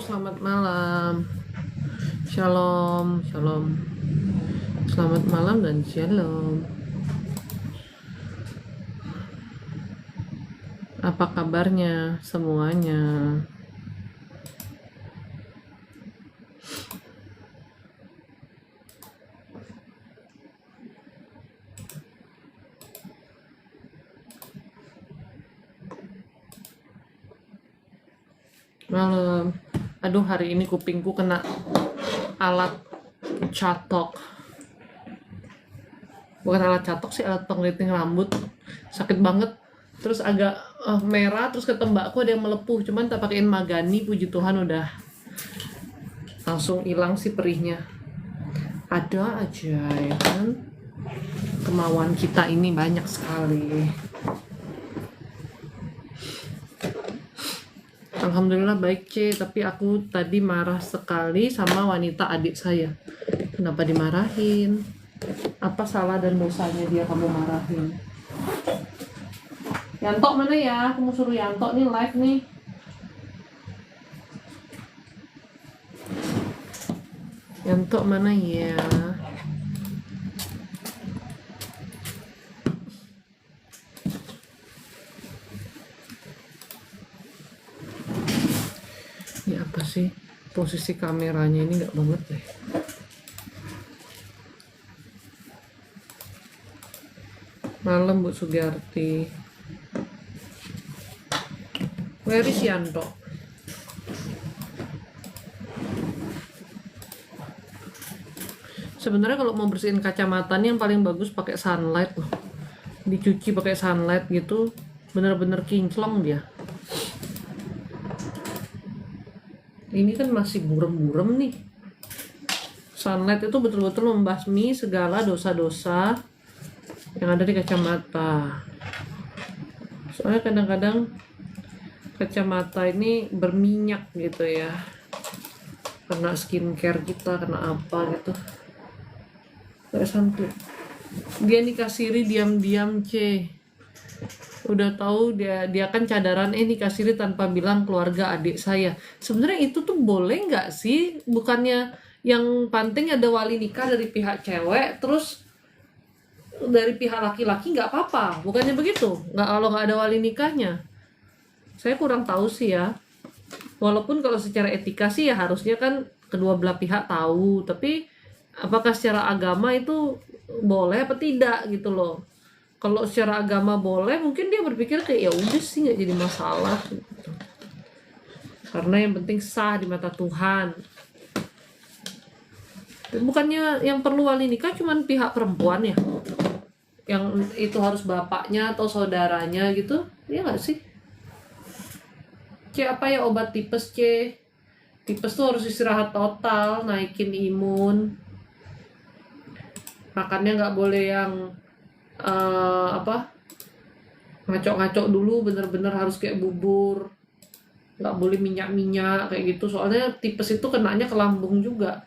selamat malam. Shalom, shalom. Selamat malam dan shalom. Apa kabarnya semuanya? Malam. Aduh, hari ini kupingku kena alat catok. Bukan alat catok sih, alat pengliting rambut. Sakit banget. Terus agak merah, terus ke tembakku ada yang melepuh. Cuman tak pakein Magani, puji Tuhan udah langsung hilang sih perihnya. Ada aja ya kan. Kemauan kita ini banyak sekali. Alhamdulillah baik C, tapi aku tadi marah sekali sama wanita adik saya. Kenapa dimarahin? Apa salah dan dosanya dia kamu marahin? Yanto mana ya? Aku mau suruh Yanto nih live nih. Yanto mana ya? Ini apa sih? Posisi kameranya ini nggak banget deh. Malam Bu Sugiarti. Where is Yanto? Sebenarnya kalau mau bersihin kacamata nih yang paling bagus pakai sunlight loh. Dicuci pakai sunlight gitu, bener-bener kinclong dia. Ini kan masih burem-burem nih. Sunlight itu betul-betul membasmi segala dosa-dosa yang ada di kacamata. Soalnya kadang-kadang kacamata ini berminyak gitu ya. Kena skincare kita, kena apa gitu. Kayak santuy. Dia nikah siri diam-diam C. Udah tahu dia kan cadaran nikah siri tanpa bilang keluarga adik saya. Sebenarnya itu tuh boleh nggak sih? Bukannya yang penting ada wali nikah dari pihak cewek, terus dari pihak laki-laki nggak apa-apa. Bukannya begitu? Nggak, kalau nggak ada wali nikahnya. Saya kurang tahu sih ya. Walaupun kalau secara etika sih ya harusnya kan kedua belah pihak tahu. Tapi apakah secara agama itu boleh apa tidak gitu loh? Kalau secara agama boleh, mungkin dia berpikir kayak ya udah sih nggak jadi masalah gitu. Karena yang penting sah di mata Tuhan. Bukannya yang perlu wali nikah cuman pihak perempuan ya? Yang itu harus bapaknya atau saudaranya gitu? Iya nggak sih? C, apa ya obat tipes C? Tipes tuh harus istirahat total, naikin imun. Makannya nggak boleh yang ngaco-ngaco dulu, bener-bener harus kayak bubur, nggak boleh minyak-minyak kayak gitu, soalnya tipes itu kenanya ke lambung juga.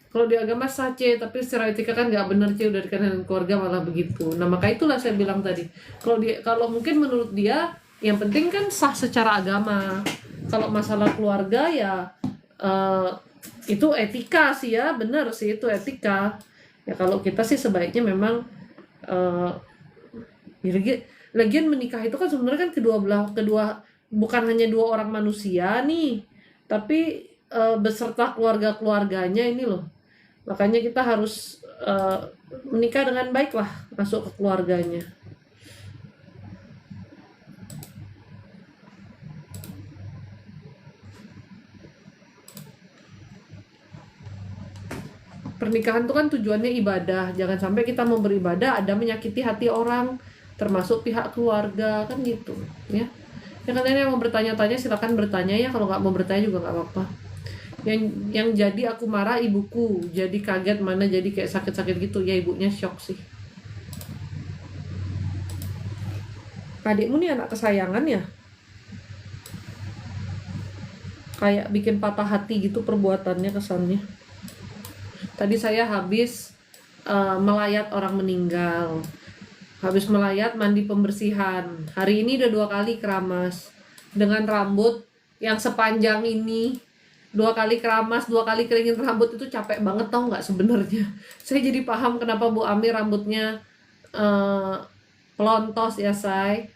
Kalau di agama sah C, tapi secara etika kan nggak bener C, udah dikarenakan keluarga malah begitu. Nah maka itulah saya bilang tadi, kalau mungkin menurut dia yang penting kan sah secara agama. Kalau masalah keluarga ya itu etika sih ya, bener sih itu etika ya. Kalau kita sih sebaiknya memang lagian menikah itu kan sebenarnya kan kedua bukan hanya dua orang manusia nih, tapi beserta keluarganya ini loh. Makanya kita harus menikah dengan baik lah, masuk ke keluarganya. Pernikahan itu kan tujuannya ibadah. Jangan sampai kita mau beribadah ada menyakiti hati orang, termasuk pihak keluarga, kan gitu ya. Yang kalian yang mau bertanya-tanya silakan bertanya ya. Kalau nggak mau bertanya juga nggak apa-apa. Yang jadi aku marah ibuku, jadi kaget, mana jadi kayak sakit-sakit gitu ya, ibunya shock sih. Adikmu nih anak kesayangan ya, kayak bikin patah hati gitu perbuatannya, kesannya. Tadi saya habis melayat orang meninggal. Habis melayat mandi pembersihan. Hari ini udah 2 kali keramas. dengan rambut yang sepanjang ini, 2 kali keramas, 2 kali keringin rambut itu capek banget, tau nggak sebenarnya. Saya jadi paham kenapa Bu Ami rambutnya pelontos ya, say.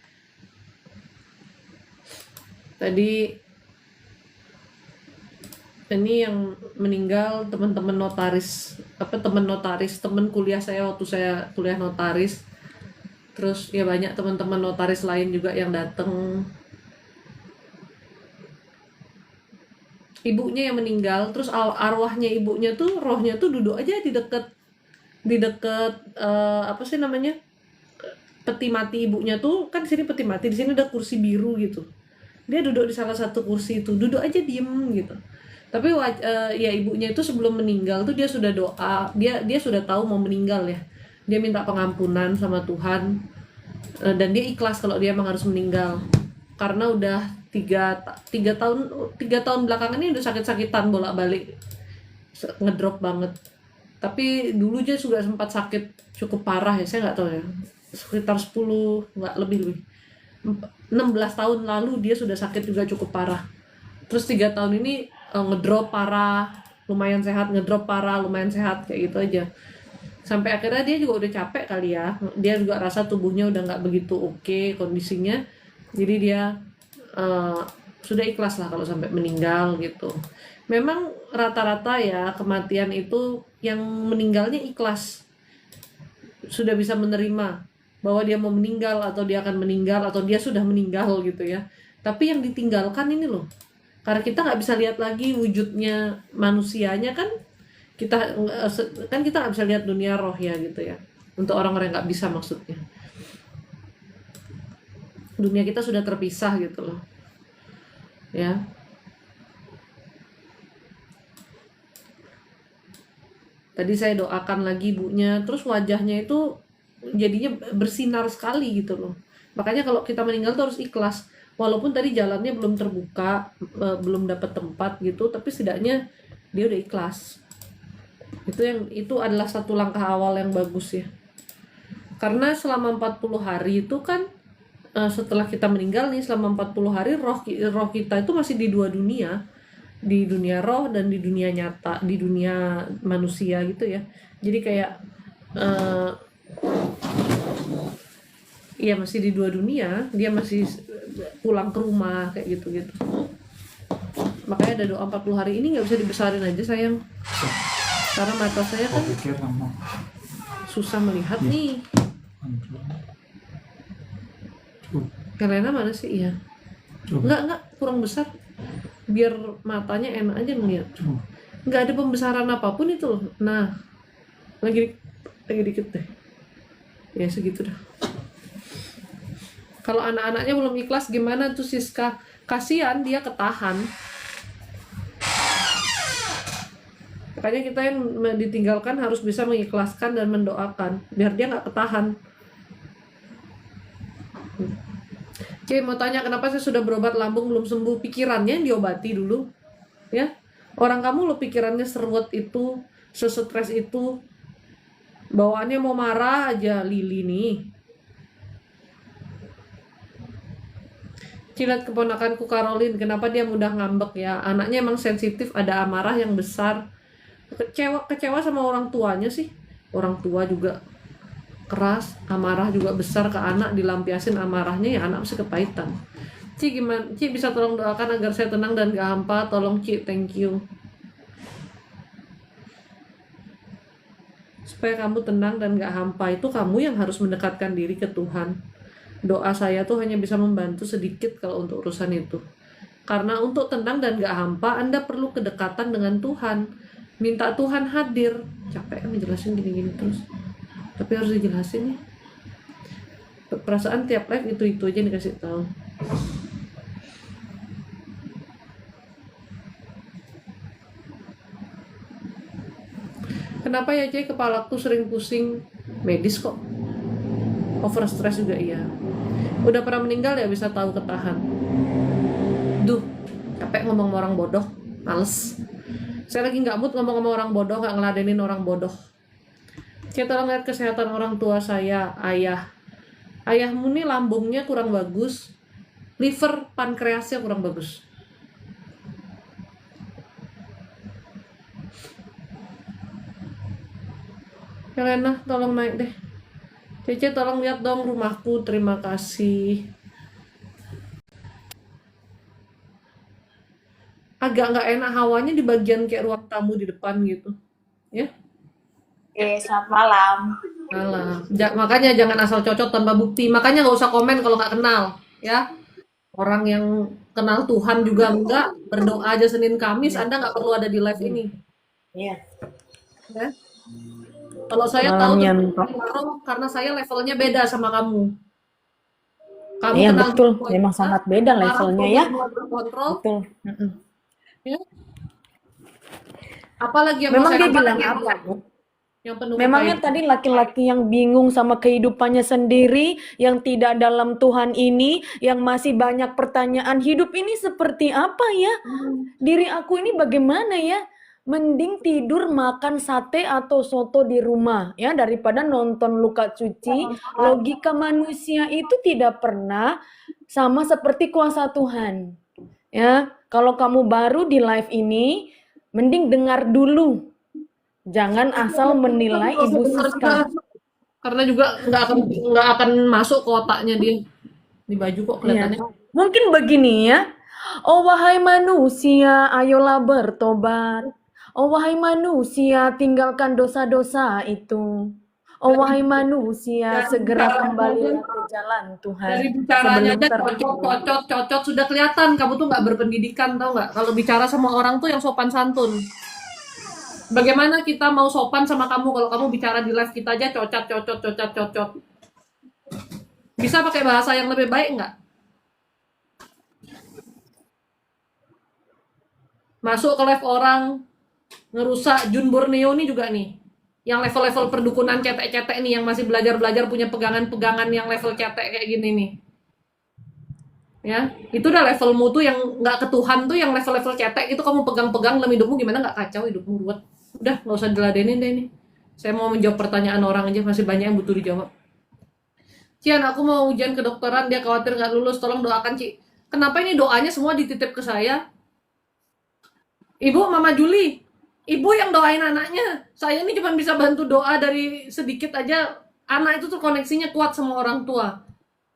Tadi ini yang meninggal teman-teman notaris, teman kuliah saya waktu saya kuliah notaris. Terus ya banyak teman-teman notaris lain juga yang datang. Ibunya yang meninggal, terus arwahnya ibunya tuh, rohnya tuh duduk aja di deket apa sih namanya, peti mati ibunya tuh, kan di sini peti mati, di sini ada kursi biru gitu. Dia duduk di salah satu kursi itu, duduk aja diem gitu. Tapi ya ibunya itu sebelum meninggal tuh dia sudah doa, dia sudah tahu mau meninggal ya. Dia minta pengampunan sama Tuhan, dan dia ikhlas kalau dia emang harus meninggal. Karena udah 3 tahun belakangan ini udah sakit-sakitan bolak-balik, ngedrop banget. Tapi dulu dia sudah sempat sakit cukup parah ya, saya nggak tahu ya, sekitar 10, nggak lebih 16 tahun lalu dia sudah sakit juga cukup parah. Terus 3 tahun ini ngedrop parah, lumayan sehat, ngedrop parah, lumayan sehat, kayak gitu aja. Sampai akhirnya dia juga udah capek kali ya, dia juga rasa tubuhnya udah nggak begitu oke kondisinya, jadi dia sudah ikhlas lah kalau sampai meninggal gitu. Memang rata-rata ya kematian itu yang meninggalnya ikhlas, sudah bisa menerima bahwa dia mau meninggal atau dia akan meninggal atau dia sudah meninggal gitu ya. Tapi yang ditinggalkan ini loh, karena kita nggak bisa lihat lagi wujudnya manusianya kan, kita nggak bisa lihat dunia roh ya gitu ya. Untuk orang-orang yang nggak bisa, maksudnya dunia kita sudah terpisah gitu loh ya. Tadi saya doakan lagi ibunya, terus wajahnya itu jadinya bersinar sekali gitu loh. Makanya kalau kita meninggal tuh harus ikhlas, walaupun tadi jalannya belum terbuka, belum dapat tempat gitu, tapi setidaknya dia udah ikhlas. Itu adalah satu langkah awal yang bagus ya. Karena selama 40 hari itu kan, setelah kita meninggal nih, selama 40 hari roh kita itu masih di 2 dunia, di dunia roh dan di dunia nyata, di dunia manusia gitu ya. Jadi kayak ya masih di 2 dunia, dia masih pulang ke rumah kayak gitu-gitu. Makanya ada doa 40 hari ini nggak bisa dibesarin aja sayang, karena mata saya kan susah melihat nih. Helena mana sih? Iya. Enggak, kurang besar. Biar matanya enak aja ngeliat. Enggak ada pembesaran apapun itu loh. Nah, lagi dikit deh. Ya segitu dah. Kalau anak-anaknya belum ikhlas gimana tuh Siska? Kasihan dia ketahan. Makanya kita yang ditinggalkan harus bisa mengikhlaskan dan mendoakan biar dia nggak ketahan. Oke, mau tanya kenapa saya sudah berobat lambung belum sembuh? Pikirannya yang diobati dulu ya. Orang kamu lo pikirannya seruat itu, sesetres itu, bawaannya mau marah aja. Lili nih, Cilat keponakanku Caroline, kenapa dia mudah ngambek ya? Anaknya emang sensitif, ada amarah yang besar, kecewa sama orang tuanya sih. Orang tua juga keras, amarah juga besar ke anak, dilampiasin amarahnya ya anak mesti kepahitan. Ci gimana? Ci bisa tolong doakan agar saya tenang dan gak hampa, tolong Ci, thank you. Supaya kamu tenang dan gak hampa itu kamu yang harus mendekatkan diri ke Tuhan. Doa saya tuh hanya bisa membantu sedikit kalau untuk urusan itu. Karena untuk tenang dan gak hampa Anda perlu kedekatan dengan Tuhan. Minta Tuhan hadir. Capek ngejelasin gini-gini terus, tapi harus dijelasin ya. Perasaan tiap live itu aja dikasih tahu. Kenapa ya Cek, kepalaku sering pusing? Medis kok. Over stress juga iya. Udah pernah meninggal ya bisa tahu ketahan. Duh, capek ngomong sama orang bodoh, males. Saya lagi nggak mood ngomong sama orang bodoh, nggak ngeladenin orang bodoh. Saya tolong lihat kesehatan orang tua saya, ayah. Ayahmu nih lambungnya kurang bagus. liver, pankreasnya kurang bagus. Helena, tolong naik deh. Cece, tolong lihat dong rumahku, terima kasih. Agak nggak enak hawanya di bagian kayak ruang tamu di depan gitu. Ya, Selamat malam. alah. Makanya jangan asal cocok tanpa bukti. Makanya nggak usah komen kalau nggak kenal. Ya, orang yang kenal Tuhan juga enggak, berdoa aja Senin Kamis, Anda nggak perlu ada di live ini. Iya. Ya. Kalau saya tahu Malamnya tentang Ntok. karena saya levelnya beda sama kamu. Kamu Iya kenal betul, Tuhan, memang sangat beda marah levelnya penuh ya. semua terkontrol. Betul. Mm-mm. Ya. Apalagi yang mau Memang saya dia tambah bilang lagi apa, Bu? yang penuh Memangnya kekaitan. tadi laki-laki yang bingung sama kehidupannya sendiri, yang tidak dalam Tuhan ini, yang masih banyak pertanyaan, hidup ini seperti apa ya? Diri aku ini bagaimana ya? Mending tidur makan sate atau soto di rumah ya daripada nonton luka cuci. Logika manusia itu tidak pernah sama seperti kuasa Tuhan. Ya, kalau kamu baru di live ini, mending dengar dulu. Jangan asal menilai Ibu Juga Siska. karena juga nggak akan masuk ke otaknya dia di baju kok Iya. kelihatannya. Mungkin begini ya. Oh wahai manusia, ayolah bertobat. Oh wahai manusia, tinggalkan dosa-dosa itu. Oh Dari wahai manusia, dari segera bicaranya aja, kembalilah ke jalan Tuhan dari bicaranya sebelum aja cocok terlambat. cocok cocok sudah kelihatan kamu tuh nggak berpendidikan tau nggak? Kalau bicara sama orang tuh yang sopan santun. Bagaimana kita mau sopan sama kamu kalau kamu bicara di live kita aja cocok cocok cocok cocok. Bisa pakai bahasa yang lebih baik nggak? Masuk ke live orang ngerusak Jun Borneo nih juga nih. Yang level-level perdukunan cetek-cetek nih yang masih belajar-belajar punya pegangan-pegangan yang level cetek kayak gini nih. Ya, itu udah levelmu tuh yang nggak ke Tuhan tuh yang level-level cetek itu kamu pegang-pegang dalam hidupmu gimana nggak kacau hidupmu buat. Udah nggak usah diladenin deh ini. Saya mau menjawab pertanyaan orang aja masih banyak yang butuh dijawab. Cian, aku mau ujian kedokteran, dia khawatir nggak lulus, tolong doakan Ci. Kenapa ini doanya semua dititip ke saya? Ibu, Mama Juli, ibu yang doain anaknya. Saya ini cuma bisa bantu doa dari sedikit aja. Anak itu tuh koneksinya kuat sama orang tua.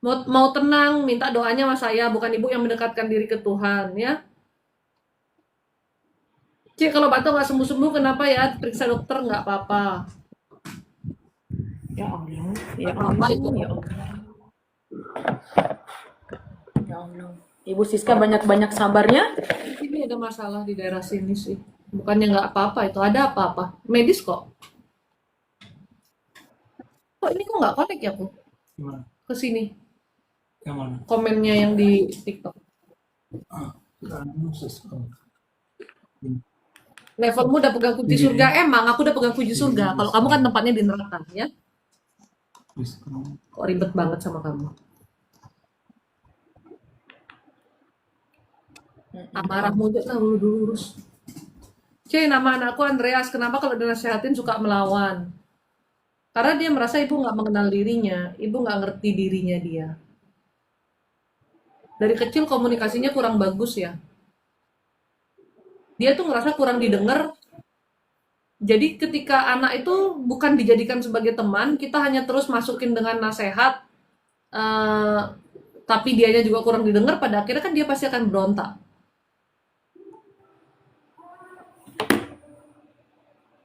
Mau tenang, minta doanya sama saya, bukan ibu yang mendekatkan diri ke Tuhan, ya. Cik, kalau batuk nggak sembuh-sembuh, kenapa ya? Periksa dokter nggak apa-apa. Ya Allah, ya Apa-apa Allah, itu. ya Allah, ya Allah. Ibu Siska banyak-banyak sabarnya. Ini ada masalah di daerah sini sih. Bukannya nggak apa-apa, itu ada apa-apa. Medis kok. Kok ini kok nggak connect ya, Bu? Gimana? Ke sini. Yang mana? Komennya yang di TikTok. Levelmu udah pegang kunci surga. Emang aku udah pegang kunci surga. Kalau kamu kan tempatnya di neraka, ya. Kok ribet banget sama kamu. Amarahmu aja lah lurus. Cek, nama anakku Andreas. Kenapa kalau dinasehatin suka melawan? Karena dia merasa ibu nggak mengenal dirinya. Ibu nggak ngerti dirinya dia. Dari kecil komunikasinya kurang bagus ya. Dia tuh ngerasa kurang didengar. Jadi ketika anak itu bukan dijadikan sebagai teman, kita hanya terus masukin dengan nasihat, tapi dianya juga kurang didengar, pada akhirnya kan dia pasti akan berontak.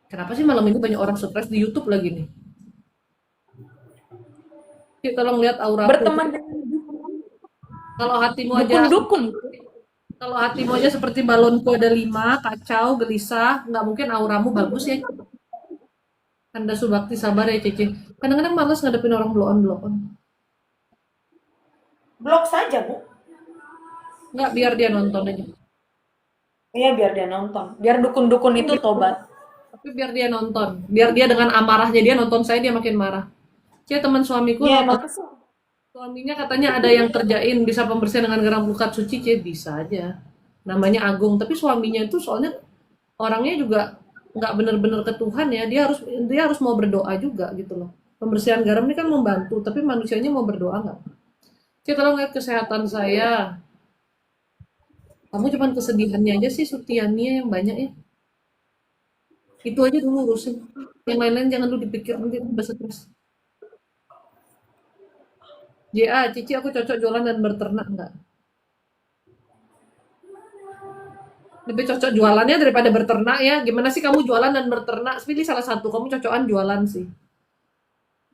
Kenapa sih malam ini banyak orang stres di YouTube lagi nih? Yuk, tolong lihat auraku. Berteman dengan Kalau hatimu aja dukun-dukun. Kalau hatimu aja seperti balonku ada 5, kacau, gelisah, nggak mungkin auramu bagus ya. Anda subakti sabar ya Cece. Kadang-kadang malas ngadepin orang blow on. Blok saja, Bu. Nggak, biar dia nonton aja. Iya, biar dia nonton. Biar dukun-dukun itu tobat. Tapi biar dia nonton. Biar dia dengan amarahnya dia nonton saya, dia makin marah. Cie, teman suamiku Iya, nonton. makasih. Suaminya katanya ada yang kerjain bisa pembersihan dengan garam lukat suci, Cie, bisa aja. Namanya Agung, tapi suaminya itu soalnya orangnya juga nggak bener-bener ke Tuhan ya. Dia harus mau berdoa juga gitu loh. Pembersihan garam ini kan membantu, tapi manusianya mau berdoa nggak? Ci, kalau ngeliat kesehatan saya, kamu cuman kesedihannya aja sih, Sutiannya yang banyak ya. Itu aja dulu urusin. Yang lain-lain jangan dulu dipikir, nanti tambah stres. JA, Cici aku cocok jualan dan berternak nggak? Lebih cocok jualannya daripada berternak ya. Gimana sih kamu jualan dan berternak? Pilih salah satu. Kamu cocokan jualan sih.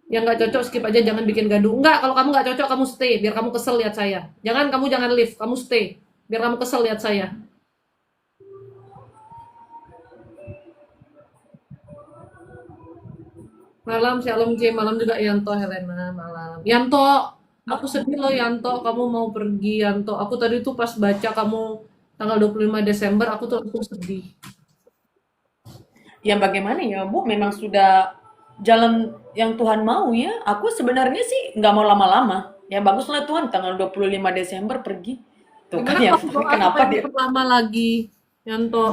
Yang nggak cocok skip aja, jangan bikin gaduh. Enggak, kalau kamu nggak cocok kamu stay, biar kamu kesel lihat saya. Jangan leave, kamu stay, biar kamu kesel lihat saya. Malam Shalom C, malam juga Yanto Helena, malam. Yanto, aku sedih loh Yanto, kamu mau pergi Yanto. Aku tadi tuh pas baca kamu tanggal 25 Desember, aku tuh langsung sedih. Ya bagaimana ya Bu, memang sudah jalan yang Tuhan mau ya. Aku sebenarnya sih nggak mau lama-lama. Ya baguslah Tuhan tanggal 25 Desember pergi. Tuh kan Gimana ya, kamu tapi doa kenapa supaya dia? tetap lama lagi, Yanto?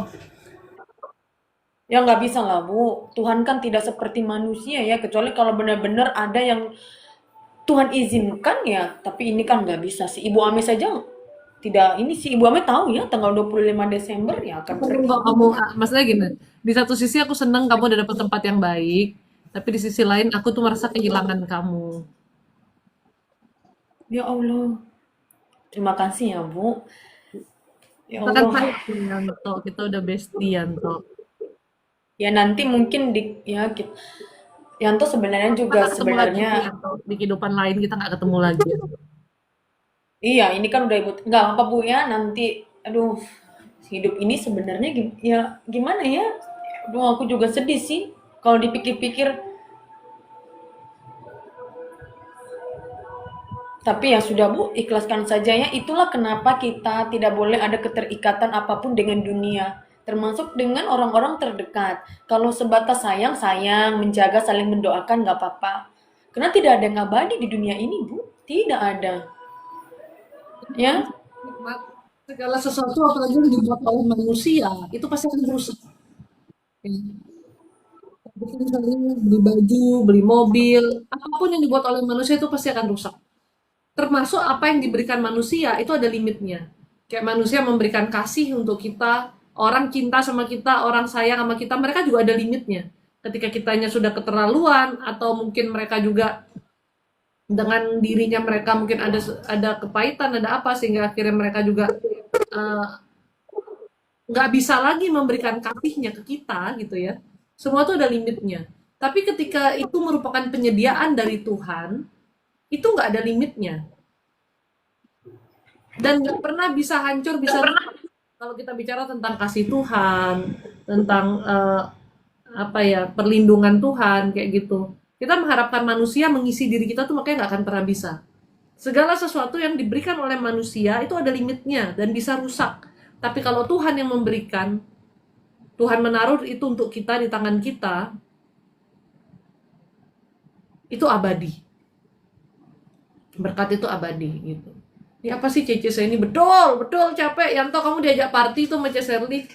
Ya nggak bisa lah Bu. Tuhan kan tidak seperti manusia ya, kecuali kalau benar-benar ada yang Tuhan izinkan ya. Tapi ini kan nggak bisa sih. Ibu Ame saja tidak ini sih. Ibu Ame tahu ya tanggal 25 Desember ya akan Aku pergi. kok kamu, maksudnya gini, di satu sisi aku seneng kamu udah dapet tempat yang baik, tapi di sisi lain aku tuh merasa kehilangan kamu. Ya Allah. Terima kasih ya Bu. Ya Kita kan Allah. baik, Yanto, kita udah bestie, Yanto. Ya nanti mungkin di ya Yanto sebenarnya Kita juga nggak ketemu lagi, sebenarnya Yanto. Di kehidupan lain kita nggak ketemu lagi. iya ini kan udah ibu nggak apa Bu ya nanti aduh hidup ini sebenarnya ya gimana ya aduh aku juga sedih sih kalau dipikir-pikir tapi ya sudah Bu ikhlaskan saja ya itulah kenapa kita tidak boleh ada keterikatan apapun dengan dunia termasuk dengan orang-orang terdekat kalau sebatas sayang sayang menjaga saling mendoakan nggak apa-apa karena tidak ada yang abadi di dunia ini Bu tidak ada ya. Nikmat segala sesuatu apalagi yang dibuat oleh manusia, itu pasti akan rusak. Ya. Jadi misalnya beli baju, beli mobil, apapun yang dibuat oleh manusia itu pasti akan rusak. Termasuk apa yang diberikan manusia itu ada limitnya. Kayak manusia memberikan kasih untuk kita, orang cinta sama kita, orang sayang sama kita, mereka juga ada limitnya. Ketika kitanya sudah keterlaluan atau mungkin mereka juga dengan dirinya mereka mungkin ada kepahitan, ada apa sehingga akhirnya mereka juga eh, nggak bisa lagi memberikan kasihnya ke kita gitu ya. Semua tuh ada limitnya. Tapi ketika itu merupakan penyediaan dari Tuhan, itu nggak ada limitnya. Dan nggak pernah bisa hancur, bisa kalau kita bicara tentang kasih Tuhan, tentang apa ya perlindungan Tuhan kayak gitu. Kita mengharapkan manusia mengisi diri kita tuh makanya nggak akan pernah bisa. Segala sesuatu yang diberikan oleh manusia itu ada limitnya dan bisa rusak. Tapi kalau Tuhan yang memberikan, Tuhan menaruh itu untuk kita di tangan kita, itu abadi. Berkat itu abadi gitu. Ini apa sih Cece saya ini? Betul, betul capek. Yanto kamu diajak party tuh sama Cece Serly.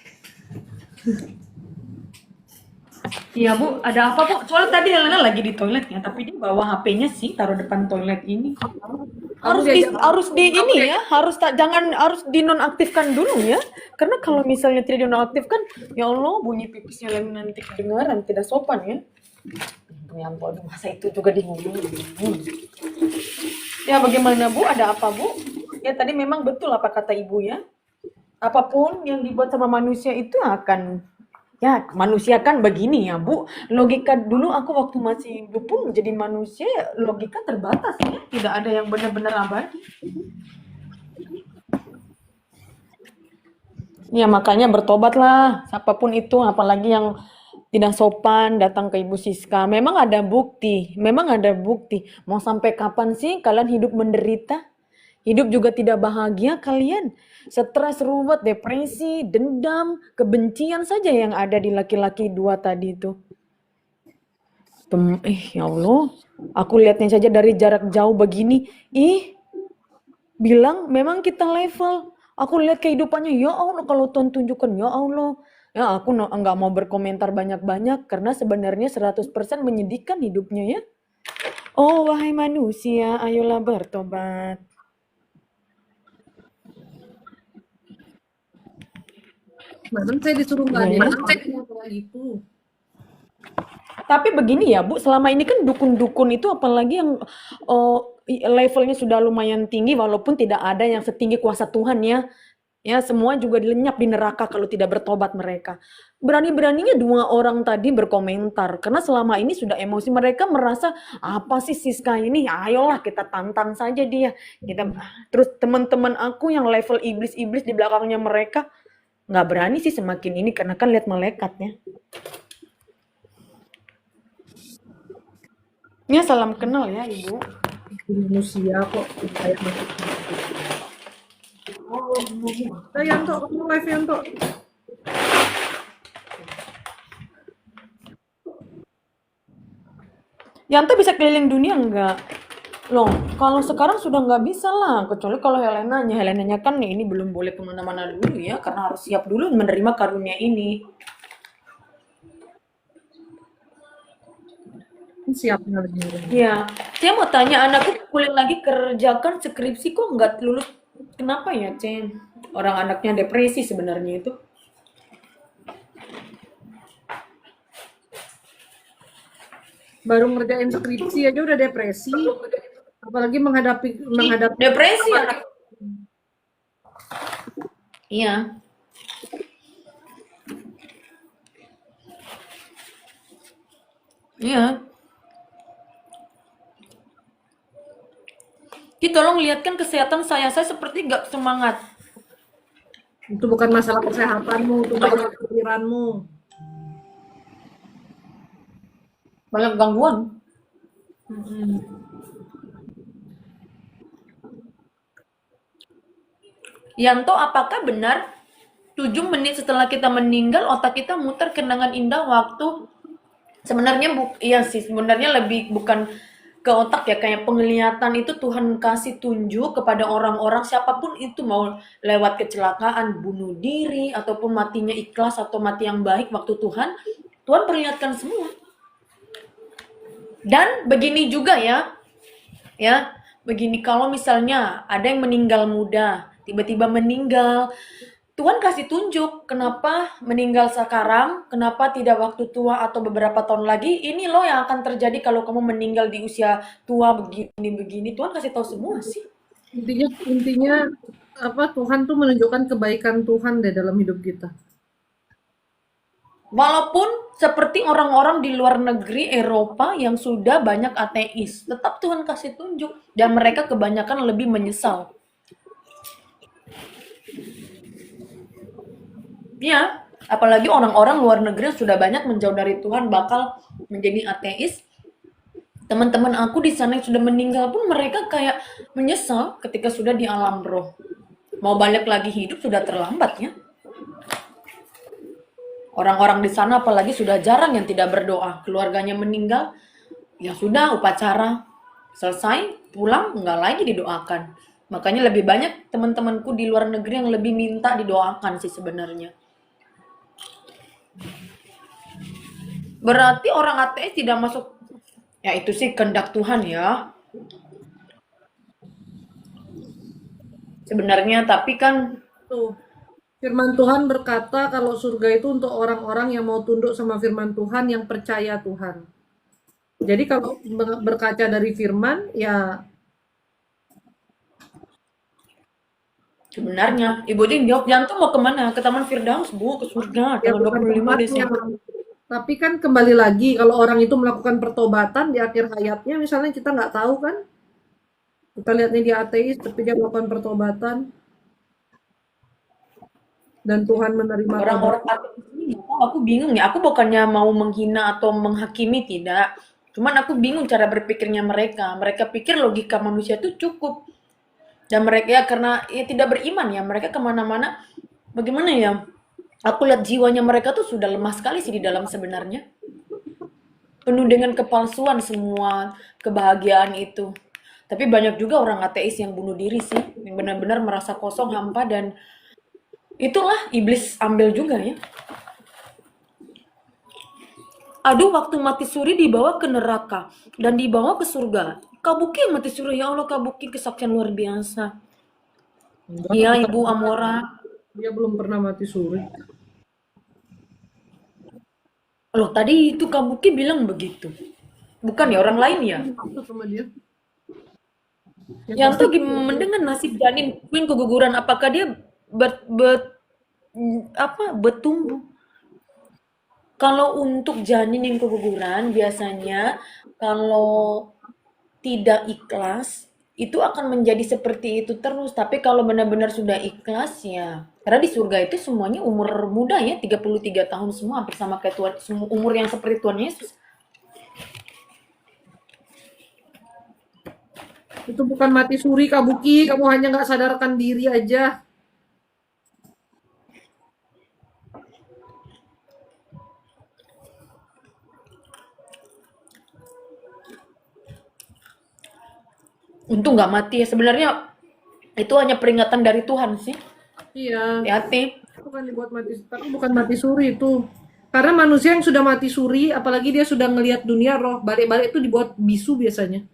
Iya Bu, ada apa Bu? Soalnya tadi Helena lagi di toilet ya, tapi dia bawa HP-nya sih taruh depan toilet ini. Kamu diajak Harus di ini ya, jangan harus dinonaktifkan dulu ya. Karena kalau misalnya tidak dinonaktifkan, ya Allah bunyi pipisnya lagi nanti kedengaran tidak sopan ya. Ya ampun, masa itu juga dihubungi. Ya bagaimana Bu? Ada apa Bu? Ya tadi memang betul apa kata Ibu ya. Apapun yang dibuat sama manusia itu akan ya manusia kan begini ya Bu. Logika dulu aku waktu masih hidup pun jadi manusia logika terbatas ya. Tidak ada yang benar-benar abadi. Ya makanya bertobatlah siapapun itu apalagi yang tidak sopan datang ke Ibu Siska. Memang ada bukti, memang ada bukti. Mau sampai kapan sih kalian hidup menderita? Hidup juga tidak bahagia kalian. Stres, ruwet, depresi, dendam, kebencian saja yang ada di laki-laki dua tadi itu. Ya Allah. Aku lihatnya saja dari jarak jauh begini. Bilang memang kita level. Aku lihat kehidupannya, ya Allah kalau Tuhan tunjukkan, ya Allah. Ya aku nggak mau berkomentar banyak-banyak karena sebenarnya 100% menyedihkan hidupnya ya. Oh wahai manusia, ayolah bertobat. Kemarin saya disuruh nggak Iya ada ya. yang pakai kayak gitu. Tapi begini ya Bu, selama ini kan dukun-dukun itu apalagi yang levelnya sudah lumayan tinggi walaupun tidak ada yang setinggi kuasa Tuhan ya. Ya, semua juga lenyap di neraka kalau tidak bertobat mereka. Berani-beraninya dua orang tadi berkomentar karena selama ini sudah emosi mereka merasa apa sih Siska ini? Ayolah kita tantang saja dia. Kita terus teman-teman aku yang level iblis-iblis di belakangnya mereka nggak berani sih semakin ini karena kan lihat malaikatnya. Ya salam kenal ya Ibu. Manusia kok kayak masuk. Yanto, kamu live Yanto. Yanto bisa keliling dunia nggak? Loh, kalau sekarang sudah nggak bisa lah, kecuali kalau Helenanya. Helenanya kan ini belum boleh kemana-mana dulu ya, karena harus siap dulu menerima karunia ini. Siapnya lagi. Ya, saya mau tanya anakku kuliah lagi kerjakan skripsi kok nggak lulus. Kenapa ya, Cen? Orang anaknya depresi sebenarnya itu. Baru ngerjain skripsi aja udah depresi. Apalagi menghadapi Depresi anak. Iya. Iya. Ki tolong lihatkan kesehatan saya seperti nggak semangat. itu bukan masalah kesehatanmu, itu masalah pikiranmu. Banyak gangguan. Yanto, apakah benar 7 menit setelah kita meninggal otak kita muter kenangan indah waktu sebenarnya iya sih sebenarnya lebih bukan ke otak ya kayak penglihatan itu Tuhan kasih tunjuk kepada orang-orang siapapun itu mau lewat kecelakaan bunuh diri ataupun matinya ikhlas atau mati yang baik waktu Tuhan perlihatkan semua. Dan begini juga ya begini kalau misalnya ada yang meninggal muda tiba-tiba meninggal Tuhan kasih tunjuk kenapa meninggal sekarang, kenapa tidak waktu tua atau beberapa tahun lagi. Ini loh yang akan terjadi kalau kamu meninggal di usia tua begini-begini. Tuhan kasih tahu semua sih. Intinya apa Tuhan tuh menunjukkan kebaikan Tuhan deh dalam hidup kita. Walaupun seperti orang-orang di luar negeri Eropa yang sudah banyak ateis, tetap Tuhan kasih tunjuk dan mereka kebanyakan lebih menyesal. Ya, apalagi orang-orang luar negeri yang sudah banyak menjauh dari Tuhan bakal menjadi ateis. Teman-teman aku di sana yang sudah meninggal pun mereka kayak menyesal ketika sudah di alam roh. Mau balik lagi hidup sudah terlambat ya. Orang-orang di sana apalagi sudah jarang yang tidak berdoa. Keluarganya meninggal, ya sudah upacara selesai, pulang nggak lagi didoakan. Makanya lebih banyak teman-temanku di luar negeri yang lebih minta didoakan sih sebenarnya. Berarti orang ateis tidak masuk, ya itu sih kehendak Tuhan ya. Sebenarnya tapi kan Tuh. Firman Tuhan berkata kalau surga itu untuk orang-orang yang mau tunduk sama firman Tuhan, yang percaya Tuhan. Jadi kalau berkaca dari firman, ya sebenarnya Ibu Jeng jawab Jantung mau kemana? Ke Taman Firdaus Bu, ke surga ya tanggal bukan 25 tempatnya. Desember. Tapi kan kembali lagi, kalau orang itu melakukan pertobatan di akhir hayatnya, misalnya kita nggak tahu kan, kita lihatnya dia ateis, tapi dia melakukan pertobatan, dan Tuhan menerima Orang-orang ateis ini aku bingung ya. Aku bukannya mau menghina atau menghakimi tidak. Cuman aku bingung cara berpikirnya mereka. Mereka pikir logika manusia itu cukup. Dan mereka ya karena ya tidak beriman ya. Mereka kemana-mana. Bagaimana ya? Aku lihat jiwanya mereka tuh sudah lemah sekali sih di dalam sebenarnya. Penuh dengan kepalsuan semua kebahagiaan itu. Tapi banyak juga orang ateis yang bunuh diri sih. Yang benar-benar merasa kosong, hampa dan itulah iblis ambil juga ya. Aduh, waktu mati suri dibawa ke neraka dan dibawa ke surga. Kabuki mati suri, ya Allah, kabuki kesaksian luar biasa. Iya, Ibu Amora. dia belum pernah mati suri. Loh, tadi itu Kak Buki bilang begitu. Bukan ya orang lain ya? Maksud sama dia. Yang Yang pasti tuh mendengar nasib janin Queen keguguran, apakah dia ber, ber- bertumbuh? Kalau untuk janin yang keguguran biasanya kalau tidak ikhlas itu akan menjadi seperti itu terus. Tapi kalau benar-benar sudah ikhlas ya, karena di surga itu semuanya umur muda ya, 33 tahun semua hampir sama kayak Tuhan, semua umur yang seperti Tuhan Yesus. itu bukan mati suri Kabuki, kamu hanya nggak sadarkan diri aja. Untung nggak mati ya. Sebenarnya itu hanya peringatan dari Tuhan sih. Iya, Hati-hati. bukan dibuat mati, tapi bukan mati suri itu. Karena manusia yang sudah mati suri, apalagi dia sudah ngelihat dunia roh, balik-balik itu dibuat bisu biasanya.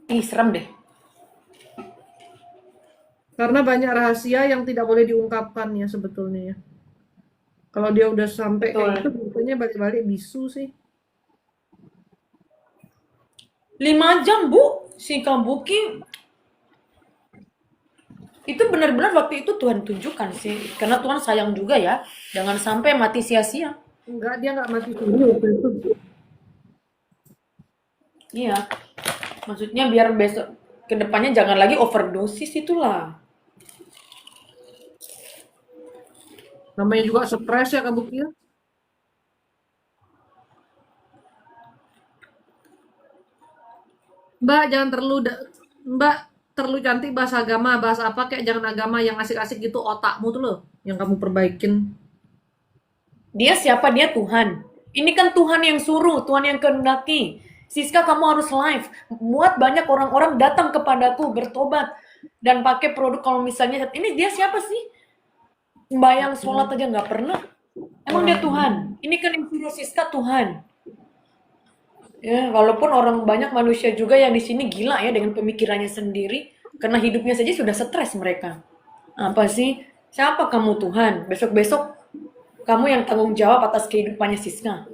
Ih, serem deh. Karena banyak rahasia yang tidak boleh diungkapkan ya sebetulnya ya. Kalau dia udah sampai kayak gitu, Betul. biasanya balik-balik bisu sih. 5 jam, Bu. Si Kabuki itu benar-benar waktu itu Tuhan tunjukkan sih. Karena Tuhan sayang juga ya. Jangan sampai mati sia-sia. Enggak, dia nggak mati suri waktu itu. Iya. Maksudnya biar besok kedepannya jangan lagi overdosis itulah. Namanya juga stres ya Kabuki ya. Mbak, jangan terlalu Mbak terlalu cantik bahasa agama, bahasa apa kayak jangan agama yang asik-asik gitu otakmu tuh loh yang kamu perbaikin. Dia siapa? Dia Tuhan. Ini kan Tuhan yang suruh, Tuhan yang kehendaki. Siska, kamu harus live. Buat banyak orang-orang datang kepadaku bertobat dan pakai produk. Kalau misalnya ini dia siapa sih? Bayang sholat aja nggak pernah. Emang dia Orang Tuhan. Ini kan yang suruh Siska Tuhan. Ya, walaupun orang banyak manusia juga yang di sini gila ya dengan pemikirannya sendiri, karena hidupnya saja sudah stres mereka. Apa sih? Siapa kamu Tuhan? Besok-besok kamu yang tanggung jawab atas kehidupannya Siska.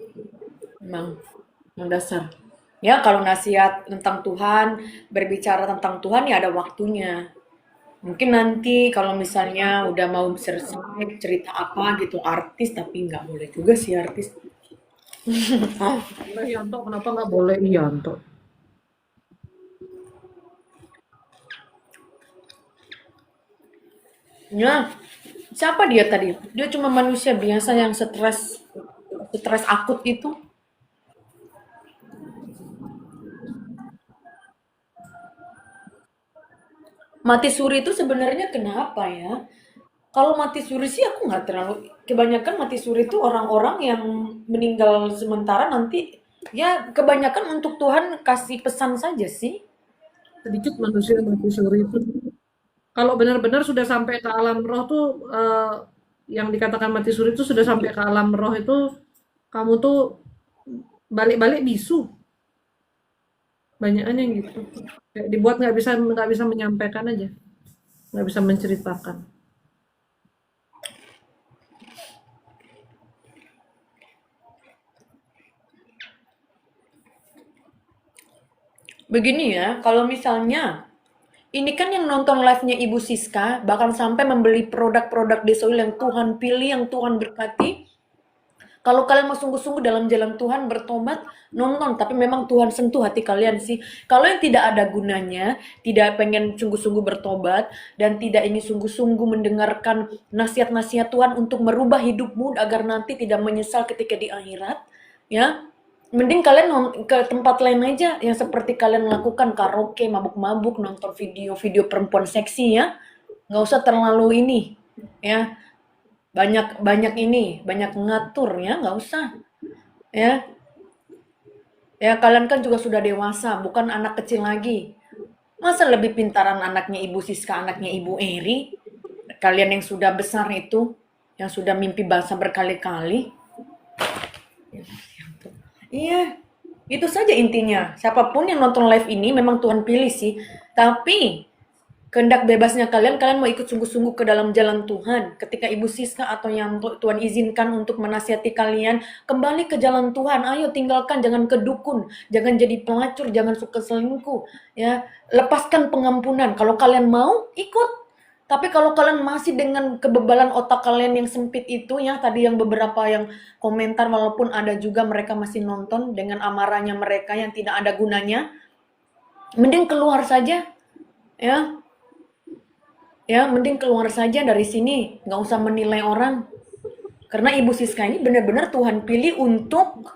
Memang, memang dasar. Ya, kalau nasihat tentang Tuhan, berbicara tentang Tuhan ya ada waktunya. Mungkin nanti kalau misalnya udah mau selesai cerita apa gitu artis, tapi nggak boleh juga sih artis. boleh Yanto, kenapa nggak boleh Yanto? Ya, siapa dia tadi? Dia cuma manusia biasa yang stres, stres akut itu. Mati suri itu sebenarnya kenapa ya? Kalau mati suri sih aku nggak terlalu. Kebanyakan mati suri itu orang-orang yang meninggal sementara nanti ya kebanyakan untuk Tuhan kasih pesan saja sih. Sedikit manusia mati suri itu. Kalau benar-benar sudah sampai ke alam roh tuh yang dikatakan mati suri itu sudah sampai ke alam roh itu kamu tuh balik-balik bisu. Banyakan yang gitu. Kayak dibuat nggak bisa menyampaikan aja, nggak bisa menceritakan. Begini ya, kalau misalnya ini kan yang nonton live-nya Ibu Siska bahkan sampai membeli produk-produk Desoil yang Tuhan pilih, yang Tuhan berkati. Kalau kalian mau sungguh-sungguh dalam jalan Tuhan bertobat, nonton. Tapi memang Tuhan sentuh hati kalian sih. Kalau yang tidak ada gunanya, tidak pengen sungguh-sungguh bertobat, dan tidak ingin sungguh-sungguh mendengarkan nasihat-nasihat Tuhan untuk merubah hidupmu agar nanti tidak menyesal ketika di akhirat, ya, mending kalian ke tempat lain aja yang seperti kalian lakukan karaoke, mabuk-mabuk, nonton video-video perempuan seksi ya. Nggak usah terlalu ini, ya banyak banyak ini banyak ngatur ya nggak usah ya ya kalian kan juga sudah dewasa bukan anak kecil lagi masa lebih pintaran anaknya Ibu Siska anaknya Ibu Eri kalian yang sudah besar itu yang sudah mimpi bahasa berkali-kali iya itu saja intinya siapapun yang nonton live ini memang Tuhan pilih sih tapi kehendak bebasnya kalian, kalian mau ikut sungguh-sungguh ke dalam jalan Tuhan. Ketika Ibu Siska atau yang Tuhan izinkan untuk menasihati kalian, kembali ke jalan Tuhan. Ayo tinggalkan, jangan ke dukun, jangan jadi pelacur, jangan suka selingkuh. Ya, lepaskan pengampunan. Kalau kalian mau, ikut. Tapi kalau kalian masih dengan kebebalan otak kalian yang sempit itu, ya tadi yang beberapa yang komentar, walaupun ada juga mereka masih nonton dengan amarahnya mereka yang tidak ada gunanya, mending keluar saja. Ya, mending keluar saja dari sini, nggak usah menilai orang. Karena Ibu Siska ini benar-benar Tuhan pilih untuk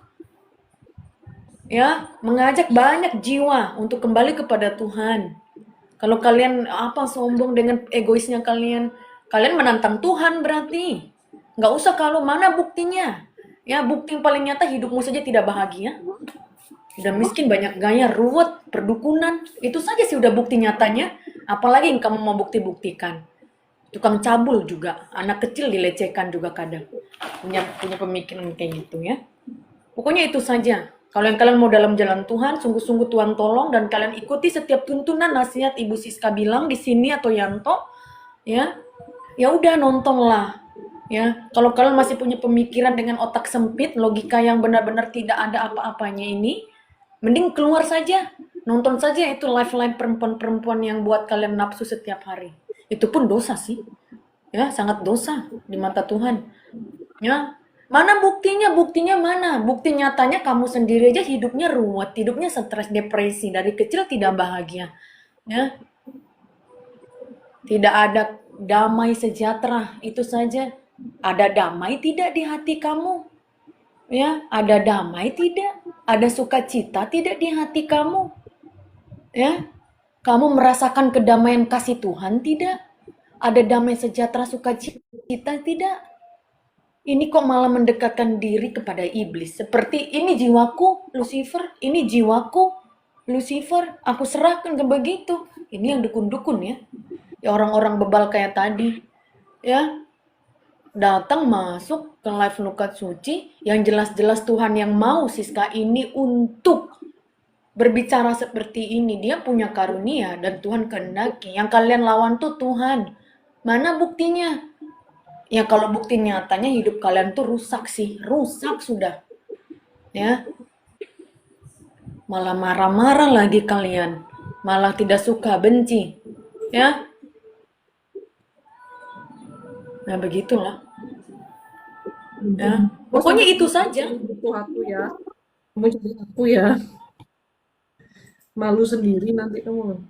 ya mengajak banyak jiwa untuk kembali kepada Tuhan. Kalau kalian sombong dengan egoisnya kalian, kalian menantang Tuhan berarti. Nggak usah kalau mana buktinya. Ya, bukti yang paling nyata hidupmu saja tidak bahagia. Udah miskin, banyak gaya, ruwet, perdukunan. Itu saja sih udah bukti nyatanya. Apalagi yang kamu mau bukti-buktikan. Tukang cabul juga. Anak kecil dilecehkan juga kadang. Punya pemikiran kayak gitu ya. Pokoknya itu saja. Kalau yang kalian mau dalam jalan Tuhan, sungguh-sungguh Tuhan tolong. Dan kalian ikuti setiap tuntunan nasihat Ibu Siska bilang di sini atau Yanto. Ya udah nontonlah. Ya, kalau kalian masih punya pemikiran dengan otak sempit, logika yang benar-benar tidak ada apa-apanya ini, mending keluar saja, nonton saja itu live-live perempuan-perempuan yang buat kalian nafsu setiap hari. Itu pun dosa sih, ya sangat dosa di mata Tuhan. Ya, mana buktinya? Buktinya mana? Bukti nyatanya kamu sendiri aja hidupnya ruwet, hidupnya stres, depresi, dari kecil tidak bahagia. Ya, tidak ada damai sejahtera, itu saja. Ada damai tidak di hati kamu? Ya, ada damai tidak? Ada sukacita tidak di hati kamu? Ya, kamu merasakan kedamaian kasih Tuhan tidak? Ada damai sejahtera sukacita tidak? Ini kok malah mendekatkan diri kepada iblis. Seperti ini jiwaku, Lucifer. Ini jiwaku, Lucifer. Aku serahkan ke begitu. Ini yang dukun-dukun ya. Ya orang-orang bebal kayak tadi. Ya, datang masuk ke live Nukat Suci yang jelas-jelas Tuhan yang mau Siska ini untuk berbicara seperti ini. Dia punya karunia dan Tuhan kehendaki. Yang kalian lawan tuh Tuhan. Mana buktinya? Ya kalau bukti nyatanya hidup kalian tuh rusak sih. Rusak sudah. Ya. Malah marah-marah lagi kalian. Malah tidak suka, benci. Ya. Nah begitulah. Ya. Pokoknya itu saja. Itu aku ya. Kamu jadi aku ya. Malu sendiri nanti kamu.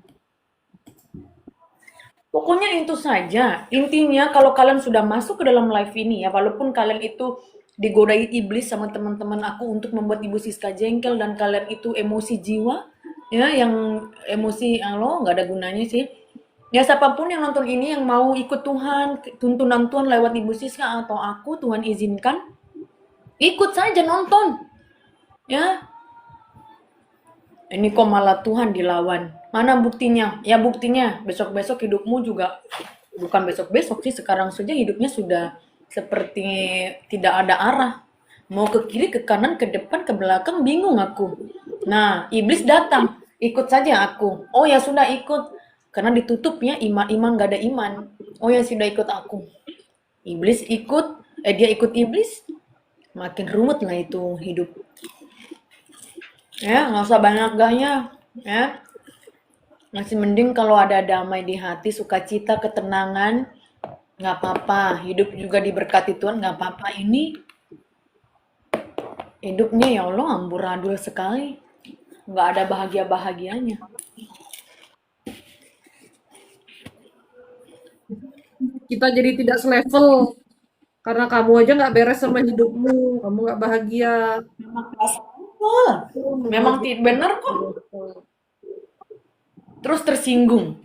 Pokoknya itu saja. Intinya kalau kalian sudah masuk ke dalam live ini ya, walaupun kalian itu digodai iblis sama teman-teman aku untuk membuat Ibu Siska jengkel dan kalian itu emosi jiwa, ya yang emosi lo nggak ada gunanya sih. Ya siapapun yang nonton ini yang mau ikut Tuhan, tuntunan Tuhan lewat Ibu Siska atau aku, Tuhan izinkan, ikut saja nonton. Ya, ini kok malah Tuhan dilawan. Mana buktinya? Ya buktinya besok-besok hidupmu juga, bukan besok-besok sih, sekarang saja hidupnya sudah seperti tidak ada arah. Mau ke kiri, ke kanan, ke depan, ke belakang, bingung aku. Nah, iblis datang, ikut saja aku. Oh ya sudah ikut. Karena ditutupnya iman gak ada iman. Oh ya sudah ikut aku. Iblis ikut, dia ikut iblis. Makin ruwet lah itu hidup. Ya, nggak usah banyak gaya. Ya, masih mending kalau ada damai di hati, sukacita, ketenangan, nggak apa-apa. Hidup juga diberkati Tuhan, nggak apa-apa. Ini hidupnya ya Allah amburadul sekali, nggak ada bahagia-bahagianya. Kita jadi tidak selevel. Karena kamu aja nggak beres sama hidupmu. Kamu nggak bahagia. Memang benar kok. Terus tersinggung.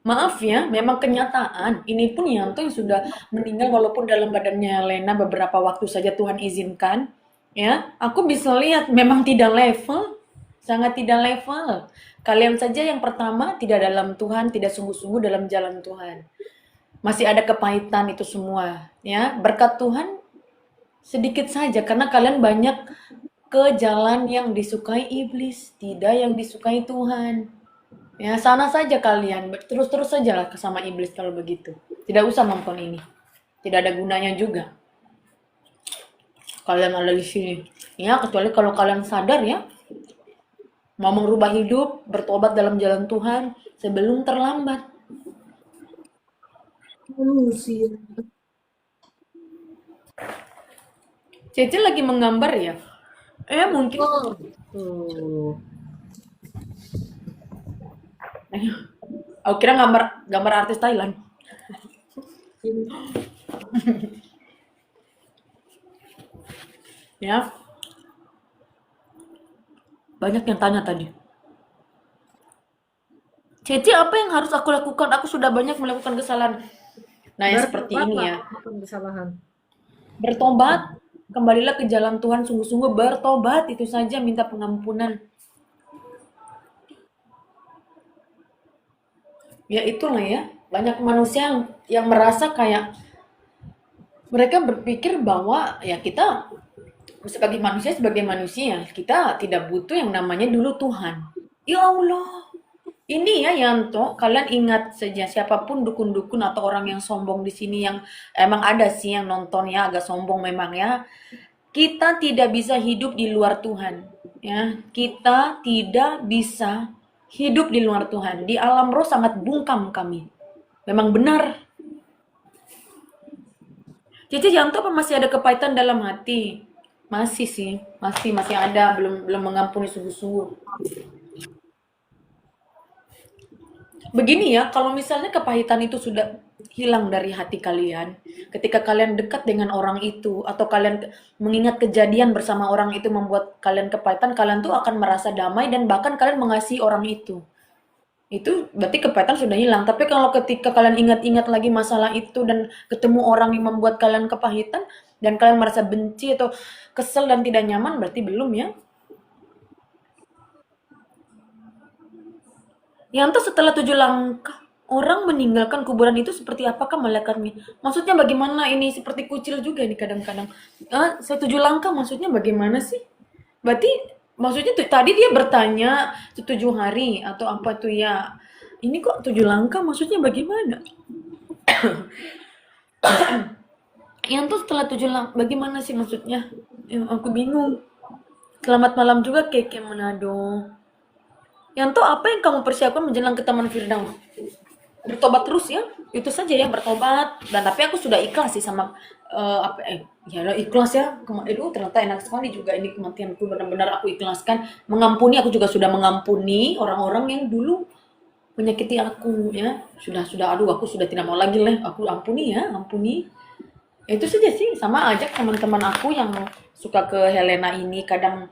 Maaf ya, memang kenyataan. Ini pun Yanto yang sudah meninggal walaupun dalam badannya Lena beberapa waktu saja Tuhan izinkan. Ya, aku bisa lihat memang tidak level, sangat tidak level. Kalian saja yang pertama tidak dalam Tuhan, tidak sungguh-sungguh dalam jalan Tuhan. Masih ada kepahitan itu semua, ya. Berkat Tuhan sedikit saja karena kalian banyak ke jalan yang disukai iblis, tidak yang disukai Tuhan. Ya, sana saja kalian. Terus-terus saja lah sama iblis kalau begitu. Tidak usah nonton ini. Tidak ada gunanya juga. Kalian ada di sini. Ya, kecuali kalau kalian sadar ya, mau merubah hidup, bertobat dalam jalan Tuhan sebelum terlambat. Manusia. Cece lagi menggambar ya. Mungkin. Oh, tuh. Aku kira gambar gambar artis Thailand. Ini Ya, banyak yang tanya tadi. Cece, apa yang harus aku lakukan? Aku sudah banyak melakukan kesalahan. Nah, yang seperti ini bertobatlah ya. melakukan kesalahan. Bertobat, kembalilah ke jalan Tuhan sungguh-sungguh bertobat, itu saja minta pengampunan. Ya itulah ya, banyak manusia yang merasa kayak mereka berpikir bahwa ya kita sebagai manusia, kita tidak butuh yang namanya dulu Tuhan. Ya Allah, ini ya Yanto, kalian ingat saja siapapun dukun-dukun atau orang yang sombong di sini yang emang ada sih yang nonton ya agak sombong memang ya. Kita tidak bisa hidup di luar Tuhan. Ya, kita tidak bisa hidup di luar Tuhan. Di alam roh sangat bungkam kami. Memang benar. Cici Yanto apa masih ada kepahitan dalam hati? Masih sih, masih ada, belum belum mengampuni sungguh-sungguh. Begini ya, kalau misalnya kepahitan itu sudah hilang dari hati kalian, ketika kalian dekat dengan orang itu, atau kalian mengingat kejadian bersama orang itu membuat kalian kepahitan, kalian tuh akan merasa damai dan bahkan kalian mengasihi orang itu. Itu berarti kepahitan sudah hilang. Tapi kalau ketika kalian ingat-ingat lagi masalah itu dan ketemu orang yang membuat kalian kepahitan, dan kalian merasa benci atau kesel dan tidak nyaman, berarti belum ya. Yanto setelah 7 langkah, orang meninggalkan kuburan itu seperti apakah malaikatnya? Maksudnya bagaimana ini? Seperti kucil juga ini kadang-kadang. 7 langkah maksudnya bagaimana sih? Berarti maksudnya tuh, tadi dia bertanya 7 hari atau apa tuh ya? Ini kok 7 langkah maksudnya bagaimana? Yanto setelah 7 langkah, bagaimana sih maksudnya? Aku bingung. Selamat malam juga Keke Manado. Yanto, apa yang kamu persiapkan menjelang ke Taman Firdaus? Bertobat terus ya, itu saja ya, bertobat. Dan tapi aku sudah ikhlas sih sama ya ikhlas ya. Ternyata enak sekali juga ini kematianku, benar-benar aku ikhlaskan. Mengampuni, aku juga sudah mengampuni orang-orang yang dulu menyakiti aku ya. Sudah aduh, aku sudah tidak mau lagi lah, aku ampuni ya, ampuni. Itu saja sih, sama ajak teman-teman aku yang suka ke Helena ini, kadang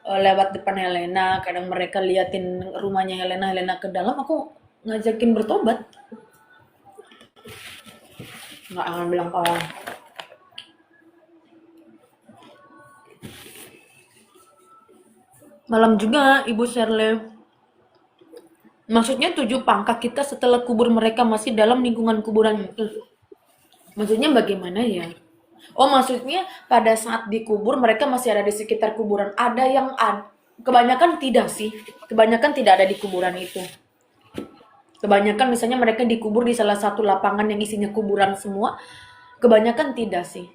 lewat depan Helena, kadang mereka liatin rumahnya Helena ke dalam, aku ngajakin bertobat. Nggak akan bilang kalau malam juga Ibu Sherle. Maksudnya 7 pangkah kita setelah kubur mereka masih dalam lingkungan kuburan itu. Maksudnya bagaimana ya? Oh, maksudnya pada saat dikubur mereka masih ada di sekitar kuburan. Ada yang kebanyakan tidak sih. Kebanyakan tidak ada di kuburan itu. Kebanyakan misalnya mereka dikubur di salah satu lapangan yang isinya kuburan semua. Kebanyakan tidak sih.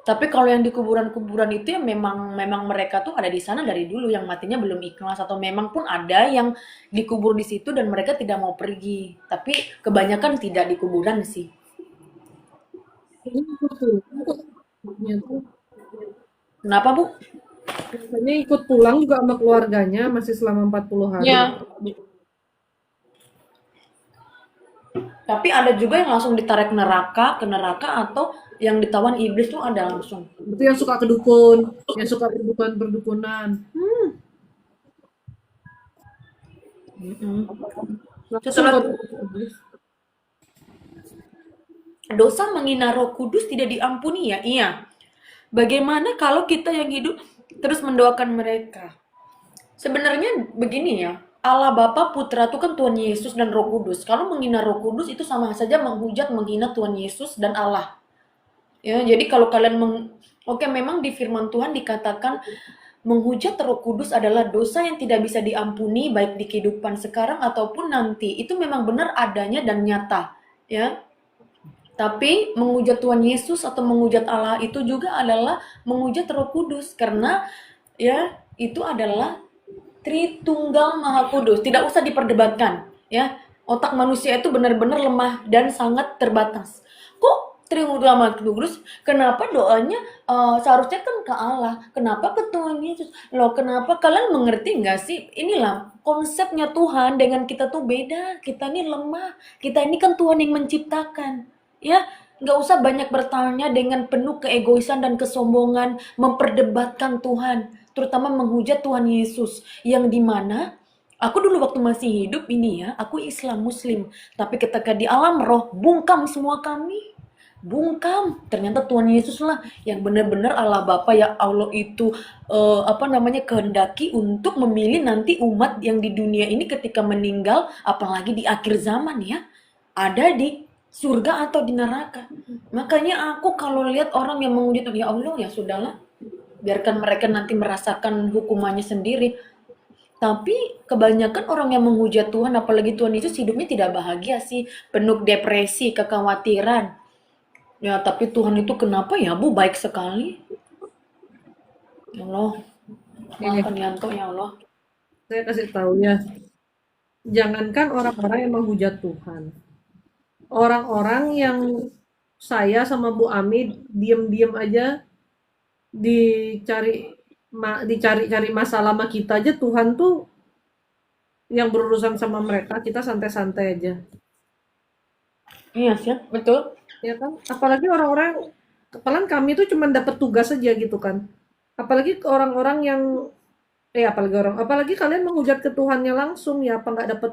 Tapi kalau yang di kuburan-kuburan itu ya memang mereka tuh ada di sana dari dulu, yang matinya belum ikhlas, atau memang pun ada yang dikubur di situ dan mereka tidak mau pergi. Tapi kebanyakan tidak di kuburan sih. Ini ikut pulang kok. Kenapa, Bu? Biasanya ikut pulang juga sama keluarganya masih selama 40 hari. Ya. Tapi ada juga yang langsung ditarik ke neraka atau yang ditawan iblis tuh ada langsung. Itu yang suka ke dukun, yang suka perdukunan. Setelah Langsung ke dosa menghina Roh Kudus tidak diampuni ya? Iya. Bagaimana kalau kita yang hidup terus mendoakan mereka? Sebenarnya begini ya, Allah Bapa, Putra itu kan Tuhan Yesus dan Roh Kudus. Kalau menghina Roh Kudus itu sama saja menghujat, menghina Tuhan Yesus dan Allah. Ya, jadi kalau kalian oke, memang di firman Tuhan dikatakan menghujat Roh Kudus adalah dosa yang tidak bisa diampuni baik di kehidupan sekarang ataupun nanti. Itu memang benar adanya dan nyata, ya. Tapi menghujat Tuhan Yesus atau menghujat Allah itu juga adalah menghujat Roh Kudus karena ya itu adalah Tritunggal Maha Kudus. Tidak usah diperdebatkan, ya. Otak manusia itu benar-benar lemah dan sangat terbatas. Kok Tritunggal Maha Kudus? Kenapa doanya seharusnya kan ke Allah? Kenapa ke Tuhan Yesus? Loh, kenapa kalian mengerti nggak sih? Inilah konsepnya Tuhan dengan kita tuh beda. Kita ini lemah. Kita ini kan Tuhan yang menciptakan. Ya, nggak usah banyak bertanya dengan penuh keegoisan dan kesombongan, memperdebatkan Tuhan, terutama menghujat Tuhan Yesus, yang dimana aku dulu waktu masih hidup ini ya, aku Islam Muslim, tapi ketika di alam roh, bungkam semua kami. Bungkam, ternyata Tuhan Yesus lah yang benar-benar Allah Bapa ya Allah itu kehendaki untuk memilih nanti umat yang di dunia ini ketika meninggal, apalagi di akhir zaman ya, ada di surga atau di neraka. Makanya aku kalau lihat orang yang menghujat, ya Allah ya sudahlah, biarkan mereka nanti merasakan hukumannya sendiri. Tapi kebanyakan orang yang menghujat Tuhan, apalagi Tuhan Yesus, hidupnya tidak bahagia sih, penuh depresi, kekhawatiran. Ya, tapi Tuhan itu kenapa ya, Bu, baik sekali. Ya Allah, Ini maafkan Yanto ya Allah. saya kasih tahu ya, jangankan orang-orang yang menghujat Tuhan, orang-orang yang saya sama Bu Ami diem-diem aja dicari-cari masalah sama kita aja, Tuhan tuh yang berurusan sama mereka, kita santai-santai aja. Iya sih, betul. Ya kan? Apalagi orang-orang, kepala kami tuh cuma dapat tugas aja gitu kan. Apalagi orang-orang yang apalagi kalian menghujat ke Tuhannya langsung, ya apa nggak dapat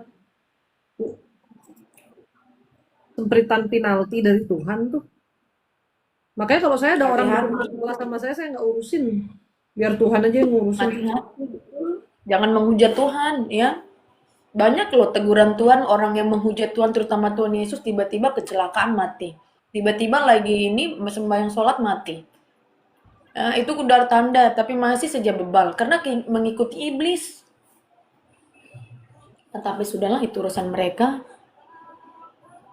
sempritan penalti dari Tuhan tuh. Makanya kalau saya ada orang bikin Hati-hati, masalah sama saya nggak urusin. Biar Tuhan aja yang ngurusin. hati-hati. Jangan menghujat Tuhan ya. Banyak loh teguran Tuhan orang yang menghujat Tuhan, terutama Tuhan Yesus, tiba-tiba kecelakaan mati. Tiba-tiba lagi ini sembahyang sholat mati. Itu udah tanda, tapi masih saja bebal karena mengikuti iblis. Tetapi sudahlah, itu urusan mereka.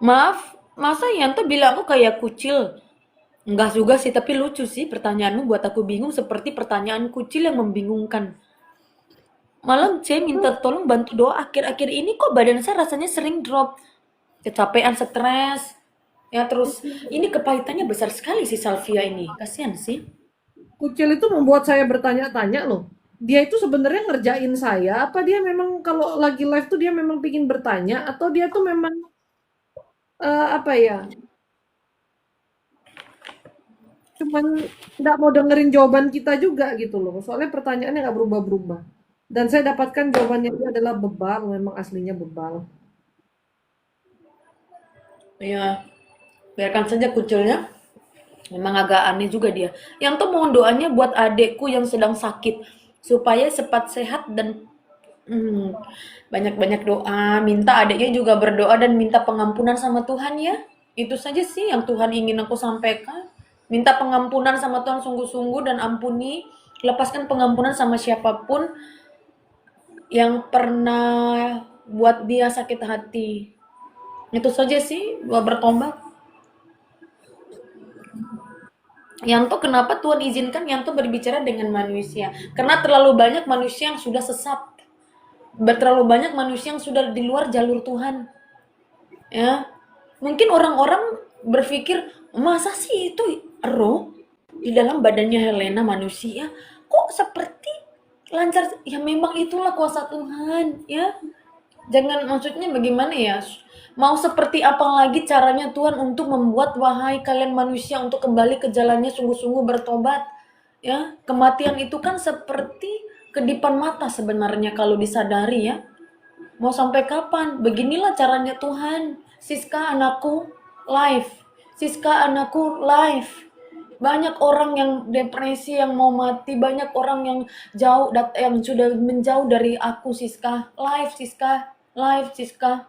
Maaf, masa Yanto bilang aku kayak kucil? Enggak juga sih, tapi lucu sih pertanyaanmu, buat aku bingung seperti pertanyaan kucil yang membingungkan. Malam C minta tolong bantu doa, akhir-akhir ini kok badan saya rasanya sering drop. Kecapean, stres. Ya terus, ini kepahitannya besar sekali sih Salvia ini. Kasihan sih. Kucil itu membuat saya bertanya-tanya loh. Dia itu sebenarnya ngerjain saya, apa dia memang kalau lagi live tuh dia memang pingin bertanya, atau dia tuh memang apa ya? Cuman nggak mau dengerin jawaban kita juga gitu loh. Soalnya pertanyaannya nggak berubah-berubah. Dan saya dapatkan jawabannya itu adalah bebal, memang aslinya bebal. Ya, biarkan saja kucilnya. Memang agak aneh juga dia. Yang tuh mohon doanya buat adekku yang sedang sakit supaya cepat sehat dan banyak-banyak doa. Minta adeknya juga berdoa dan minta pengampunan sama Tuhan ya. Itu saja sih yang Tuhan ingin aku sampaikan. Minta pengampunan sama Tuhan sungguh-sungguh dan ampuni. Lepaskan pengampunan sama siapapun yang pernah buat dia sakit hati. Itu saja sih, buat bertobat. Yanto, kenapa Tuhan izinkan Yanto berbicara dengan manusia? Karena terlalu banyak manusia yang sudah sesat. Terlalu banyak manusia yang sudah di luar jalur Tuhan. Ya, mungkin orang-orang berpikir, masa sih itu roh di dalam badannya Helena manusia? Kok seperti lancar? Ya memang itulah kuasa Tuhan. Ya, jangan, maksudnya bagaimana ya? Mau seperti apa lagi caranya Tuhan untuk membuat wahai kalian manusia untuk kembali ke jalannya, sungguh-sungguh bertobat. Ya, kematian itu kan seperti kedipan mata sebenarnya kalau disadari ya. Mau sampai kapan? Beginilah caranya Tuhan. Siska anakku, live. Siska anakku, live. Banyak orang yang depresi, yang mau mati, banyak orang yang yang sudah menjauh dari aku, Siska. Live, Siska. Live, Siska.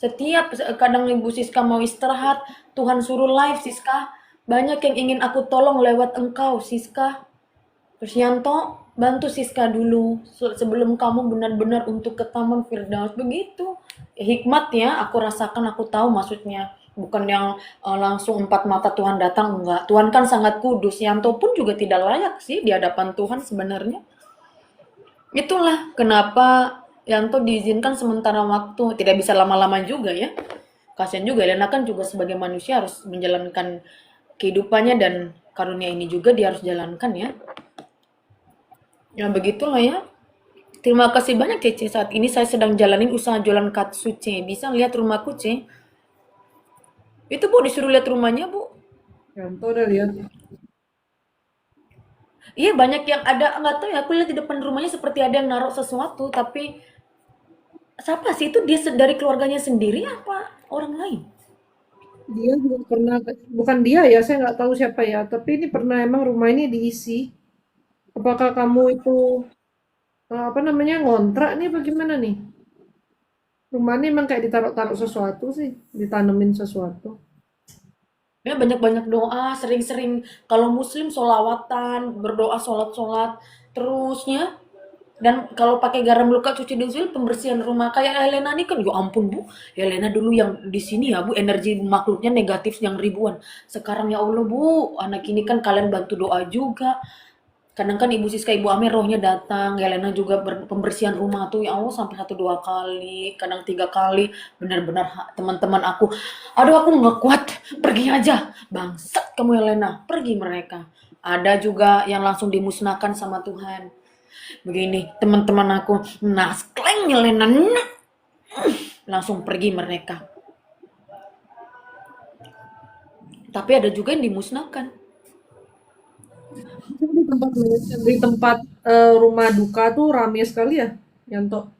Setiap kadang Ibu Siska mau istirahat, Tuhan suruh live, Siska. Banyak yang ingin aku tolong lewat engkau, Siska. Terus Yanto, bantu Siska dulu sebelum kamu benar-benar untuk ke Taman Firdaus begitu. Hikmat ya, aku rasakan, aku tahu maksudnya. Bukan yang langsung empat mata Tuhan datang, enggak. Tuhan kan sangat kudus. Yanto pun juga tidak layak sih di hadapan Tuhan sebenarnya. Itulah kenapa Yanto diizinkan sementara waktu, tidak bisa lama-lama juga ya. Kasihan juga, Elena kan juga sebagai manusia harus menjalankan kehidupannya dan karunia ini juga dia harus jalankan ya. Ya begitulah ya. Terima kasih banyak Cece. Saat ini saya sedang jalanin usaha jualan katsu C. Bisa lihat rumahku C. Itu Bu disuruh lihat rumahnya Bu. Yanto udah lihat. Iya banyak yang ada nggak tahu ya. Aku lihat di depan rumahnya seperti ada yang naruh sesuatu. Tapi siapa sih itu dia dari keluarganya sendiri apa orang lain? Dia juga pernah, bukan dia ya, saya nggak tahu siapa ya, tapi ini pernah emang rumah ini diisi. Apakah kamu itu apa namanya ngontrak nih bagaimana nih? Rumah ini emang kayak ditaruh-taruh sesuatu sih, ditanemin sesuatu. Ya banyak-banyak doa, sering-sering kalau muslim solawatan, berdoa sholat-sholat terusnya. Dan kalau pakai garam luka cuci dulu pembersihan rumah kayak Helena nih kan ya ampun Bu. Helena dulu yang di sini ya Bu energi makhluknya negatif yang ribuan. Sekarang ya Allah Bu, anak ini kan kalian bantu doa juga. Kadang kan Ibu Siska, Ibu Ame rohnya datang, Helena juga pembersihan rumah tuh ya Allah sampai 1 2 kali, kadang 3 kali, benar-benar teman-teman aku, aduh aku nggak kuat, pergi aja, bangsat kamu Helena, pergi mereka. Ada juga yang langsung dimusnahkan sama Tuhan. Begini teman-teman aku, naskleng Helena, langsung pergi mereka. Tapi ada juga yang dimusnahkan. Di tempat rumah duka tuh rame sekali ya, Yanto.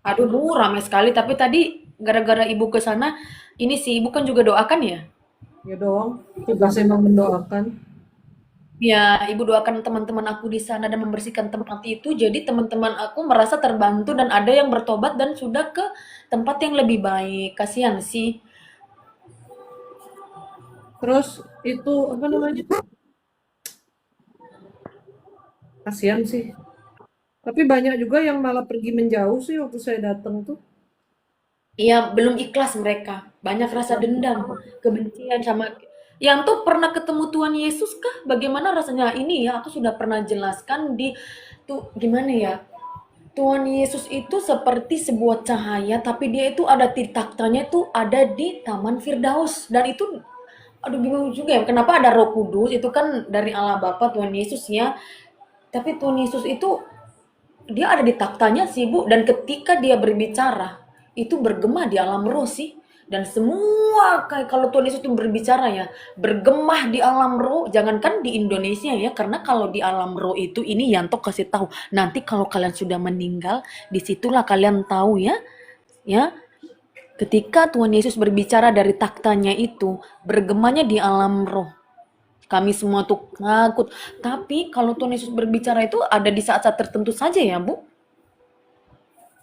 Aduh Bu, ramai sekali. Tapi tadi gara-gara Ibu ke sana, ini sih Ibu kan juga doakan ya. Ya dong, tugas emang mendoakan. Ya, Ibu doakan teman-teman aku di sana dan membersihkan tempat itu. Jadi teman-teman aku merasa terbantu dan ada yang bertobat dan sudah ke tempat yang lebih baik. Kasihan sih. Terus itu apa namanya? Kasihan sih. Tapi banyak juga yang malah pergi menjauh sih waktu saya datang tuh. Iya, belum ikhlas mereka. Banyak rasa dendam, kebencian sama yang tuh pernah ketemu Tuhan Yesus kah? Bagaimana rasanya? Ini ya, aku sudah pernah jelaskan di tuh gimana ya? Tuhan Yesus itu seperti sebuah cahaya, tapi dia itu ada di taktanya itu ada di Taman Firdaus dan itu aduh bingung juga ya kenapa ada Roh Kudus itu kan dari Allah Bapa Tuhan Yesus ya. Tapi Tuhan Yesus itu dia ada di taktanya sih Bu dan ketika dia berbicara itu bergema di alam roh sih dan semua kayak kalau Tuhan Yesus itu berbicara ya bergema di alam roh jangankan di Indonesia ya karena kalau di alam roh itu ini Yanto kasih tahu nanti kalau kalian sudah meninggal disitulah kalian tahu ya ketika Tuhan Yesus berbicara dari taktanya itu bergemanya di alam roh kami semua tuh takut. Tapi kalau Tuhan Yesus berbicara itu ada di saat-saat tertentu saja ya, Bu.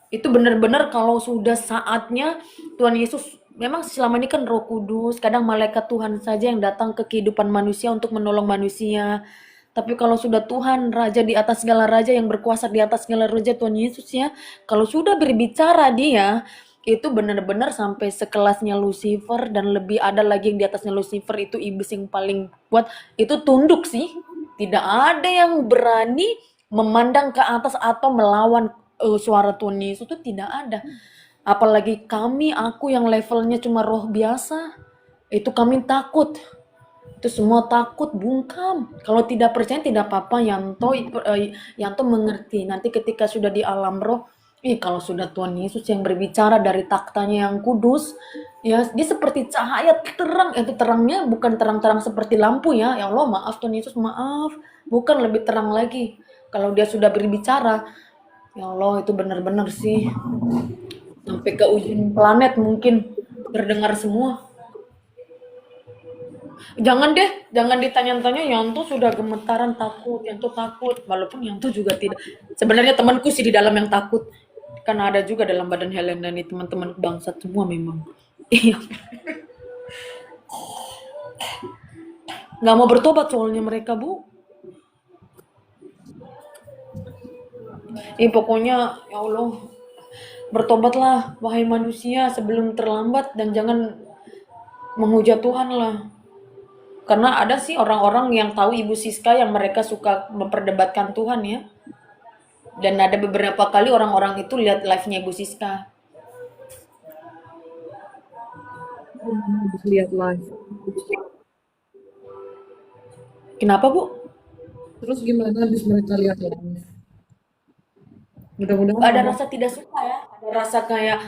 Itu benar-benar kalau sudah saatnya Tuhan Yesus memang selama ini kan Roh Kudus, kadang malaikat Tuhan saja yang datang ke kehidupan manusia untuk menolong manusia. Tapi kalau sudah Tuhan Raja di atas segala raja yang berkuasa di atas segala raja Tuhan Yesus ya, kalau sudah berbicara dia itu benar-benar sampai sekelasnya Lucifer dan lebih ada lagi yang di atasnya Lucifer itu iblis yang paling kuat itu tunduk sih. Tidak ada yang berani memandang ke atas atau melawan suara Tuhan Yesus itu tidak ada. Apalagi kami, aku yang levelnya cuma roh biasa, itu kami takut. Itu semua takut bungkam. Kalau tidak percaya tidak apa-apa, Yanto mengerti. Nanti ketika sudah di alam roh, kalau sudah Tuhan Yesus yang berbicara dari taktanya yang kudus, ya dia seperti cahaya terang. Itu terangnya bukan terang-terang seperti lampu ya. Ya Allah maaf Tuhan Yesus maaf, bukan lebih terang lagi. Kalau dia sudah berbicara, ya Allah itu benar-benar sih sampai ke ujung planet mungkin terdengar semua. Jangan deh, jangan ditanya-tanya Yanto sudah gemetaran takut, Yanto takut. Walaupun Yanto juga tidak. Sebenarnya temanku sih di dalam yang takut. Kan ada juga dalam badan Helena nih teman-teman bangsat semua memang. Iya. Nggak mau bertobat soalnya mereka Bu. Pokoknya ya Allah, bertobatlah wahai manusia sebelum terlambat dan jangan menghujat Tuhan lah. Karena ada sih orang-orang yang tahu Ibu Siska yang mereka suka memperdebatkan Tuhan ya. Dan ada beberapa kali orang-orang itu lihat live-nya Ibu Siska. Habis lihat live. Kenapa, Bu? Terus gimana habis mereka lihat live? Mudah-mudahan Ada Allah. rasa tidak suka ya. Ada rasa kayak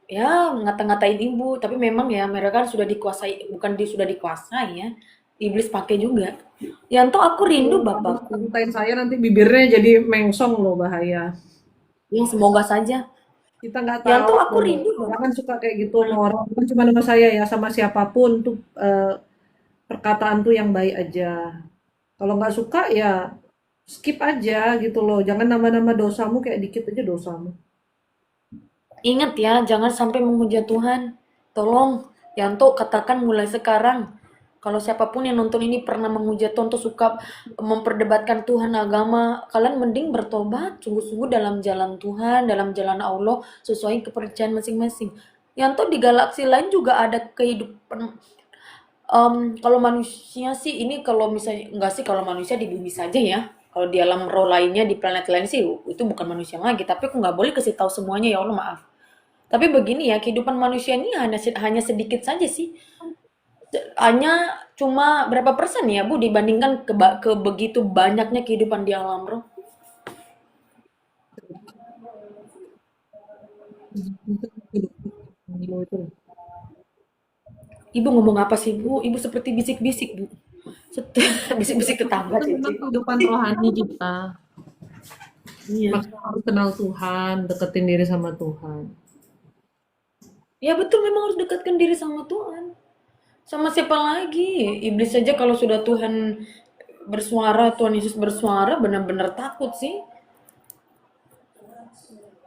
ya ngata-ngatain ibu, tapi memang ya mereka kan sudah dikuasai, bukan sudah dikuasai ya. Iblis pakai juga. Yanto aku rindu bapakku. Ngatain saya nanti bibirnya jadi mengsong loh, bahaya. Ya semoga saja. Kita nggak Yanto tahu. aku rindu Jangan bapakku. suka kayak gitu sama orang. Bukan cuma sama saya ya, sama siapapun tuh perkataan tuh yang baik aja. Kalau nggak suka ya skip aja gitu loh. Jangan nama-nama dosamu kayak dikit aja dosamu. Ingat ya, jangan sampai menghujat Tuhan. Tolong, Yanto katakan mulai sekarang. Kalau siapapun yang nonton ini pernah menghujat Tuhan atau suka memperdebatkan Tuhan agama, kalian mending bertobat sungguh-sungguh dalam jalan Tuhan, dalam jalan Allah, sesuai kepercayaan masing-masing. Yanto di galaksi lain juga ada kehidupan. Kalau manusia sih ini kalau misalnya enggak sih kalau manusia di bumi saja ya. Kalau di alam roh lainnya di planet lain sih itu bukan manusia lagi. Tapi aku nggak boleh kasih tahu semuanya ya Allah maaf. Tapi begini ya kehidupan manusia ini hanya sedikit saja sih. Hanya cuma berapa persen ya Bu dibandingkan ke begitu banyaknya kehidupan di alam roh. Itu. Ibu ngomong apa sih Bu? Ibu seperti bisik-bisik Bu. Bisik-bisik tetangga Itu memang Cici. kehidupan rohani kita. Iya. Makanya harus kenal Tuhan, deketin diri sama Tuhan. Ya betul memang harus dekatkan diri sama Tuhan. Sama siapa lagi? Iblis saja kalau sudah Tuhan bersuara, Tuhan Yesus bersuara, benar-benar takut sih.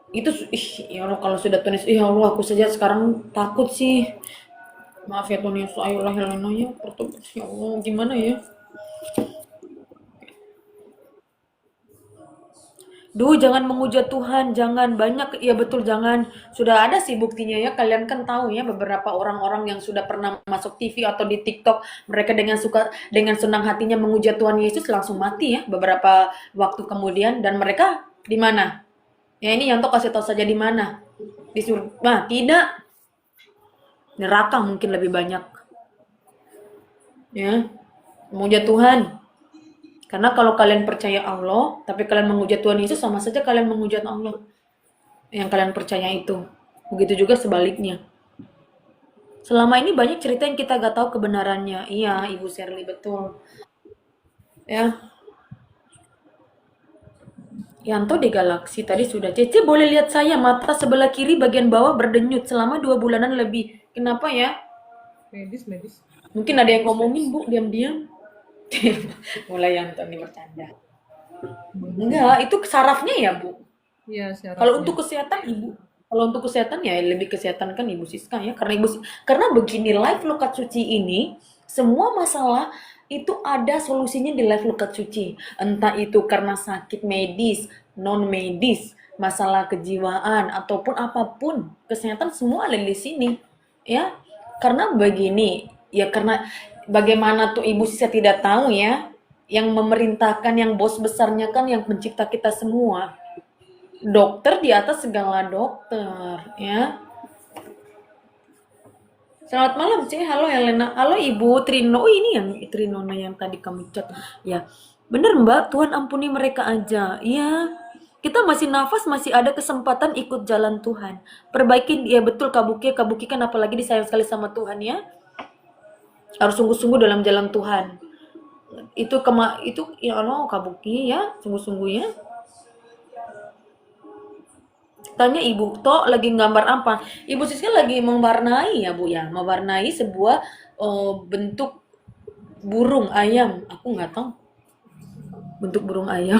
Itu, ya Allah kalau sudah Tuhan Yesus, ya Allah aku saja sekarang takut sih. Maaf ya Tuhan Yesus, ayolah Helena ya, bertobat ya Allah, gimana ya? Duh, jangan menghujat Tuhan, jangan banyak, ya betul jangan. Sudah ada sih buktinya ya, kalian kan tahu ya beberapa orang-orang yang sudah pernah masuk TV atau di TikTok, mereka dengan senang hatinya menghujat Tuhan Yesus langsung mati ya beberapa waktu kemudian dan mereka di mana? Ya ini Yanto kasih tahu saja di mana? Di surga? Tidak, neraka mungkin lebih banyak. Ya, menghujat Tuhan. Karena kalau kalian percaya Allah, tapi kalian menghujat Tuhan Yesus, sama saja kalian menghujat Allah. Yang kalian percaya itu. Begitu juga sebaliknya. Selama ini banyak cerita yang kita gak tahu kebenarannya. Iya, Ibu Shirley, betul. Ya, Yanto di galaksi tadi sudah. Cece boleh lihat saya, mata sebelah kiri bagian bawah berdenyut selama 2 bulanan lebih. Kenapa ya? Medis. Mungkin ada yang ngomongin, Bu, diam-diam. Mulai Yanto nih bercanda. Enggak, itu sarafnya ya, Bu. Iya, Kalau syaratnya. untuk kesehatan Ibu, kalau untuk kesehatan ya lebih kesehatan kan Ibu Siska ya. Karena begini live Lukat Suci ini semua masalah itu ada solusinya di live Lukat Suci. Entah itu karena sakit medis, non medis, masalah kejiwaan ataupun apapun, kesehatan semua ada di sini. Ya. Karena begini, ya karena bagaimana tuh Ibu Siska tidak tahu ya, yang memerintahkan yang bos besarnya kan yang pencipta kita semua. Dokter di atas segala dokter, ya. Selamat malam, Cih. Halo Helena. Halo Ibu Trino. Oh, ini yang Trinona yang tadi kamu chat. Ya. Bener Mbak, Tuhan ampuni mereka aja. Iya. Kita masih nafas, masih ada kesempatan ikut jalan Tuhan. Perbaiki, ya betul Kabuki kan apalagi disayang sekali sama Tuhan ya. Harus sungguh-sungguh dalam jalan Tuhan. Itu ya Allah Kabuki ya, sungguh-sungguh ya. Tanya Ibu Tok lagi gambar apa? Ibu Siska lagi mewarnai ya Bu ya, mewarnai sebuah bentuk burung ayam. Aku nggak tahu bentuk burung ayam.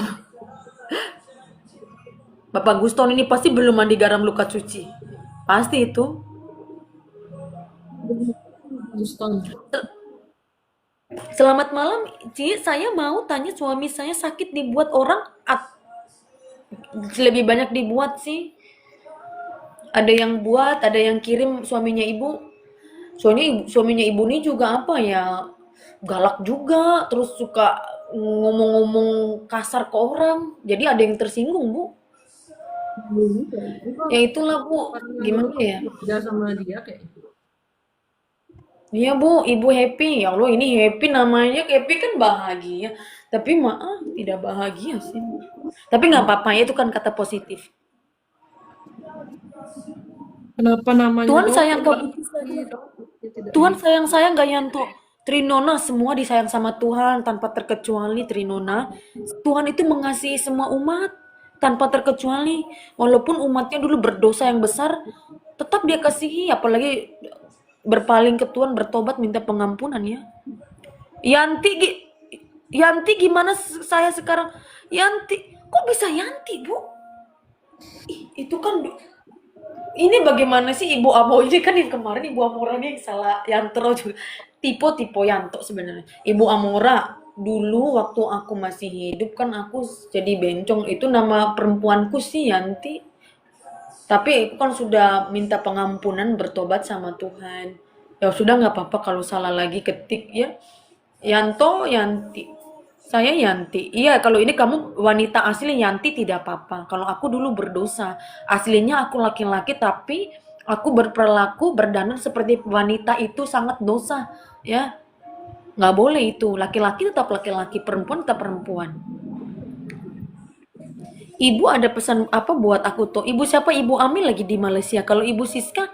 Bapak Guston ini pasti belum mandi garam luka cuci. Pasti itu. Houston. Selamat malam, Ci. Saya mau tanya suami saya sakit dibuat orang lebih banyak dibuat sih. Ada yang buat, ada yang kirim suaminya ibu. Soalnya suaminya ibu ini juga apa ya, galak juga, terus suka ngomong-ngomong kasar ke orang. Jadi ada yang tersinggung, Bu. Itu Ya itulah, Bu. karena memang Gimana ya? beda sama dia kayak gitu. Iya, Bu, Ibu happy. Ya Allah, ini happy namanya. Happy kan bahagia. Tapi maaf, tidak bahagia sih, Bu. Tapi nggak apa-apa, ya itu kan kata positif. Kenapa namanya Tuhan dong? sayang kamu saja. Dia tidak Tuhan gitu. sayang-sayang gak Yanto? Trinona semua disayang sama Tuhan tanpa terkecuali Trinona. Tuhan itu mengasihi semua umat tanpa terkecuali. Walaupun umatnya dulu berdosa yang besar, tetap dia kasihi. Apalagi berpaling ke Tuhan, bertobat, minta pengampunan ya. Yanti, Yanti gimana saya sekarang? Yanti, kok bisa Yanti, Bu? Itu kan ini bagaimana sih Ibu Amo ini kan yang kemarin Ibu Amora nih salah Yantro juga. Tipe-tipe Yanto sebenarnya. Ibu Amora dulu waktu aku masih hidup kan aku jadi bencong itu nama perempuanku sih Yanti. Tapi aku kan sudah minta pengampunan bertobat sama Tuhan. Ya sudah nggak apa-apa kalau salah lagi ketik ya. Yanto, Yanti. Saya Yanti. Iya, kalau ini kamu wanita asli Yanti tidak apa-apa. Kalau aku dulu berdosa. Aslinya aku laki-laki tapi aku berperilaku berdandan seperti wanita itu sangat dosa. Ya, nggak boleh itu. Laki-laki tetap laki-laki, perempuan tetap perempuan. Ibu ada pesan apa buat aku tuh? Ibu siapa? Ibu Ami lagi di Malaysia. Kalau Ibu Siska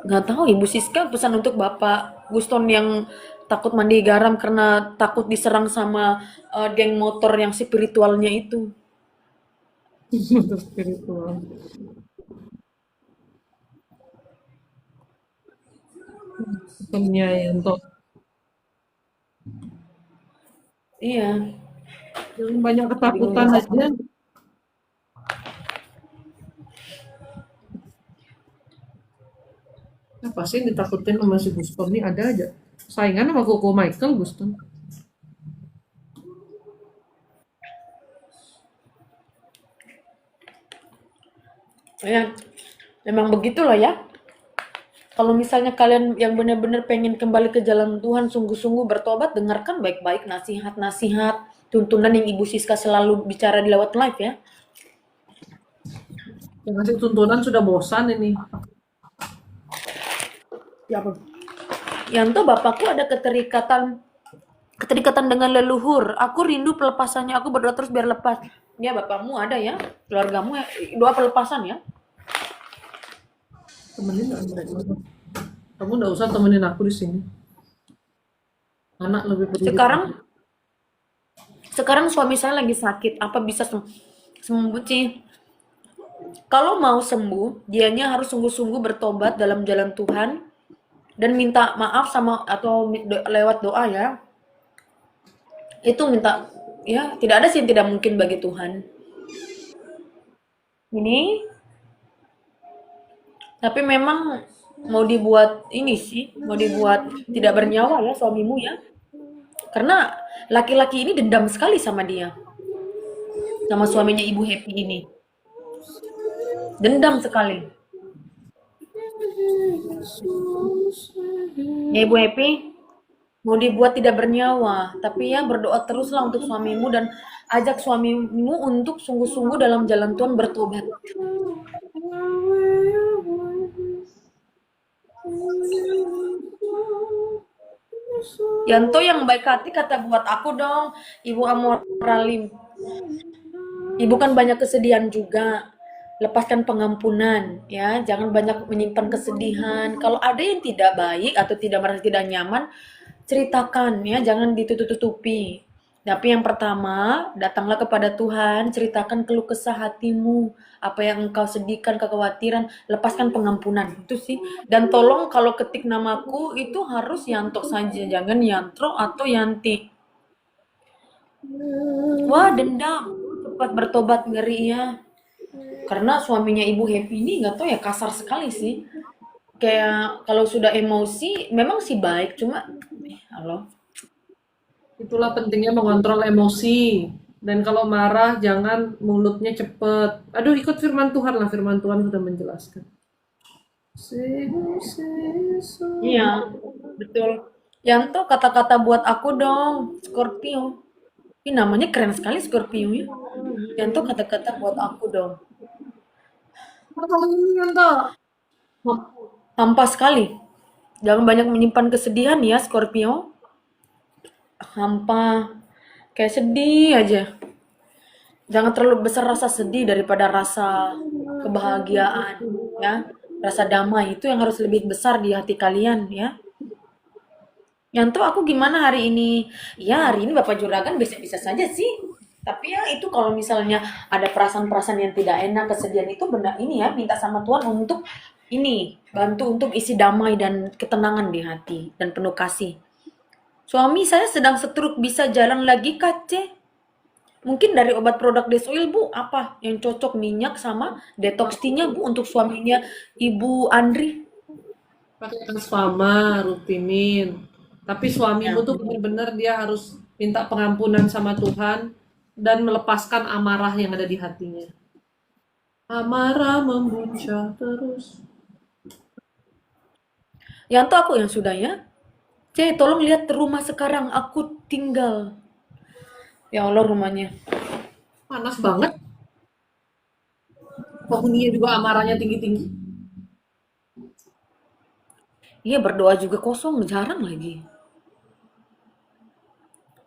nggak tahu. Ibu Siska pesan untuk Bapak Guston yang takut mandi garam karena takut diserang sama geng motor yang spiritualnya itu. Untuk spiritual. Temennya ya untuk Iya, yang banyak bingung ketakutan juga. aja. Apa sih yang ditakutin sama si Guston nih ada aja. Saingan sama Koko Michael Guston. Ya, memang begitulah ya. Kalau misalnya kalian yang benar-benar pengen kembali ke jalan Tuhan, sungguh-sungguh bertobat, dengarkan baik-baik nasihat-nasihat, tuntunan yang Ibu Siska selalu bicara di lewat live ya. Yang ngasih tuntunan sudah bosan ini. Ya, Bang. Yanto, bapakku ada keterikatan dengan leluhur. Aku rindu pelepasannya. Aku berdoa terus biar lepas. Ya, bapakmu ada ya. Keluargamu ya. Doa pelepasan ya. Temenin nggak mereka? Kamu nggak usah temenin aku di sini. Anak lebih peduli. Sekarang sekarang suami saya lagi sakit. Apa bisa sembuh sih? Kalau mau sembuh, dianya harus sungguh-sungguh bertobat dalam jalan Tuhan dan minta maaf sama atau lewat doa ya. Itu minta ya, tidak ada sih yang tidak mungkin bagi Tuhan. Ini tapi memang mau dibuat ini sih, mau dibuat tidak bernyawa ya suamimu ya. Karena laki-laki ini dendam sekali sama dia, sama suaminya Ibu Happy ini. Dendam sekali. Ya Ibu Happy, mau dibuat tidak bernyawa, tapi ya berdoa teruslah untuk suamimu dan ajak suamimu untuk sungguh-sungguh dalam jalan Tuhan bertobat. Yanto yang baik hati kata buat aku dong, Ibu Amoralim. Ibu kan banyak kesedihan juga. Lepaskan pengampunan, ya. Jangan banyak menyimpan kesedihan. Kalau ada yang tidak baik atau tidak merasa tidak nyaman, ceritakan, ya. Jangan ditutup-tutupi. Tapi yang pertama, datanglah kepada Tuhan, ceritakan keluh kesah hatimu, apa yang engkau sedihkan, kekhawatiran, lepaskan pengampunan. Itu sih. Dan tolong kalau ketik namaku itu harus Yanto saja, jangan Yantro atau Yanti. Wah, dendam. Cepat bertobat ngeri ya. Karena suaminya Ibu Happy ini nggak tahu ya kasar sekali sih. Kayak kalau sudah emosi memang sih baik cuma halo. Itulah pentingnya mengontrol emosi. Dan kalau marah jangan mulutnya cepet. Aduh, ikut firman Tuhan lah, firman Tuhan sudah menjelaskan. Iya, betul. Yanto kata-kata buat aku dong, Scorpio. Ini namanya keren sekali Scorpio ya. Yanto kata-kata buat aku dong. Hampa sekali. Jangan banyak menyimpan kesedihan ya Scorpio. Hampa. Kayak sedih aja. Jangan terlalu besar rasa sedih daripada rasa kebahagiaan ya. Rasa damai itu yang harus lebih besar di hati kalian ya. Yanto aku gimana hari ini? Ya hari ini Bapak Juragan bisa-bisa saja sih. Tapi ya itu kalau misalnya ada perasaan-perasaan yang tidak enak, kesedihan itu benar ini ya minta sama Tuhan untuk ini bantu untuk isi damai dan ketenangan di hati dan penuh kasih. Suami saya sedang stroke bisa jalan lagi Kak? Mungkin dari obat produk Desoil Bu apa yang cocok minyak sama detox tea-nya Bu untuk suaminya Ibu Andri? Pakai transformer, rutinin. Tapi suamimu Ya. tuh bener-bener dia harus minta pengampunan sama Tuhan dan melepaskan amarah yang ada di hatinya. Amarah membuncah terus. Yanto aku yang sudah ya. Tolong lihat rumah sekarang aku tinggal. Ya Allah rumahnya. Panas banget. Penghuninya juga amarahnya tinggi-tinggi. Iya berdoa juga kosong, jarang lagi.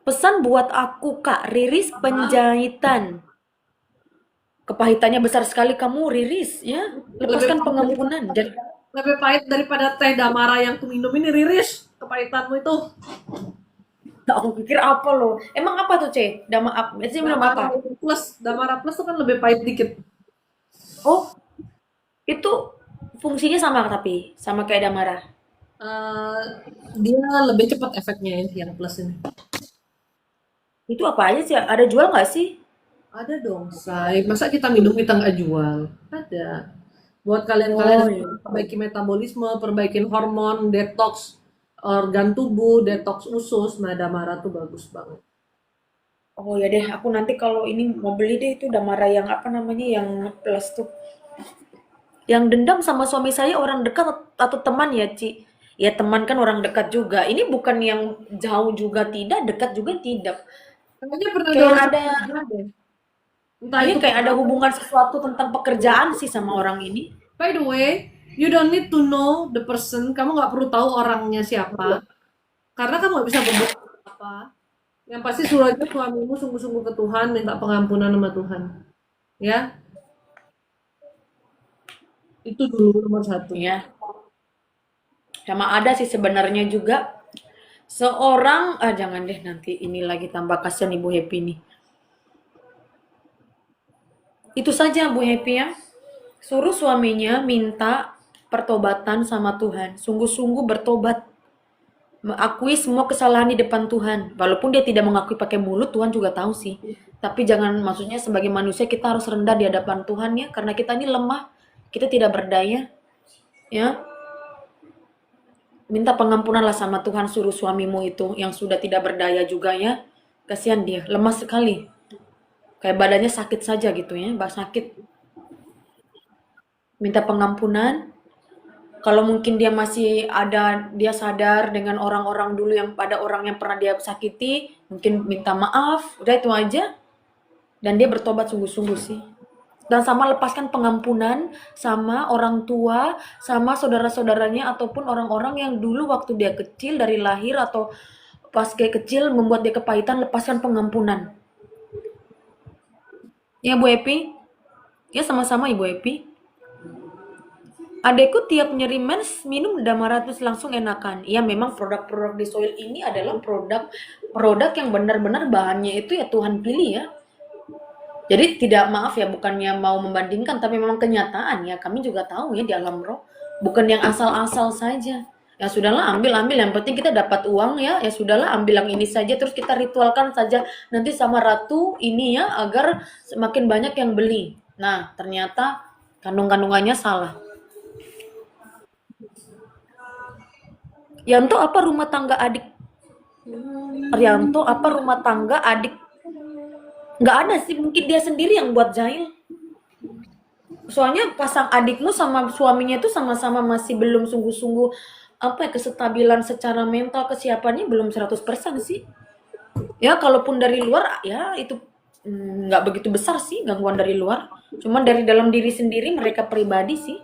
Pesan buat aku Kak, Riris penjahitan. Kepahitannya besar sekali kamu Riris ya. Lebih Lepaskan pengampunan. Jadi lebih pahit daripada teh damara yang kuminum ini, Riris. Kepahitanmu itu. aku pikir apa loh? Emang apa tuh Dama apa? Itu minum apa? Damara plus tuh kan lebih pahit dikit. Oh, itu fungsinya sama tapi sama kayak Damara. Eh, dia lebih cepat efeknya ya, yang plus ini. Itu apa aja sih? Ada jual nggak sih? Ada dong, say. Masa kita minum kita nggak jual? Ada. Buat kalian-kalian Oh yang iya. perbaiki metabolisme, perbaikin hormon, detox organ tubuh, detox usus, nah Damara tuh bagus banget. Oh ya deh, aku nanti kalau ini mau beli deh itu Damara yang apa namanya yang plus tuh. Yang dendam sama suami saya orang dekat atau teman ya, Ci? Ya teman kan orang dekat juga. Ini bukan yang jauh juga tidak, dekat juga tidak. Kayaknya pernah ada Kayak orang ada, juga deh. Entah iya itu kayak ada hubungan sesuatu tentang pekerjaan sih sama orang ini. by the way, you don't need to know the person. Kamu nggak perlu tahu orangnya siapa. Karena kamu nggak bisa berbuat apa. Yang pasti suruh aja suamimu sungguh-sungguh ke Tuhan, minta pengampunan sama Tuhan. Ya, itu dulu nomor satu. Ya, sama ada sih sebenarnya juga seorang, jangan deh nanti ini lagi tambah kasihan Ibu Happy nih. Itu saja Bu Happy ya. Suruh suaminya minta pertobatan sama Tuhan. Sungguh-sungguh bertobat. Mengakui semua kesalahan di depan Tuhan. Walaupun dia tidak mengakui pakai mulut, Tuhan juga tahu sih. Tapi jangan maksudnya sebagai manusia kita harus rendah di hadapan Tuhan ya. Karena kita ini lemah. Kita tidak berdaya. Ya. Minta pengampunan lah sama Tuhan suruh suamimu itu yang sudah tidak berdaya juga ya. Kasihan dia, lemah sekali. Kayak badannya sakit saja gitu ya, sakit. Minta pengampunan. Kalau mungkin dia masih ada, dia sadar dengan orang-orang dulu yang pada orang yang pernah dia sakiti, mungkin minta maaf, udah itu aja. Dan dia bertobat sungguh-sungguh sih. Dan sama lepaskan pengampunan sama orang tua, sama saudara-saudaranya ataupun orang-orang yang dulu waktu dia kecil dari lahir atau pas kayak kecil membuat dia kepahitan, lepaskan pengampunan. Ya Bu Epi? Ya sama-sama Ibu Epi. Adekku tiap nyeri mens minum Damaratus langsung enakan. Ya memang produk-produk di soil ini adalah produk yang benar-benar bahannya itu ya Tuhan pilih ya. Jadi tidak maaf ya bukannya mau membandingkan tapi memang kenyataan ya kami juga tahu ya di alam roh bukan yang asal-asal saja. Ya sudahlah ambil yang penting kita dapat uang ya sudahlah ambil yang ini saja terus kita ritualkan saja nanti sama ratu ini ya agar semakin banyak yang beli. Nah ternyata kandung-kandungannya salah. Yanto apa rumah tangga adik? Rianto apa rumah tangga adik Nggak ada sih, mungkin dia sendiri yang buat jahil. Soalnya pasang adikmu sama suaminya itu sama-sama masih belum sungguh-sungguh apa ya, kesestabilan secara mental, kesiapannya belum 100% sih. Ya kalaupun dari luar ya itu nggak begitu besar sih gangguan dari luar. Cuman dari dalam diri sendiri mereka pribadi sih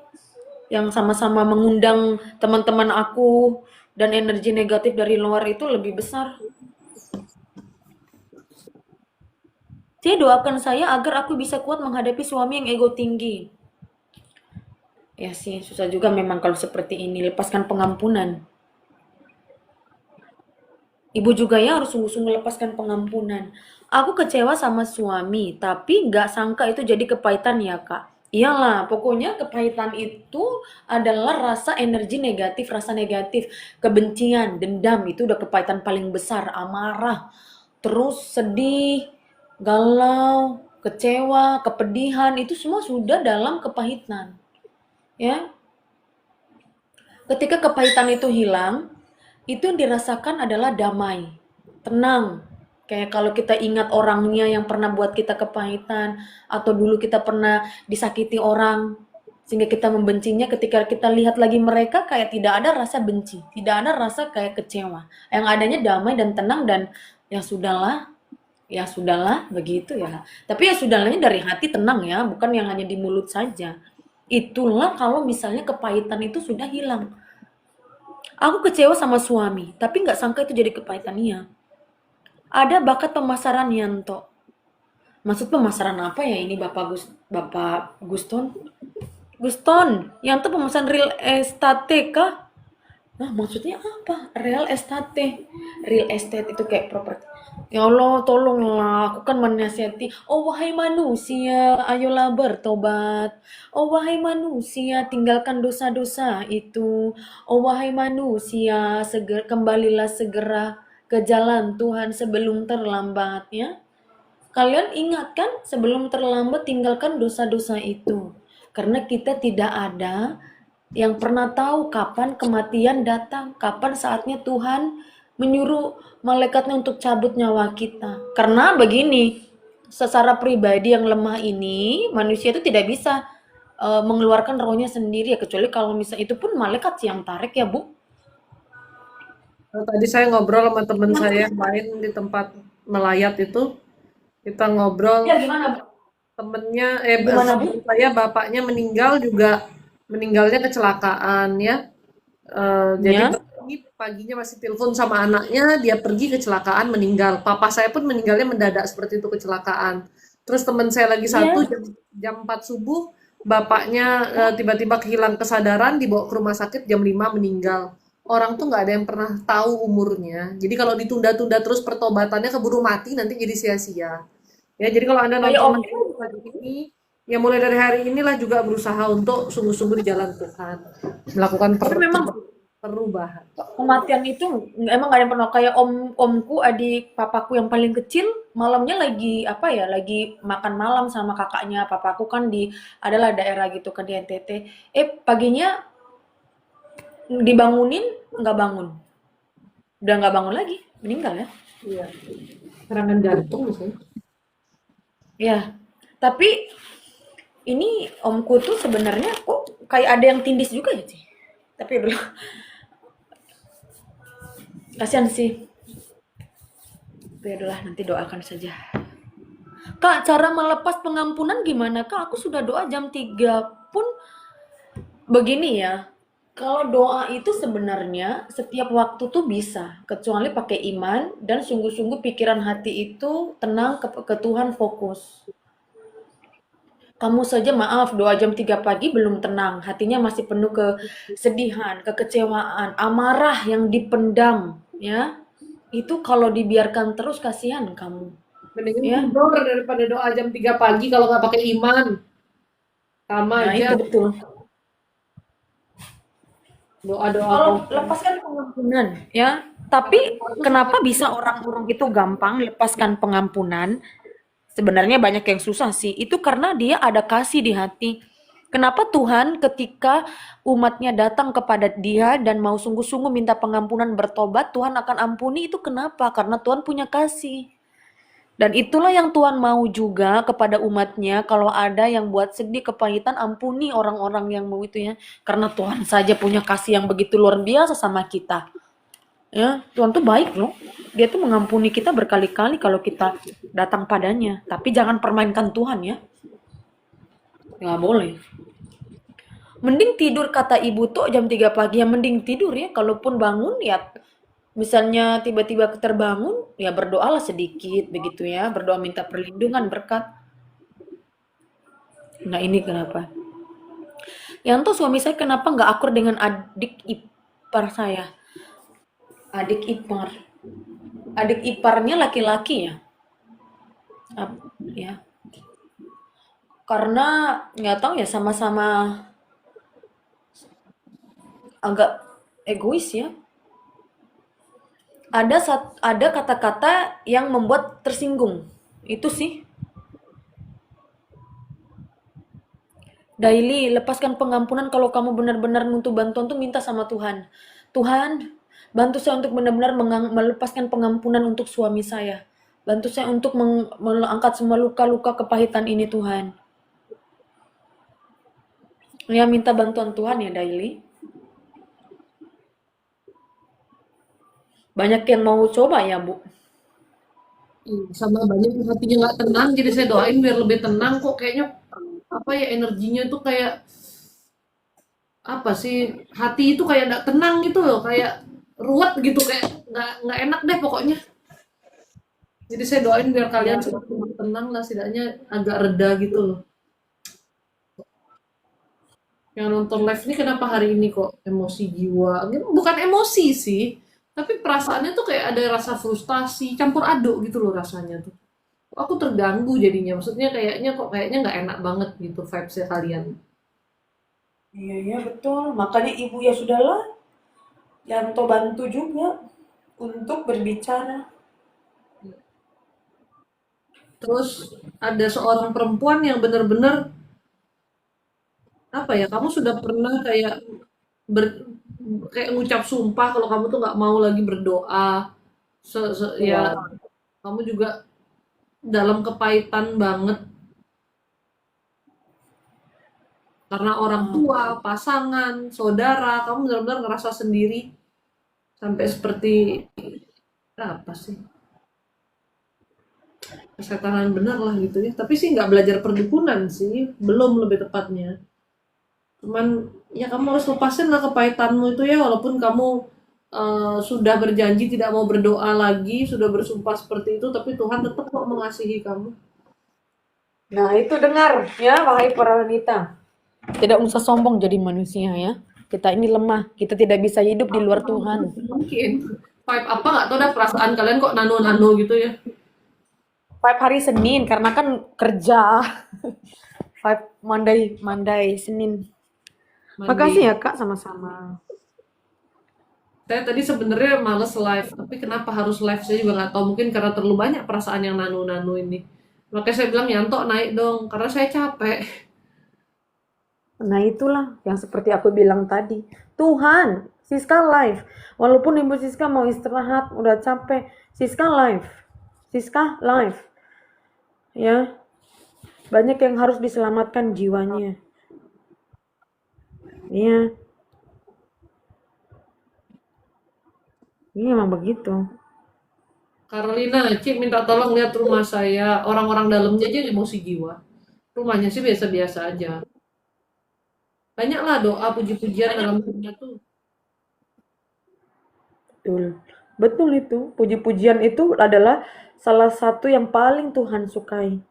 yang sama-sama mengundang teman-teman aku dan energi negatif dari luar itu lebih besar. Jadi doakan saya agar aku bisa kuat menghadapi suami yang ego tinggi. Ya sih, susah juga memang kalau seperti ini, lepaskan pengampunan. Ibu juga ya harus sungguh-sungguh lepaskan pengampunan. Aku kecewa sama suami, tapi nggak sangka itu jadi kepahitan ya kak. Iyalah, pokoknya kepahitan itu adalah rasa energi negatif, rasa negatif, kebencian, dendam, itu udah kepahitan paling besar, amarah, terus sedih, galau, kecewa, kepedihan, itu semua sudah dalam kepahitan. Ya, ketika kepahitan itu hilang, itu yang dirasakan adalah damai, tenang. Kayak kalau kita ingat orangnya yang pernah buat kita kepahitan, atau dulu kita pernah disakiti orang, sehingga kita membencinya, ketika kita lihat lagi mereka kayak tidak ada rasa benci, tidak ada rasa kayak kecewa. Yang adanya damai dan tenang dan ya sudahlah begitu ya. Tapi ya sudahnya dari hati tenang ya, bukan yang hanya di mulut saja. Itulah kalau misalnya kepahitan itu sudah hilang. Aku kecewa sama suami, tapi nggak sangka itu jadi kepahitannya. Ada bakat pemasaran Yanto. Maksud pemasaran apa ya ini Bapak Guston? Guston, Yanto pemasaran real estate kah? Nah, maksudnya apa? Real estate. Real estate itu kayak properti. Ya Allah, tolonglah. Aku kan menasihati. Oh, wahai manusia, ayolah bertobat. Oh, wahai manusia, tinggalkan dosa-dosa itu. Oh, wahai manusia, kembalilah segera ke jalan Tuhan sebelum terlambat, ya. Kalian ingat kan, sebelum terlambat tinggalkan dosa-dosa itu. Karena kita tidak ada yang pernah tahu kapan kematian datang, kapan saatnya Tuhan menyuruh malaikatnya untuk cabut nyawa kita. Karena begini, secara pribadi yang lemah ini, manusia itu tidak bisa mengeluarkan rohnya sendiri ya, kecuali kalau misalnya itu pun malaikat sih yang tarik ya Bu. Tadi saya ngobrol sama teman saya yang main di tempat melayat itu, kita ngobrol Ya gimana Bu? temennya Gimana Bu? temen saya bapaknya meninggal juga meninggalnya kecelakaan ya. Jadi Ya, paginya masih telepon sama anaknya, dia pergi kecelakaan meninggal. Papa saya pun meninggalnya mendadak seperti itu kecelakaan. Terus teman saya lagi satu ya. jam 4 subuh, bapaknya tiba-tiba kehilang kesadaran, dibawa ke rumah sakit jam 5 meninggal. Orang tuh nggak ada yang pernah tahu umurnya. Jadi kalau ditunda-tunda terus pertobatannya keburu mati nanti jadi sia-sia. Ya, jadi kalau Anda Kayak nonton omku, pagi ini, ya mulai dari hari inilah juga berusaha untuk sungguh-sungguh di jalan Tuhan, melakukan tapi memang perubahan. kematian itu emang gak ada yang pernah kayak omku adik papaku yang paling kecil malamnya lagi apa ya lagi makan malam sama kakaknya papaku kan di adalah daerah gitu kan di NTT paginya dibangunin nggak bangun udah nggak bangun lagi meninggal ya Iya, serangan jantung misalnya. ya tapi ini omku tuh sebenarnya kok kayak ada yang tindis juga ya sih tapi dulu kasihan sih tapi adalah nanti doakan saja. Kak, cara melepas pengampunan gimana? Kak, aku sudah doa jam 3 pun begini ya. Kalau doa itu sebenarnya setiap waktu tuh bisa, kecuali pakai iman dan sungguh-sungguh pikiran hati itu tenang ke Tuhan fokus. Kamu saja maaf, doa jam 3 pagi belum tenang, hatinya masih penuh kesedihan, kekecewaan, amarah yang dipendam, ya. Itu kalau dibiarkan terus kasihan kamu, Mendingan ya. tidur daripada doa jam 3 pagi kalau nggak pakai iman. Sama Nah, aja itu betul. doa-doa Kalau kamu. lepaskan pengampunan, ya. Tapi kenapa bisa orang-orang itu gampang lepaskan pengampunan? Sebenarnya banyak yang susah sih. Itu karena dia ada kasih di hati. Kenapa Tuhan ketika umatnya datang kepada dia dan mau sungguh-sungguh minta pengampunan bertobat, Tuhan akan ampuni itu kenapa? Karena Tuhan punya kasih. Dan itulah yang Tuhan mau juga kepada umatnya, kalau ada yang buat sedih, kepahitan, ampuni orang-orang yang mau itu ya. Karena Tuhan saja punya kasih yang begitu luar biasa sama kita. Ya, Tuhan tuh baik loh. Dia tuh mengampuni kita berkali-kali kalau kita datang padanya. Tapi jangan permainkan Tuhan ya. Nggak boleh. Mending tidur kata ibu tuh jam 3 pagi ya mending tidur ya. Kalaupun bangun ya misalnya tiba-tiba terbangun ya berdoalah sedikit begitu ya. Berdoa minta perlindungan berkat. Nah ini kenapa. Yang tuh suami saya kenapa nggak akur dengan adik ipar saya. Adik ipar. Adik iparnya laki-laki ya. Ya. Karena nggak tahu ya sama-sama agak egois ya. Ada kata-kata yang membuat tersinggung. Itu sih. Daily, lepaskan pengampunan kalau kamu benar-benar butuh bantuan tuh minta sama Tuhan. Tuhan, bantu saya untuk benar-benar melepaskan pengampunan untuk suami saya. Bantu saya untuk mengangkat semua luka-luka kepahitan ini Tuhan. Ya minta bantuan Tuhan ya Daily. Banyak yang mau coba ya Bu. Sama banyak yang hatinya nggak tenang, jadi saya doain biar lebih tenang. Kok kayaknya apa ya, energinya tuh kayak apa sih, hati itu kayak nggak tenang gitu loh, kayak ruwet gitu, kayak nggak enak deh pokoknya. Jadi saya doain biar kalian Ya, semakin tenang lah, setidaknya agak reda gitu loh. Yang nonton live ini kenapa hari ini kok emosi jiwa? Bukan emosi sih, tapi perasaannya tuh kayak ada rasa frustasi, campur aduk gitu loh rasanya tuh. Aku terganggu jadinya, maksudnya kayaknya nggak enak banget gitu vibes-nya kalian. iya ya betul. Makanya ibu ya sudahlah, Yanto bantu juga untuk berbicara. Terus ada seorang perempuan yang benar-benar apa ya? Kamu sudah pernah ber, kayak ngucap sumpah kalau kamu tuh nggak mau lagi berdoa. Ya Ya, kamu juga dalam kepahitan banget karena orang tua, pasangan, saudara, kamu benar-benar ngerasa sendiri sampai seperti apa sih? Kesetanan benar lah gitu ya. Tapi sih nggak belajar perdukunan sih, belum lebih tepatnya. Cuman ya kamu harus lepasin lah kepahitanmu itu ya, walaupun kamu sudah berjanji tidak mau berdoa lagi, sudah bersumpah seperti itu, tapi Tuhan tetap kok mengasihi kamu. nah itu dengar ya, wahai para wanita. Tidak usah sombong jadi manusia ya. Kita ini lemah, kita tidak bisa hidup di luar Tuhan. Mungkin vibe apa nggak tahu dah, perasaan kalian kok nano-nano gitu ya. Five hari Senin karena kan kerja. Five Monday, Monday, Senin. Mandi. Makasih ya Kak sama-sama. Saya tadi sebenarnya males live, tapi kenapa harus live saya juga nggak tahu. Mungkin karena terlalu banyak perasaan yang nano-nano ini. Makanya saya bilang Yanto naik dong, karena saya capek. Nah itulah yang seperti aku bilang tadi. Tuhan, Siska live. Walaupun Ibu Siska mau istirahat, udah capek. Siska live. Siska live. Ya, banyak yang harus diselamatkan jiwanya. Iya, ini emang begitu. Carolina, Cik minta tolong lihat rumah saya. Orang-orang dalamnya aja emosi jiwa. Rumahnya sih biasa-biasa aja. Banyaklah doa puji-pujian dalam rumah tuh. Betul. Betul itu. Puji-pujian itu adalah salah satu yang paling Tuhan sukai.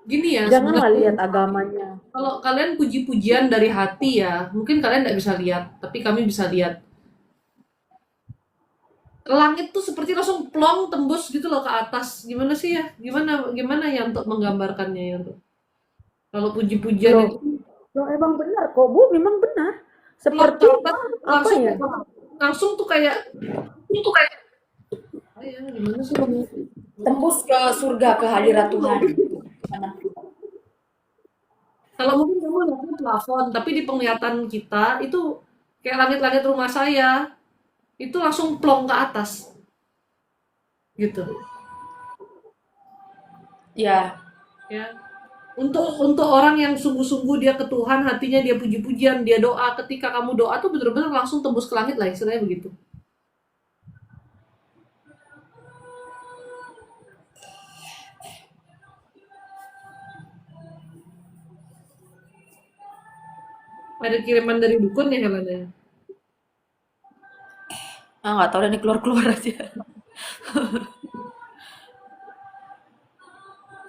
Gini ya, Janganlah sebenarnya lihat agamanya. kalau kalian puji-pujian dari hati ya, mungkin kalian nggak bisa lihat, tapi kami bisa lihat. Langit tuh seperti langsung plong tembus gitu loh ke atas. Gimana sih ya? Gimana gimana ya untuk menggambarkannya ya untuk kalau puji-pujian Loh, itu loh emang benar kok Bu, memang benar. plong Seperti ke atas apa langsung ya? langsung tuh kayak ah ya gimana sih ngomongnya? Tembus ke surga, ke hadirat Tuhan. Kalau mungkin kamu lihatnya plafon, tapi di penglihatan kita itu kayak langit-langit rumah saya itu langsung plong ke atas gitu. Ya, Ya. Untuk orang yang sungguh-sungguh dia ke Tuhan, hatinya dia puji-pujian, dia doa, ketika kamu doa tuh bener-bener langsung tembus ke langit lah, istilahnya begitu. Ada kiriman dari dukun ya Helena ya? nggak tahu, dan ini keluar-keluar aja.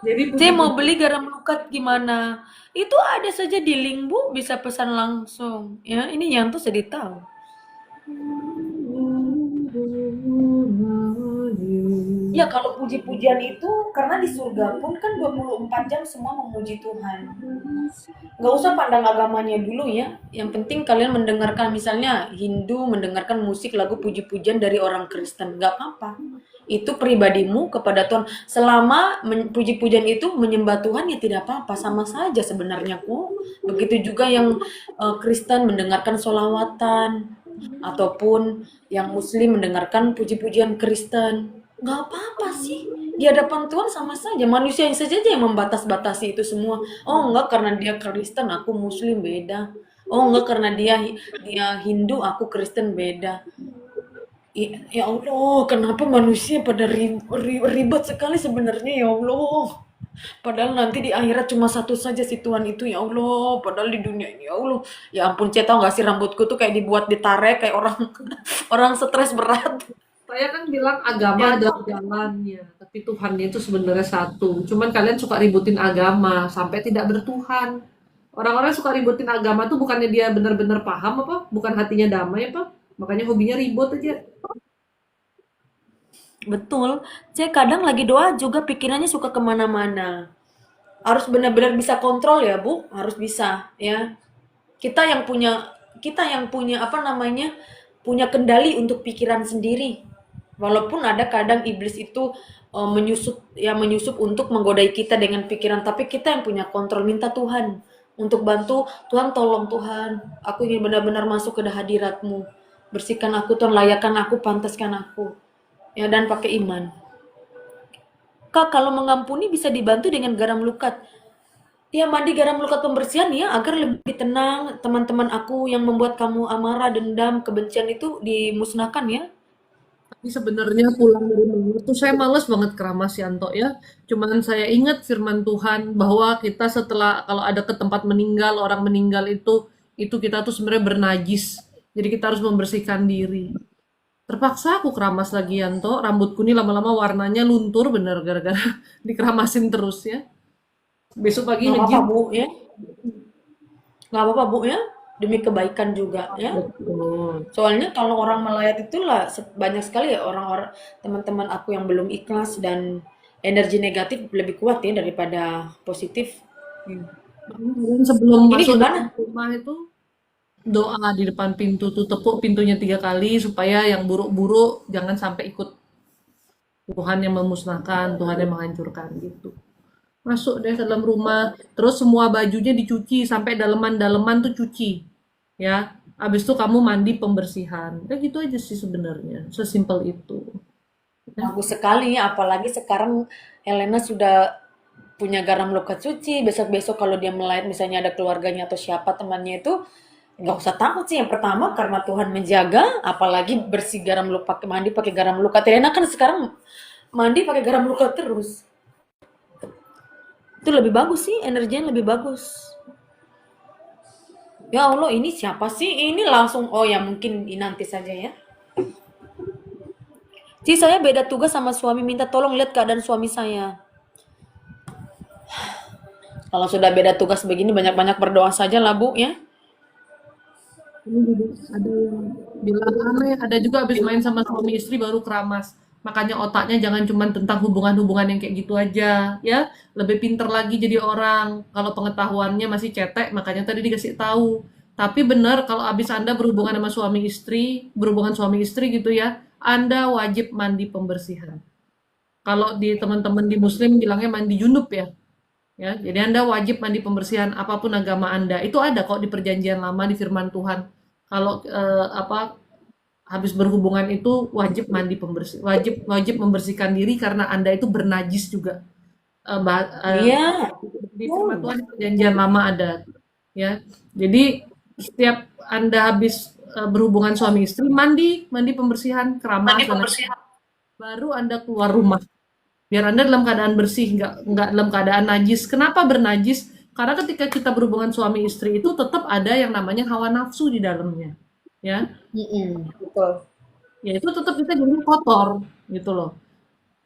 Jadi Saya mau puji-puji. beli garam lukat gimana? Itu ada saja di link, Bu, bisa pesan langsung. Ya, ini yang tuh sedih tahu. Ya, kalau puji-pujian itu karena di surga pun kan 24 jam semua memuji Tuhan. Nggak usah pandang agamanya dulu ya. Yang penting kalian mendengarkan, misalnya Hindu mendengarkan musik lagu puji-pujian dari orang Kristen. Nggak apa-apa. Itu pribadimu kepada Tuhan. Selama puji-pujian itu menyembah Tuhan ya tidak apa-apa. Sama saja sebenarnya kok. Begitu juga yang Kristen mendengarkan solawatan. Ataupun yang Muslim mendengarkan puji-pujian Kristen. Nggak apa-apa sih. Di hadapan Tuhan sama saja. Manusia yang saja yang membatas-batasi itu semua. Oh enggak, karena dia Kristen, aku Muslim, beda. Oh enggak, karena dia Hindu, aku Kristen, beda. Ya Allah, kenapa manusia pada ribet sekali sebenarnya ya Allah. Padahal nanti di akhirat cuma satu saja si Tuhan itu ya Allah. Padahal di dunia ini ya Allah. Ya ampun, Cie, tau gak sih rambutku tuh kayak dibuat ditarik kayak orang orang stres berat. Saya kan bilang agama Ya, adalah jalannya, tapi Tuhannya itu sebenarnya satu. Cuman kalian suka ributin agama sampai tidak bertuhan. Orang-orang suka ributin agama tuh bukannya dia benar-benar paham apa? Bukan hatinya damai apa? Makanya hobinya ribut aja. betul. Saya kadang lagi doa juga pikirannya suka kemana-mana. Harus benar-benar bisa kontrol ya, Bu. Harus bisa, ya. Kita yang punya apa namanya? Punya kendali untuk pikiran sendiri. Walaupun ada kadang iblis itu menyusup untuk menggodai kita dengan pikiran, tapi kita yang punya kontrol, minta Tuhan untuk bantu. Tuhan, tolong Tuhan, aku ingin benar-benar masuk ke hadiratmu. Bersihkan aku Tuhan, layakkan aku, pantaskan aku. Ya, dan pakai iman. Kak, kalau mengampuni bisa dibantu dengan garam lukat. Ya, mandi garam lukat pembersihan ya, agar lebih tenang. Teman-teman aku yang membuat kamu amarah, dendam, kebencian itu dimusnahkan ya. Tapi sebenarnya pulang dari Menur tuh saya males banget ke Ramas Yanto ya. Cuman saya ingat firman Tuhan bahwa kita setelah kalau ada ke tempat meninggal, orang meninggal itu kita tuh sebenarnya bernajis. Jadi kita harus membersihkan diri. Terpaksa aku keramas lagi Yanto, rambutku nih lama-lama warnanya luntur bener gara-gara dikeramasin terus ya. Besok pagi Nggak apa-apa nge-gym. Bu ya. Nggak apa-apa Bu ya. Demi kebaikan juga ya. Betul. Soalnya kalau orang melayat itulah banyak sekali ya orang-orang, teman-teman aku yang belum ikhlas dan energi negatif lebih kuat ya daripada positif. Dan sebelum Ini masuk gimana? dalam rumah itu doa di depan pintu tuh tepuk pintunya 3 kali supaya yang buruk-buruk jangan sampai ikut Tuhan yang memusnahkan, Tuhan yang menghancurkan gitu. Masuk deh ke dalam rumah, terus semua bajunya dicuci sampai daleman-daleman tuh cuci, ya. Habis itu kamu mandi pembersihan. Kayak gitu aja sih sebenarnya, sesimpel itu. Ya. Bagus sekali ya, apalagi sekarang Helena sudah punya garam luka suci. Besok-besok kalau dia melayat misalnya ada keluarganya atau siapa temannya itu, nggak usah takut sih. Yang pertama karena Tuhan menjaga, apalagi bersih garam luka, pakai mandi pakai garam luka. Helena kan sekarang mandi pakai garam luka terus. Itu lebih bagus sih, energinya lebih bagus. Ya Allah, ini siapa sih? Ini langsung, oh ya mungkin nanti saja ya. Ci, saya beda tugas sama suami, minta tolong lihat keadaan suami saya. Kalau sudah beda tugas begini, banyak-banyak berdoa saja lah Bu ya. Ini juga ada yang bilang aneh, ada juga habis main sama suami istri baru keramas. Makanya otaknya jangan cuma tentang hubungan-hubungan yang kayak gitu aja, ya. Lebih pinter lagi jadi orang. Kalau pengetahuannya masih cetek, makanya tadi dikasih tahu. Tapi benar kalau habis Anda berhubungan sama suami istri, berhubungan suami istri gitu ya, Anda wajib mandi pembersihan. Kalau di teman-teman di Muslim bilangnya mandi junub ya. Ya, jadi Anda wajib mandi pembersihan apapun agama Anda. Itu ada kok di perjanjian lama di firman Tuhan. Kalau habis berhubungan itu wajib mandi pembersih, wajib wajib membersihkan diri karena Anda itu bernajis juga. eh, bah- eh, Iya. di firman Tuhan di perjanjian lama ada, ya. Jadi setiap Anda habis berhubungan suami istri, mandi, mandi pembersihan, Mandi keramas dan lain, pembersihan. baru Anda keluar rumah. Biar Anda dalam keadaan bersih, nggak dalam keadaan najis. Kenapa bernajis? Karena ketika kita berhubungan suami istri itu tetap ada yang namanya hawa nafsu di dalamnya, ya. Betul. Ya itu tetap kita jadi kotor, gitu loh.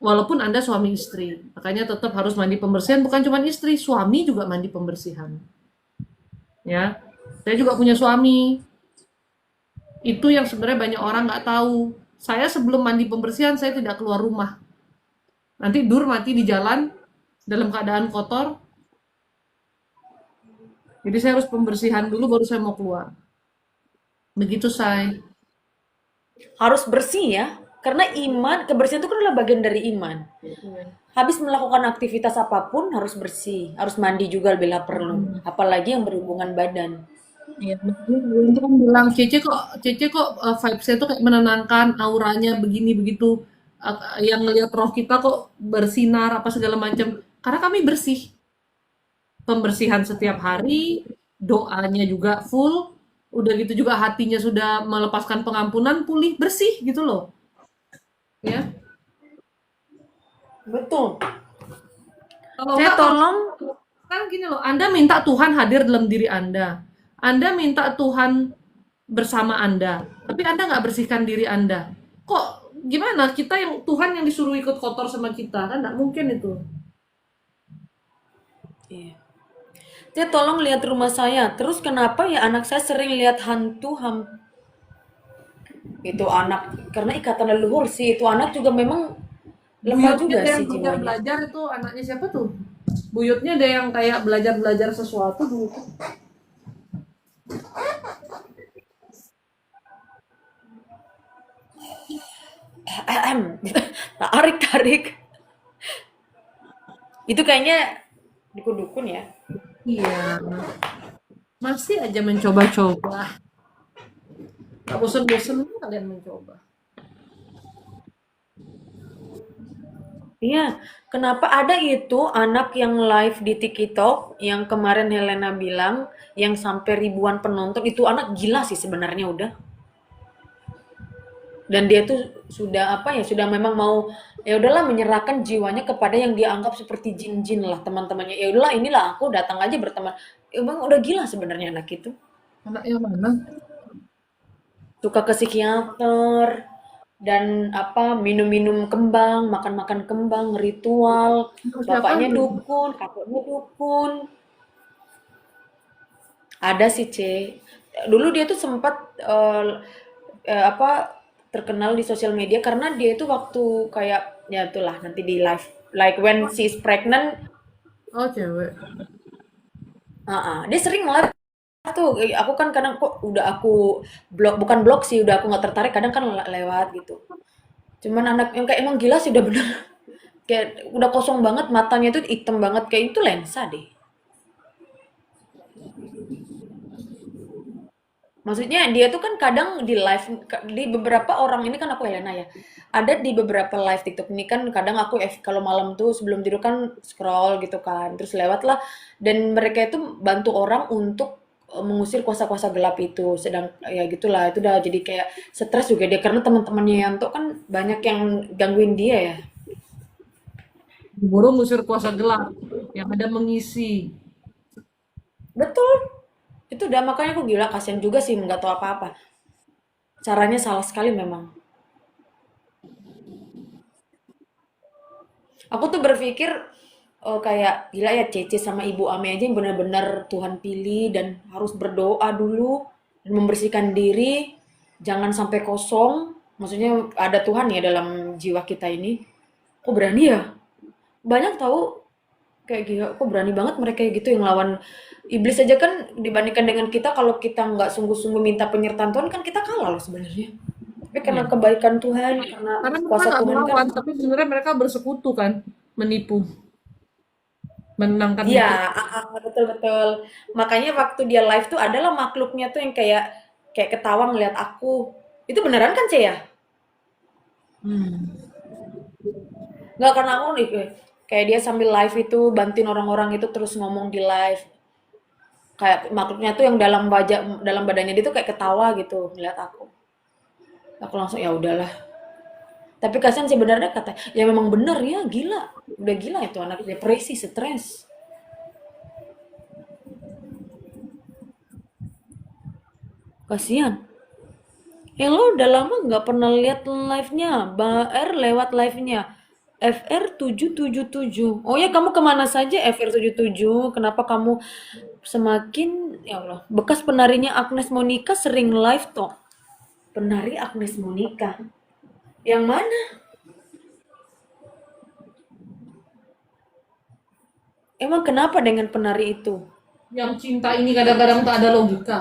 Walaupun Anda suami istri, makanya tetap harus mandi pembersihan. Bukan cuma istri, suami juga mandi pembersihan, ya. Saya juga punya suami. Itu yang sebenarnya banyak orang nggak tahu. Saya sebelum mandi pembersihan saya tidak keluar rumah. Nanti Dur mati di jalan dalam keadaan kotor. Jadi saya harus pembersihan dulu baru saya mau keluar. Begitu saya. Harus bersih ya. Karena iman, kebersihan itu kan adalah bagian dari iman. Habis melakukan aktivitas apapun harus bersih, harus mandi juga bila perlu. Apalagi yang berhubungan badan. Iya, betul. Itu kan bilang Cece kok vibes-nya tuh kayak menenangkan, auranya begini begitu. Yang ngelihat roh kita kok bersinar apa segala macam. Karena kami bersih. Pembersihan setiap hari, doanya juga full, udah gitu juga hatinya sudah melepaskan pengampunan, pulih, bersih gitu loh. Ya. Betul. Kalau Saya enggak, kalau tolong, kan gini loh, Anda minta Tuhan hadir dalam diri Anda. Anda minta Tuhan bersama Anda, tapi Anda nggak bersihkan diri Anda. Kok gimana? Kita yang Tuhan yang disuruh ikut kotor sama kita, kan nggak mungkin itu. iya. Saya tolong lihat rumah saya. Terus kenapa ya anak saya sering lihat hantu itu anak karena ikatan leluhur sih itu anak juga memang lemah Buyutnya juga ada yang sih jiwanya. belajar-belajar itu anaknya siapa tuh? Buyutnya ada yang kayak belajar-belajar sesuatu dulu. Tarik tarik. Itu kayaknya dukun-dukun ya. Iya, masih aja mencoba-coba. Gak bosen-bosen kalian mencoba. Iya, kenapa ada itu anak yang live di TikTok yang kemarin Helena bilang yang sampai ribuan penonton itu anak gila sih sebenarnya udah. Dan dia tuh sudah apa ya, sudah memang mau ya udahlah menyerahkan jiwanya kepada yang dia anggap seperti jin-jin lah teman-temannya. Ya udahlah inilah aku datang aja berteman. Emang udah gila sebenarnya anak itu. Anak yang mana? Suka ke psikiater dan apa minum-minum kembang, makan-makan kembang, ritual. Siapa Bapaknya tuh? dukun, kakaknya dukun. Ada sih, C. Dulu dia tuh sempat apa terkenal di sosial media karena dia itu waktu kayak ya itulah nanti di live like when she's pregnant, Oh, cewek. dia sering live tuh. Aku kan kadang kok udah aku blok bukan blok sih udah aku nggak tertarik kadang kan lewat gitu. Cuman anak yang kayak emang gila sih udah bener kayak udah kosong banget matanya tuh hitam banget kayak itu lensa deh. Maksudnya dia tuh kan kadang di live di beberapa orang ini kan aku Helena ya. Ada di beberapa live TikTok ini kan kadang aku kalau malam tuh sebelum tidur kan scroll gitu kan. Terus lewat lah dan mereka itu bantu orang untuk mengusir kuasa-kuasa gelap itu. Sedang ya gitulah itu udah jadi kayak stres juga dia karena teman-temannya Yanto kan banyak yang gangguin dia ya. Buru ngusir kuasa gelap yang ada mengisi. Betul. Itu udah makanya aku gila kasihan juga sih nggak tahu apa-apa. Caranya salah sekali memang. Aku tuh berpikir kayak gila ya Cece sama Ibu Ame aja yang benar-benar Tuhan pilih dan harus berdoa dulu dan membersihkan diri, jangan sampai kosong. Maksudnya ada Tuhan ya dalam jiwa kita ini. Kok berani ya? Banyak tahu kayak gila, kok berani banget mereka kayak gitu yang lawan iblis aja kan dibandingkan dengan kita kalau kita nggak sungguh-sungguh minta penyertaan Tuhan kan kita kalah loh sebenarnya. Tapi karena Iya. kebaikan Tuhan, karena Karena mereka kuasa nggak Tuhan kan melawan, tapi sebenarnya mereka bersekutu kan, menipu, menenangkan iya, hati. betul betul. Makanya waktu dia live tuh adalah makhluknya tuh yang kayak kayak ketawa ngeliat aku. Itu beneran kan, Ce ya? Hmm. Nggak karena aku nih, Kayak dia sambil live itu bantuin orang-orang itu terus ngomong di live. Kayak makhluknya tuh yang dalam wajah dalam badannya dia tuh kayak ketawa gitu ngeliat aku. Aku langsung ya udahlah. Tapi kasihan sebenarnya kata, ya memang bener ya gila. Udah gila itu anak depresi, stres. Kasihan. Lo udah lama nggak pernah lihat live-nya, Baer lewat live-nya. FR777. Oh ya, kamu kemana saja FR77? Kenapa kamu semakin, ya Allah, bekas penarinya Agnes Monica sering live toh. Penari Agnes Monica. Yang mana? Emang kenapa dengan penari itu? Yang cinta ini kadang-kadang tak ada logika.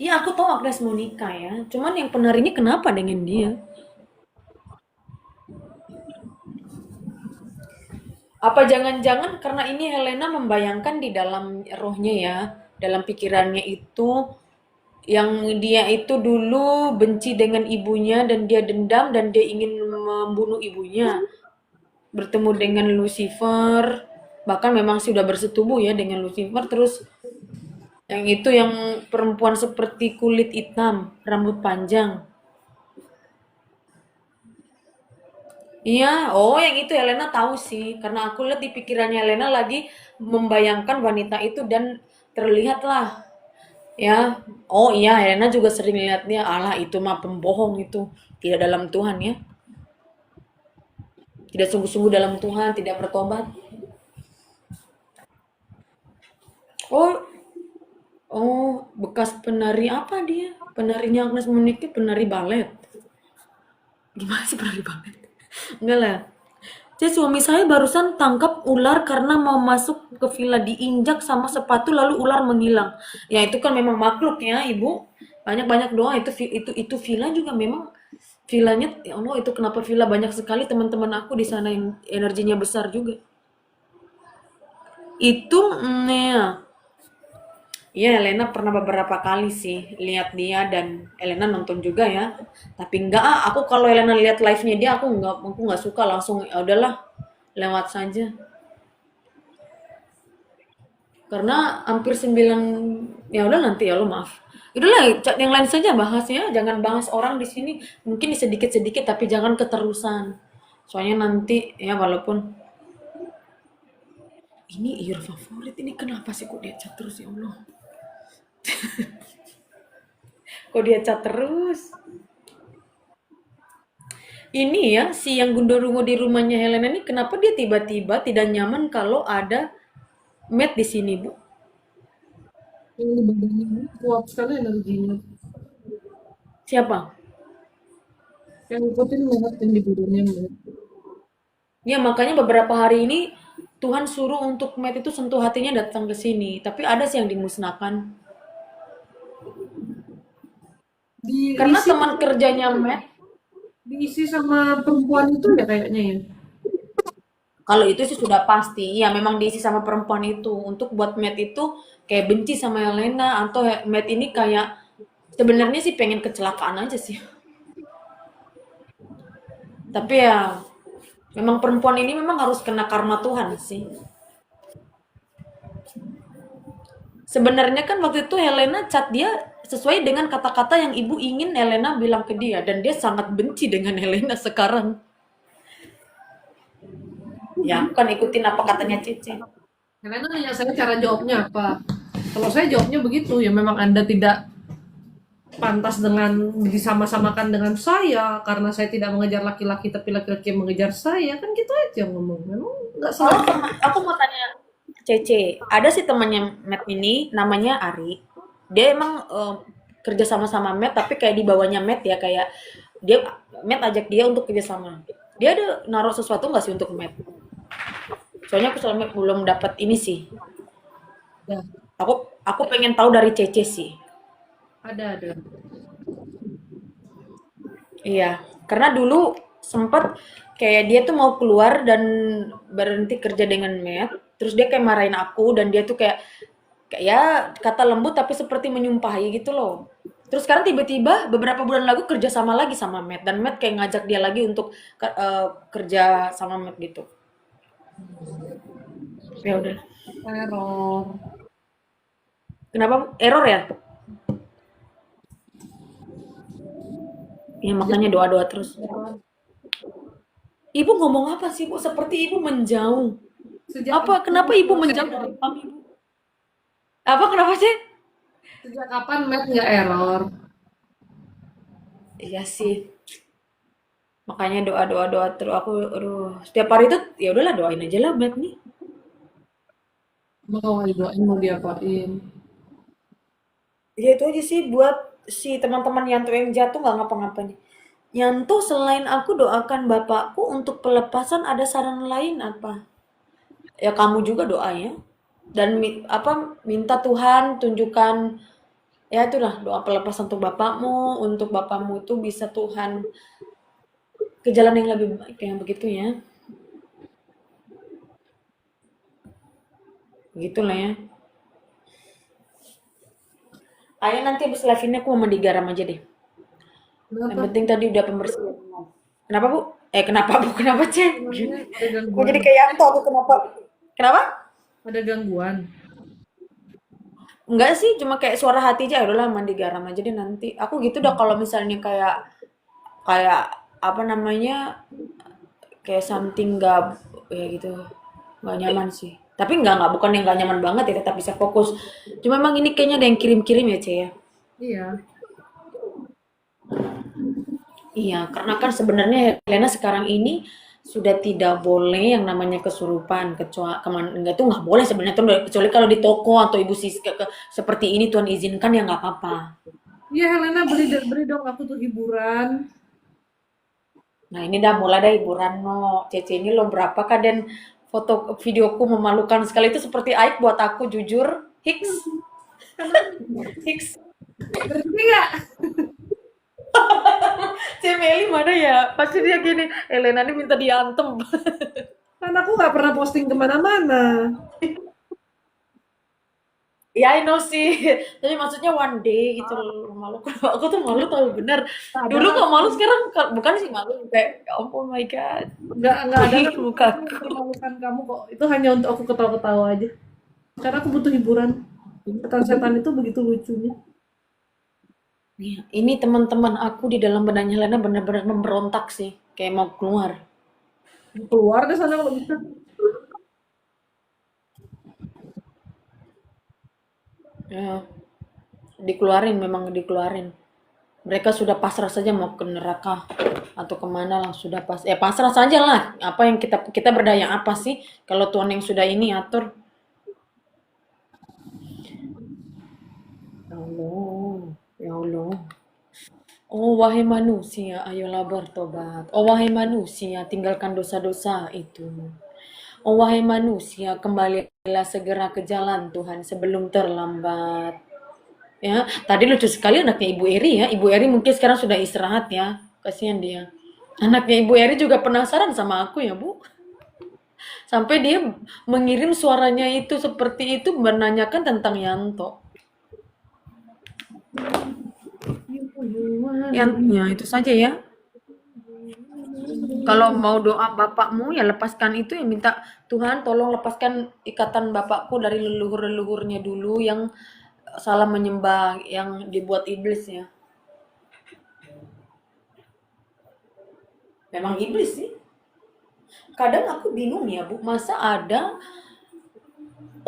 Iya, aku tahu Agnes Monica ya. Cuman yang penarinya kenapa dengan dia? Apa jangan-jangan karena ini Helena membayangkan di dalam rohnya ya, dalam pikirannya itu yang dia itu dulu benci dengan ibunya dan dia dendam dan dia ingin membunuh ibunya. Bertemu dengan Lucifer, bahkan memang sudah bersetubuh ya dengan Lucifer, terus yang itu yang perempuan seperti kulit hitam, rambut panjang. Iya, oh yang itu Helena tahu sih, karena aku lihat di pikirannya Helena lagi membayangkan wanita itu dan terlihatlah ya. Oh iya, Helena juga sering lihat dia, Allah itu mah pembohong itu, tidak dalam Tuhan ya, tidak sungguh-sungguh dalam Tuhan, tidak bertobat. Oh, oh bekas penari apa dia? Penarinya Agnes Monica penari balet. Gimana sih penari balet? Enggak lah. Jadi suami saya barusan tangkap ular karena mau masuk ke villa diinjak sama sepatu lalu ular menghilang. Ya itu kan memang makhluk ya ibu. Banyak-banyak doa itu villa juga memang villanya ya Allah itu kenapa villa banyak sekali teman-teman aku di sana yang energinya besar juga. Itu ya. Iya, Elena pernah beberapa kali sih lihat dia dan Elena nonton juga ya. Tapi enggak ah, aku kalau Elena lihat live-nya dia aku nggak suka langsung ya udahlah lewat saja. Karena hampir 9 ya udah nanti ya lo maaf. Udahlah, yang lain saja bahas ya, jangan bahas orang di sini. Mungkin sedikit-sedikit tapi jangan keterusan. Soalnya nanti ya walaupun ini your favorit ini kenapa sih kok dia chat terus ya Allah? Kok dia chat terus? Ini ya, si yang gundurungu di rumahnya Helena ini kenapa dia tiba-tiba tidak nyaman kalau ada Matt di sini, Bu? Yang di badannya ini kuat sekali energinya. Siapa? Yang ngikutin banget yang di badannya. Ya, makanya beberapa hari ini Tuhan suruh untuk Matt itu sentuh hatinya datang ke sini. Tapi ada sih yang dimusnahkan. Karena Diisi teman kerjanya Matt, diisi sama perempuan itu ya kayaknya ya. kalau itu sih sudah pasti. Ya, memang diisi sama perempuan itu. Untuk buat Matt itu kayak benci sama Helena. Atau Matt ini kayak sebenarnya sih pengen kecelakaan aja sih. Tapi ya memang perempuan ini memang harus kena karma Tuhan sih. Sebenarnya kan waktu itu Helena chat dia sesuai dengan kata-kata yang ibu ingin Helena bilang ke dia. Dan dia sangat benci dengan Helena sekarang. Ya, kan ikutin apa katanya Cece. Karena nanya saya cara jawabnya apa. Kalau saya jawabnya begitu, ya memang Anda tidak pantas dengan disama-samakan dengan saya karena saya tidak mengejar laki-laki tapi laki-laki yang mengejar saya, kan gitu aja ngomong. Memang nggak Oh, salah. aku mau tanya Cece. Ada sih temannya Matt ini namanya Ari. Dia emang kerja sama-sama Matt tapi kayak di bawahnya Matt ya kayak dia Matt ajak dia untuk kerja sama. Dia ada naruh sesuatu nggak sih untuk Matt? Soalnya aku selama belum dapat ini sih. Ya, Aku pengen tahu dari Cece sih. ada. Iya, karena dulu sempat kayak dia tuh mau keluar dan berhenti kerja dengan Matt. Terus dia kayak marahin aku dan dia tuh kayak kayak ya kata lembut tapi seperti menyumpahi gitu loh. Terus sekarang tiba-tiba beberapa bulan lalu kerja sama lagi sama Matt, dan Matt kayak ngajak dia lagi untuk kerja sama Matt gitu. Ya udah. Error. Kenapa error ya? Ya makanya doa-doa terus. Ibu ngomong apa sih, Bu? Seperti ibu menjauh. Sejak Apa? Kenapa ibu menjauh dari kami, Bu? Apa kenapa sih? sejak kapan Matt nggak error? Iya sih. Makanya doa-doa doa terus aku aduh, setiap hari itu ya udahlah doain aja lah Matt nih. Emang kalau nggak didoain mau diapain? Ya itu aja sih buat si teman-teman Yanto yang jatuh nggak ngapa-ngapain. Yanto, selain aku doakan bapakku untuk pelepasan, ada saran lain apa? Ya kamu juga doa ya. Dan minta Tuhan tunjukkan ya itulah doa pelepasan untuk bapakmu itu bisa Tuhan ke jalan yang lebih baik yang begitu ya. Begitulah ya. Ayo nanti habis live ini aku mau mandi garam aja deh. Yang Kenapa? penting tadi udah pembersihan. Kenapa, Bu? Kenapa, Bu? Kenapa, Cek? Emangnya ada Kok gangguan? jadi kayak Yanto aku kenapa? Kenapa? Ada gangguan? Enggak sih, cuma kayak suara hati aja. Ya udahlah mandi garam aja deh nanti. Aku gitu dah kalau misalnya kayak kayak apa namanya? Kayak something nggak ya gitu. Nggak nyaman sih. Tapi nggak bukan yang nggak nyaman banget ya, tetap bisa fokus. Cuma emang ini kayaknya ada yang kirim-kirim ya, Cek ya. Iya. Iya, karena kan sebenarnya Helena sekarang ini sudah tidak boleh yang namanya kesurupan, kecuali kemana enggak tuh nggak boleh sebenarnya tuh, kecuali kalau di toko atau ibu sis seperti ini Tuhan izinkan ya nggak apa-apa. Iya Helena beri dong aku tuh hiburan. Nah ini dah mulai dah hiburan no, Cece ini lo berapa kaden foto videoku memalukan sekali itu seperti aib buat aku jujur, Hiks, Hiks. Berhenti nggak? Cemeli mana ya? Pasti dia gini, Helena ini minta diantem. Kan aku nggak pernah posting kemana-mana. Ya, I know sih. Tapi maksudnya one day gitu loh. Malu. Aku tuh malu tahu bener. Dulu Ada nggak malu, sekarang bukan sih malu. Kayak, oh my God. nggak ada kan Mukaku. memalukan kamu kok. Itu hanya untuk aku ketawa-ketawa aja. Karena aku butuh hiburan. Setan-setan itu begitu lucunya. Iya, ini teman-teman aku di dalam benaknya Lena benar-benar memberontak sih. Kayak mau keluar. Keluar deh sana kalau bisa. Ya, dikeluarin, memang dikeluarin. Mereka sudah pasrah saja mau ke neraka atau kemana lah sudah pasrah saja lah. Apa yang kita berdaya apa sih kalau Tuhan yang sudah ini atur. Ya Allah, ya Allah. Oh wahai manusia, ayolah bertobat. Oh wahai manusia, tinggalkan dosa-dosa itu. Oh wahai manusia, kembalilah segera ke jalan Tuhan sebelum terlambat. Ya, tadi lucu sekali anaknya Ibu Eri ya. Ibu Eri mungkin sekarang sudah istirahat ya. Kasihan dia. Anaknya Ibu Eri juga penasaran sama aku ya, Bu. Sampai dia mengirim suaranya itu seperti itu menanyakan tentang Yanto. Ya, itu saja ya. Kalau mau doa bapakmu ya lepaskan itu ya, minta Tuhan tolong lepaskan ikatan bapakku dari leluhur-leluhurnya dulu yang salah menyembah yang dibuat iblis ya. Memang iblis sih. Kadang aku bingung ya Bu, masa ada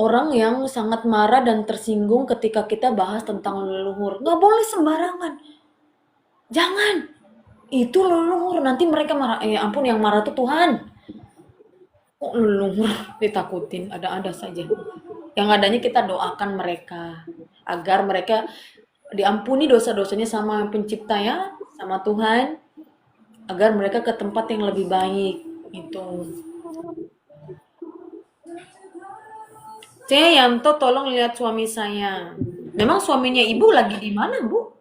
orang yang sangat marah dan tersinggung ketika kita bahas tentang leluhur. Nggak boleh sembarangan. Jangan. Itu leluhur, nanti mereka marah. Ampun, yang marah tuh Tuhan. Kok leluhur ditakutin, ada-ada saja. Yang adanya kita doakan mereka agar mereka diampuni dosa-dosanya sama pencipta ya, sama Tuhan, agar mereka ke tempat yang lebih baik. Itu. Yanto, tolong lihat suami saya. Memang suaminya ibu lagi di mana, Bu?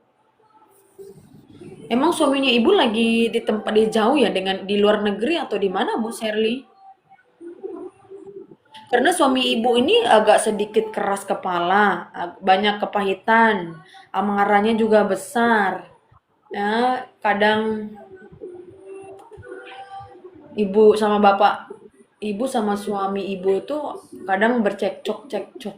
Emang suaminya ibu lagi di tempat di jauh ya, dengan di luar negeri atau di mana, Bu Shirley? Karena suami ibu ini agak sedikit keras kepala, banyak kepahitan, amarahnya juga besar. Ya, kadang ibu sama bapak, ibu sama suami ibu itu kadang bercekcok-cekcok.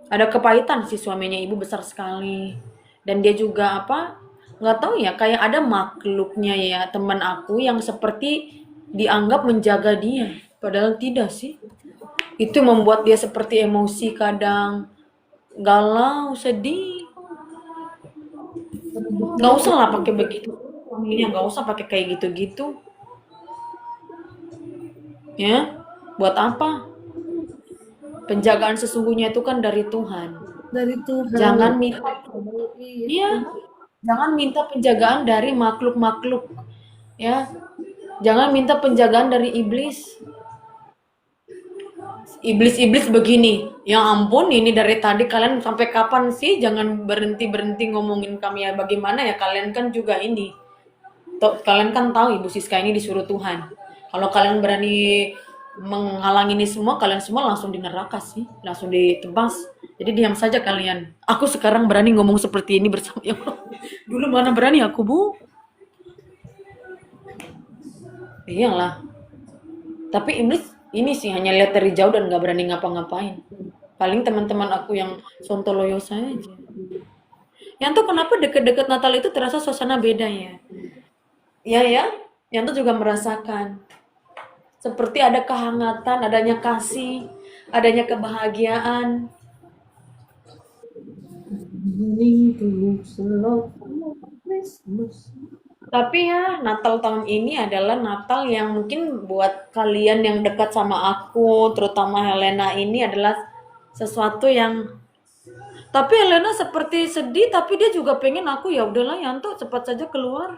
Ada kepahitan sih, suaminya ibu besar sekali. Dan dia juga apa? Nggak tahu ya, kayak ada makhluknya ya teman aku yang seperti dianggap menjaga dia. Padahal tidak sih. Itu membuat dia seperti emosi kadang, galau, sedih. Nggak usah lah pakai begitu. Suaminya nggak usah pakai kayak gitu-gitu. Ya, buat apa? Penjagaan sesungguhnya itu kan dari Tuhan. Dari Tuhan. Jangan minta, Iya. iya, jangan minta penjagaan dari makhluk-makhluk. Ya, jangan minta penjagaan dari iblis. Iblis-iblis begini. Ya ampun, ini dari tadi kalian sampai kapan sih? Jangan berhenti-berhenti ngomongin kami ya. Bagaimana ya, kalian kan juga ini. Kalian kan tahu Ibu Siska ini disuruh Tuhan. Kalau kalian berani menghalangi ini semua, kalian semua langsung di neraka sih. Langsung ditebas. Jadi diam saja kalian. Aku sekarang berani ngomong seperti ini bersama ya Allah. Dulu mana berani aku, Bu? Iyalah. Tapi iblis ini sih hanya lihat dari jauh dan gak berani ngapa-ngapain. Paling teman-teman aku yang sontoloyo saja. Yang tuh kenapa deket-deket Natal itu terasa suasana beda ya? Ya, yang tuh juga merasakan. Seperti ada kehangatan, adanya kasih, adanya kebahagiaan. Tapi ya, Natal tahun ini adalah Natal yang mungkin buat kalian yang dekat sama aku, terutama Helena ini adalah sesuatu yang. Tapi Helena seperti sedih, tapi dia juga pengen aku ya udahlah Yanto cepat saja keluar.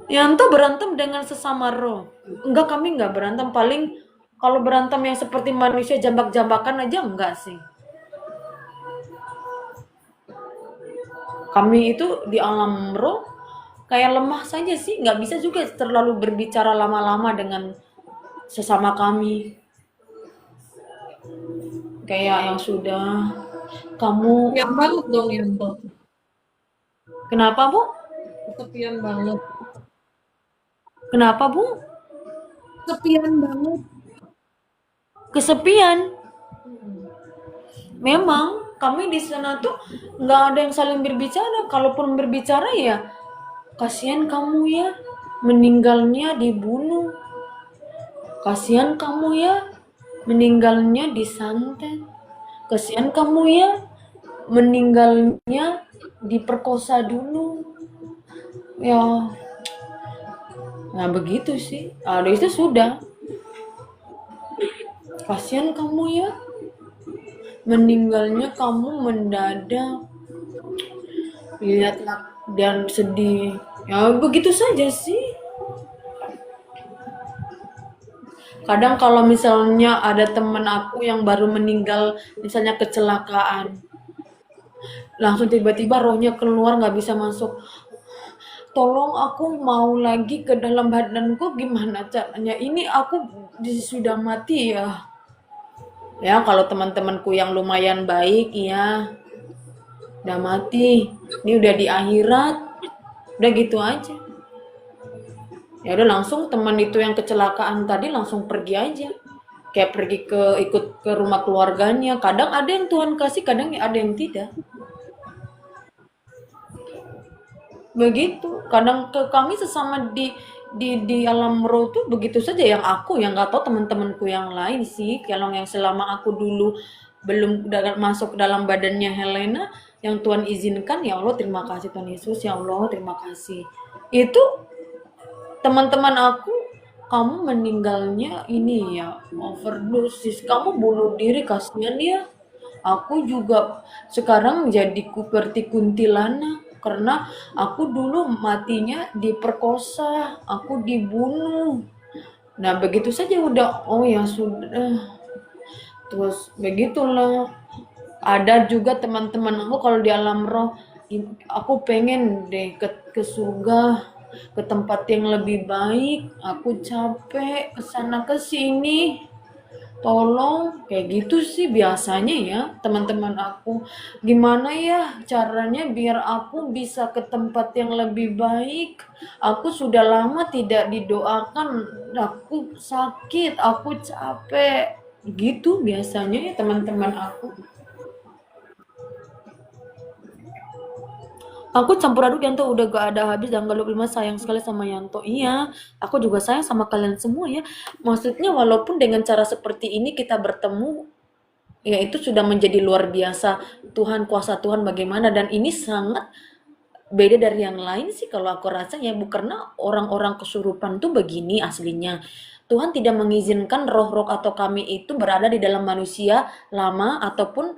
Yanto berantem dengan sesama roh. Enggak, kami enggak berantem. Paling kalau berantem yang seperti manusia jambak-jambakan aja enggak sih. Kami itu di alam roh kayak lemah saja sih, nggak bisa juga terlalu berbicara lama-lama dengan sesama kami. Kayak yang sudah kamu. Yang banget dong Yanto. Kenapa, Bu? Kesepian banget. Kenapa, Bu? Kesepian banget. Kesepian. Memang kami di sana tuh nggak ada yang saling berbicara. Kalaupun berbicara ya, kasihan kamu ya, meninggalnya dibunuh. Kasihan kamu ya, meninggalnya disantet. Kasihan kamu ya, meninggalnya diperkosa dulu. Ya, nah begitu sih. Ada itu sudah. Kasihan kamu ya, meninggalnya kamu mendadak. Lihatlah dan sedih. Ya begitu saja sih. Kadang kalau misalnya ada teman aku yang baru meninggal, misalnya kecelakaan, langsung tiba-tiba rohnya keluar nggak bisa masuk. Tolong aku mau lagi ke dalam badanku, gimana caranya? Ini aku sudah mati ya. Ya kalau teman-temanku yang lumayan baik ya, udah mati. Ini udah di akhirat. Udah gitu aja. Ya udah langsung teman itu yang kecelakaan tadi langsung pergi aja. Kayak pergi ikut ke rumah keluarganya. Kadang ada yang Tuhan kasih, kadang ada yang tidak. Begitu. Kadang ke kami sesama di alam roh tuh begitu saja. Yang aku yang nggak tahu teman-temanku yang lain sih. Kalau yang selama aku dulu belum masuk ke dalam badannya Helena, yang Tuhan izinkan, ya Allah terima kasih Tuhan Yesus, ya Allah terima kasih. Itu teman-teman aku, kamu meninggalnya ini ya overdosis, kamu bunuh diri, kasihan ya. Aku juga sekarang jadi seperti kuntilanak karena aku dulu matinya diperkosa, aku dibunuh. Nah begitu saja udah, oh ya sudah. Terus begitulah. Ada juga teman-teman aku kalau di alam roh, Aku pengen deh ke surga, ke tempat yang lebih baik. Aku capek kesana kesini. Tolong, kayak gitu sih biasanya ya teman-teman aku. Gimana ya caranya biar aku bisa ke tempat yang lebih baik? Aku sudah lama tidak didoakan. Aku sakit, aku capek. Gitu biasanya ya teman-teman aku. Aku campur aduk Yanto udah gak ada habis dan gak lupa sayang sekali sama Yanto. Iya, aku juga sayang sama kalian semua ya. Maksudnya walaupun dengan cara seperti ini kita bertemu, ya itu sudah menjadi luar biasa. Tuhan, kuasa Tuhan bagaimana, dan ini sangat beda dari yang lain sih kalau aku rasa ya, bu, karena orang-orang kesurupan tuh begini aslinya. Tuhan tidak mengizinkan roh-roh atau kami itu berada di dalam manusia lama, ataupun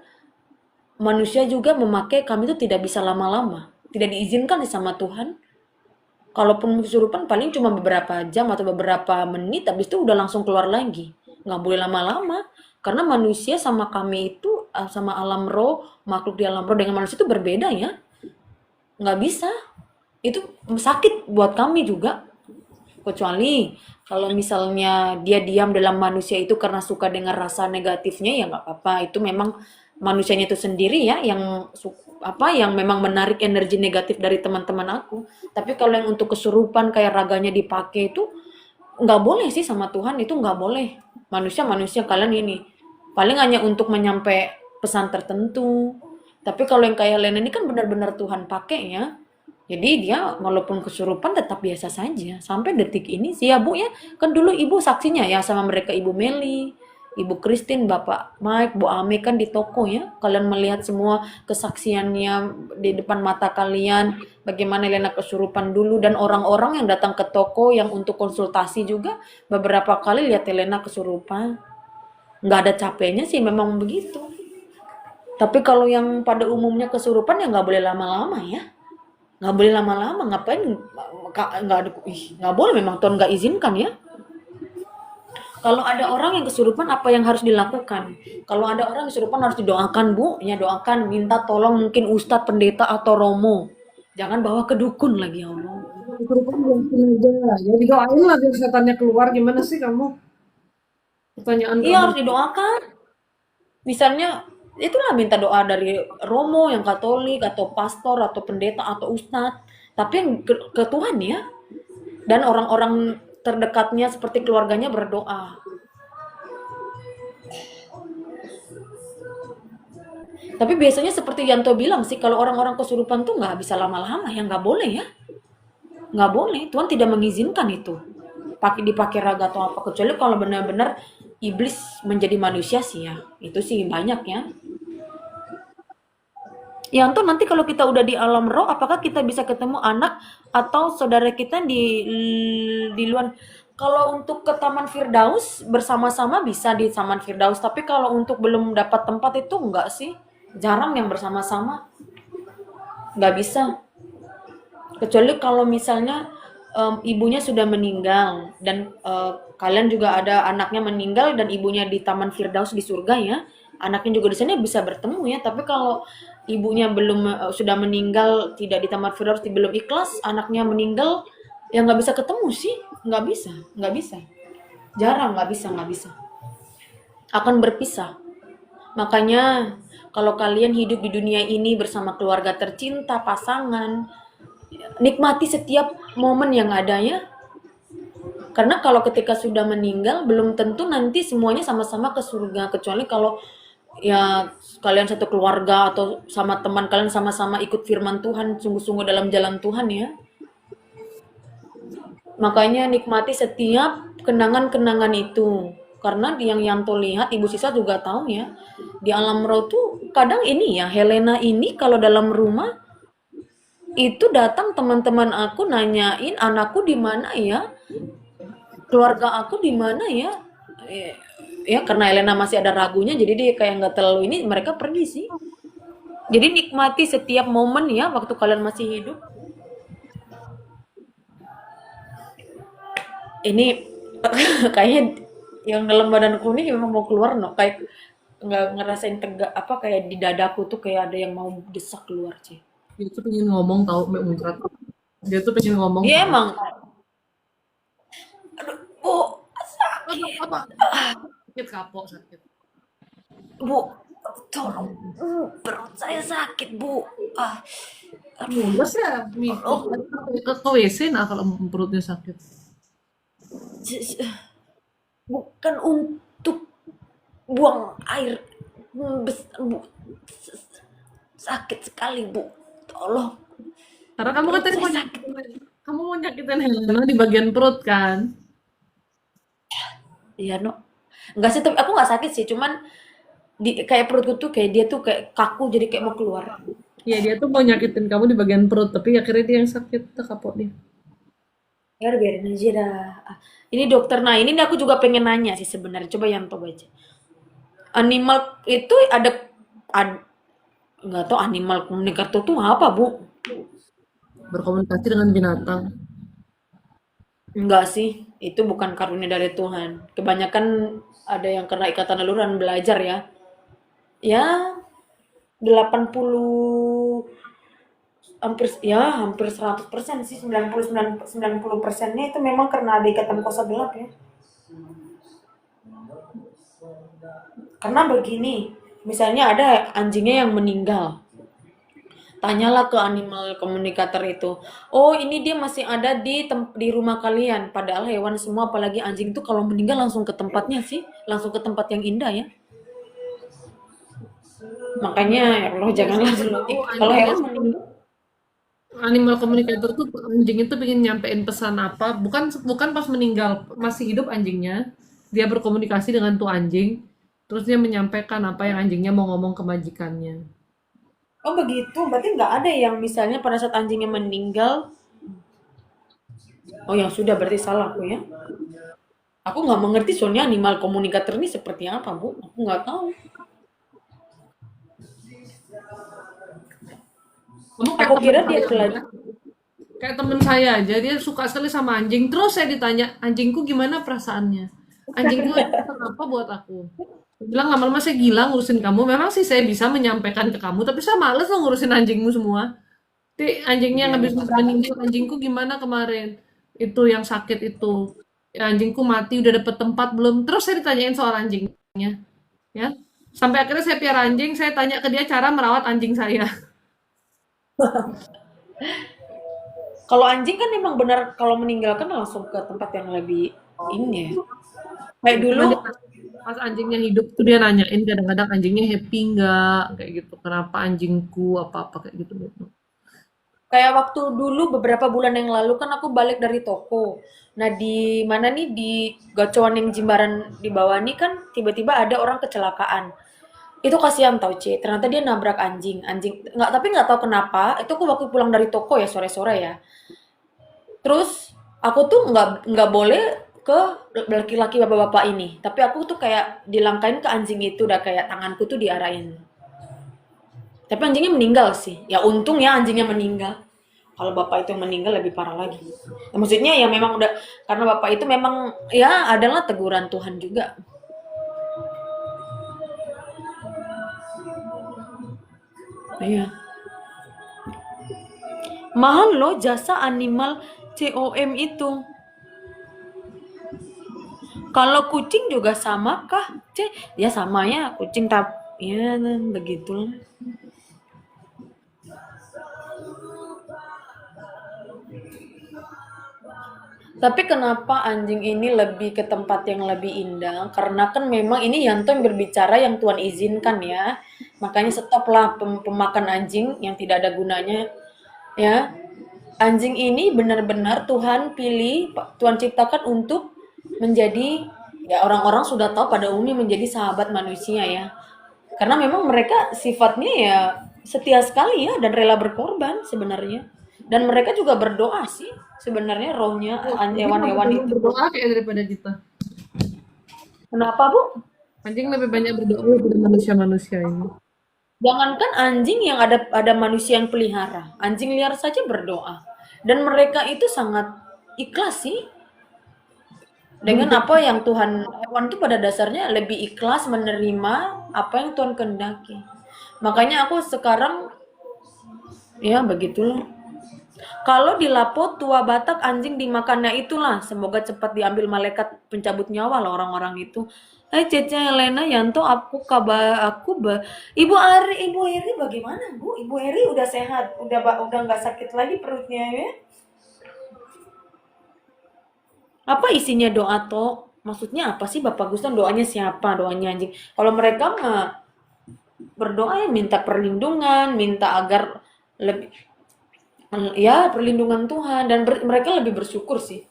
manusia juga memakai kami itu tidak bisa lama-lama. Tidak diizinkan sih sama Tuhan. Kalaupun kesurupan paling cuma beberapa jam atau beberapa menit, habis itu udah langsung keluar lagi. Nggak boleh lama-lama. Karena manusia sama kami itu, sama alam roh, makhluk di alam roh dengan manusia itu berbeda ya. Nggak bisa. Itu sakit buat kami juga. Kecuali kalau misalnya dia diam dalam manusia itu karena suka dengan rasa negatifnya, ya nggak apa-apa. Itu memang manusianya itu sendiri ya yang yang memang menarik energi negatif dari teman-teman aku. Tapi kalau yang untuk kesurupan kayak raganya dipakai itu nggak boleh sih sama Tuhan, itu nggak boleh. Manusia kalian ini paling hanya untuk menyampai pesan tertentu. Tapi kalau yang kayak Lena ini kan benar-benar Tuhan pakai ya. Jadi dia walaupun kesurupan tetap biasa saja. Sampai detik ini sih ya Bu ya. Kan dulu Ibu saksinya ya sama mereka, Ibu Meli, Ibu Christine, Bapak Mike, Bu Ame kan di toko ya. Kalian melihat semua kesaksiannya di depan mata kalian. Bagaimana Lena kesurupan dulu, dan orang-orang yang datang ke toko yang untuk konsultasi juga beberapa kali lihat Lena kesurupan. Nggak ada capeknya sih, memang begitu. Tapi kalau yang pada umumnya kesurupan ya nggak boleh lama-lama ya. Nggak boleh lama-lama, ngapain, nggak ada, nggak boleh, memang Tuhan nggak izinkan ya. Kalau ada orang yang kesurupan, apa yang harus dilakukan? Kalau ada orang kesurupan harus didoakan Bu, ya doakan, minta tolong mungkin ustadz, pendeta atau romo. Jangan bawa ke dukun lagi ya Allah. Kesurupan mungkin aja. Ya didoain lah biar setannya keluar. Gimana sih kamu? Pertanyaan Iya kamu. harus didoakan. Misalnya itulah minta doa dari romo yang Katolik atau pastor atau pendeta atau ustadz. Tapi yang ke Tuhan ya. Dan orang-orang terdekatnya seperti keluarganya berdoa. Tapi biasanya seperti Yanto bilang sih, kalau orang-orang kesurupan tuh nggak bisa lama-lama, ya nggak boleh ya. Nggak boleh, Tuhan tidak mengizinkan itu. Dipakai raga atau apa, kecuali kalau benar-benar iblis menjadi manusia sih ya. Itu sih banyak ya. Yanto, nanti kalau kita udah di alam roh, apakah kita bisa ketemu anak atau saudara kita di luar? Kalau untuk ke Taman Firdaus bersama-sama bisa di Taman Firdaus, tapi kalau untuk belum dapat tempat itu enggak sih. Jarang yang bersama-sama, nggak bisa. Kecuali kalau misalnya ibunya sudah meninggal dan kalian juga ada anaknya meninggal dan ibunya di Taman Firdaus di surga ya. Anaknya juga di sana bisa bertemu ya. Tapi kalau ibunya belum sudah meninggal, tidak di Taman Firdaus, belum ikhlas, anaknya meninggal, ya nggak bisa ketemu sih. Nggak bisa, nggak bisa. Jarang, nggak bisa. Akan berpisah. Makanya kalau kalian hidup di dunia ini bersama keluarga tercinta, pasangan, nikmati setiap momen yang ada ya. Karena kalau ketika sudah meninggal, belum tentu nanti semuanya sama-sama ke surga. Kecuali kalau ya kalian satu keluarga atau sama teman kalian sama-sama ikut firman Tuhan, sungguh-sungguh dalam jalan Tuhan ya. Makanya nikmati setiap kenangan-kenangan itu. Karena yang Yanto lihat, Ibu Sisa juga tahu ya, di alam roh tuh kadang ini ya, Helena ini kalau dalam rumah itu datang teman-teman aku nanyain anakku di mana ya, keluarga aku di mana ya. Ya karena Helena masih ada ragunya, jadi dia kayak nggak terlalu ini, mereka pergi sih. Jadi nikmati setiap momen ya waktu kalian masih hidup. Ini kayaknya yang dalam badanku ini memang mau keluar no, kayak nggak ngerasain tegak apa, kayak di dadaku tuh kayak ada yang mau desak keluar sih. Dia tuh pengen ngomong tahu Mbak Muncrat. Dia tuh pengen ngomong Dia tahu. emang, Bu, Apa, sakit. apa? Sakit kapok, sakit. Bu, tolong. Perut saya sakit, Bu. Ah, aduh, Mules ya, mikir. tolong. Ke WC nah kalau perutnya sakit. Bukan untuk buang air. Bu. Sakit sekali, Bu. Tolong. Karena kamu Perut katanya saya mau sakit. nyakitin, kamu mau nyakitin Helena di bagian perut kan? Iya, no. Enggak sih, tapi aku nggak sakit sih. Cuman kayak perutku tuh kayak dia tuh kayak kaku jadi kayak mau keluar. Iya dia tuh mau nyakitin kamu di bagian perut, tapi akhirnya dia yang sakit, tuh kapok dia. Ya udah biarin aja dah. Ah, ini dokter, nah ini nih aku juga pengen nanya sih sebenarnya. Coba yang tahu aja. Animal itu ad, nggak tahu animal komunikator tuh apa, Bu? Berkomunikasi dengan binatang. Enggak sih, itu bukan karunia dari Tuhan. Kebanyakan ada yang kena ikatan nalurian belajar ya. Ya, 80 hampir 100% sih, 90% nya itu memang karena ada ikatan kosa gelap ya. Karena begini, misalnya ada anjingnya yang meninggal. Tanyalah ke animal communicator itu. Oh, ini dia masih ada di rumah kalian. Padahal hewan semua apalagi anjing itu kalau meninggal langsung ke tempatnya sih, langsung ke tempat yang indah ya. Makanya ya Allah Iya janganlah siapa dulu. tahu Kalau anjingnya hewan meninggal, animal communicator tuh anjing itu pengen nyampein pesan apa? Bukan bukan pas meninggal, masih hidup anjingnya. Dia berkomunikasi dengan tuh anjing, terus dia menyampaikan apa yang anjingnya mau ngomong ke majikannya. oh begitu. Berarti nggak ada yang misalnya pada saat anjingnya meninggal, oh yang sudah berarti salah aku ya. Aku nggak mengerti soalnya animal komunikator ini seperti apa, Bu. Aku nggak tahu. Kamu kayak Aku teman kira dia saya aja. belajar. Kayak temen saya aja, dia suka sekali sama anjing. Terus saya ditanya, anjingku gimana perasaannya? Anjingku itu pesan apa buat aku? Saya bilang lama-lama saya gila ngurusin kamu. Memang sih saya bisa menyampaikan ke kamu, tapi saya males loh ngurusin anjingmu semua. Anjingnya yang Ya, habis meninggal, anjingku gimana kemarin? Itu yang sakit itu. Ya, anjingku mati udah dapet tempat belum? Terus saya ditanyain soal anjingnya, ya. Sampai akhirnya saya piara anjing, saya tanya ke dia cara merawat anjing saya. kalau anjing kan memang benar kalau meninggalkan langsung ke tempat yang lebih ini ya. Kayak Ya, dulu, cuman dia pas anjingnya hidup tuh dia nanyain kadang-kadang anjingnya happy nggak kayak gitu. Kenapa anjingku apa-apa kayak gitu gitu. kayak waktu dulu beberapa bulan yang lalu kan aku balik dari toko. Nah di mana nih di Gacuan yang Jimbaran di bawah nih kan tiba-tiba ada orang kecelakaan. Itu kasihan tau C, ternyata dia nabrak anjing. Anjing nggak tapi nggak tahu kenapa. Itu aku waktu pulang dari toko ya sore-sore ya. Terus aku tuh nggak boleh ke laki-laki bapak-bapak ini. Tapi aku tuh kayak dilangkain ke anjing itu udah kayak tanganku tuh diarahin. Tapi anjingnya meninggal sih. Ya untung ya anjingnya meninggal. Kalau bapak itu yang meninggal lebih parah lagi. Ya, maksudnya ya memang udah karena bapak itu memang ya adalah teguran Tuhan juga. Iya. Mahal loh jasa animal COM itu. Kalau kucing juga sama kah? Ya sama ya kucing tapi ya begitulah. Tapi kenapa anjing ini lebih ke tempat yang lebih indah? Karena kan memang ini Yanto yang berbicara yang Tuhan izinkan ya. Makanya stoplah pemakan anjing yang tidak ada gunanya ya. Anjing ini benar-benar Tuhan pilih, Tuhan ciptakan untuk menjadi ya orang-orang sudah tahu pada umumnya menjadi sahabat manusia ya. Karena memang mereka sifatnya ya setia sekali ya dan rela berkorban sebenarnya. Dan mereka juga berdoa sih sebenarnya rohnya Anjing lebih hewan-hewan banyak itu. berdoa kayak daripada kita. Kenapa, Bu? Anjing lebih banyak berdoa daripada manusia-manusia ini. Jangankan anjing yang ada manusia yang pelihara, anjing liar saja berdoa. Dan mereka itu sangat ikhlas sih dengan Juga apa yang Tuhan hewan itu pada dasarnya lebih ikhlas menerima apa yang Tuhan kehendaki. Makanya aku sekarang Ya, begitulah. Kalau di Lapo, tua Batak anjing dimakannya itulah. Semoga cepat diambil malaikat pencabut nyawa lah orang-orang itu. Cece Helena Yanto, aku kabar Ibu Ibu Eri bagaimana Bu? Ibu Eri udah sehat, udah nggak sakit lagi perutnya ya? Apa isinya doa toh? Maksudnya apa sih Bapak Guston? Doanya siapa? Doanya anjing. Kalau mereka mah berdoa ya minta perlindungan, minta agar lebih ya perlindungan Tuhan dan mereka lebih bersyukur sih.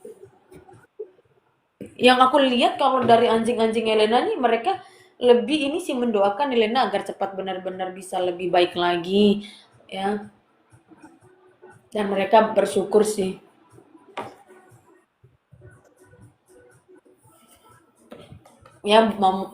Yang aku lihat kalau dari anjing-anjing Elena nih mereka lebih ini sih mendoakan Elena agar cepat benar-benar bisa lebih baik lagi ya dan mereka bersyukur sih. Ya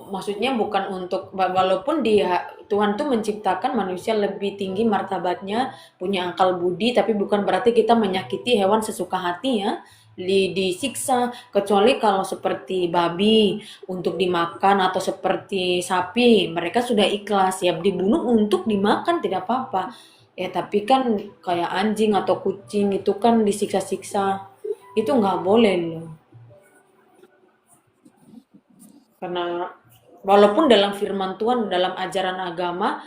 maksudnya bukan untuk walaupun dia Tuhan tuh menciptakan manusia lebih tinggi martabatnya, punya akal budi, tapi bukan berarti kita menyakiti hewan sesuka hati ya. Disiksa kecuali kalau seperti babi untuk dimakan atau seperti sapi mereka sudah ikhlas ya dibunuh untuk dimakan tidak apa-apa ya tapi kan kayak anjing atau kucing itu kan disiksa-siksa itu nggak boleh loh. Karena walaupun dalam firman Tuhan, dalam ajaran agama,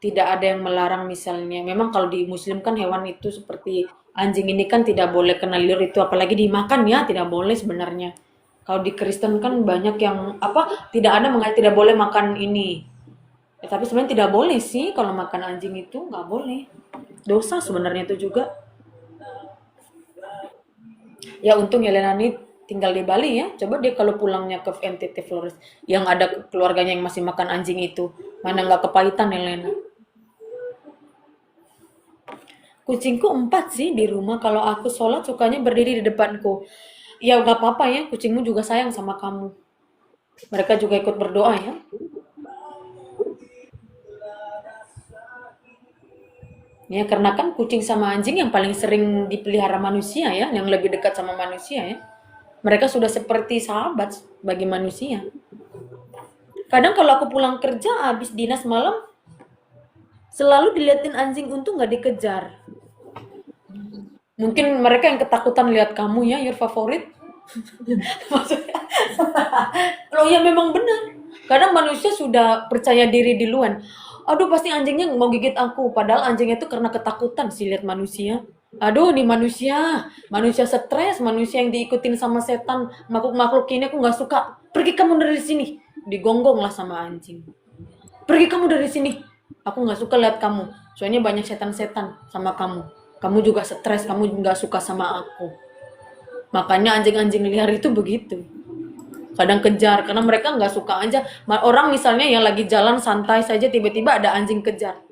tidak ada yang melarang misalnya. Memang kalau di Muslim kan hewan itu seperti anjing ini kan tidak boleh kena liur itu, apalagi dimakan ya, tidak boleh sebenarnya. Kalau di Kristen kan banyak yang apa tidak ada mengajar tidak boleh makan ini. Ya, tapi sebenarnya tidak boleh sih kalau makan anjing itu nggak boleh. Dosa sebenarnya itu juga. Ya untung Yelena ini tinggal di Bali ya. Coba dia kalau pulangnya ke NTT Flores, yang ada keluarganya yang masih makan anjing itu, mana nggak kepahitan Yelena. Kucingku 4 sih di rumah. Kalau aku sholat sukanya berdiri di depanku. Ya nggak apa-apa ya, kucingmu juga sayang sama kamu. Mereka juga ikut berdoa ya. Ya karena kan kucing sama anjing yang paling sering dipelihara manusia ya, yang lebih dekat sama manusia ya. Mereka sudah seperti sahabat bagi manusia. Kadang kalau aku pulang kerja habis dinas malam, selalu diliatin anjing untung nggak dikejar. Mungkin mereka yang ketakutan lihat kamu ya, your favorite. Maksudnya, oh ya memang benar. Kadang manusia sudah percaya diri duluan. Aduh pasti anjingnya mau gigit aku. Padahal anjingnya itu karena ketakutan sih lihat manusia. Aduh nih manusia, manusia stres, manusia yang diikutin sama setan, makhluk-makhluk ini aku nggak suka. Pergi kamu dari sini. Digonggong lah sama anjing. Pergi kamu dari sini. Aku nggak suka lihat kamu. Soalnya banyak setan-setan sama kamu. Kamu juga stres, kamu nggak suka sama aku. Makanya anjing-anjing liar itu begitu. Kadang kejar, karena mereka nggak suka aja. Orang misalnya yang lagi jalan santai saja, tiba-tiba ada anjing kejar.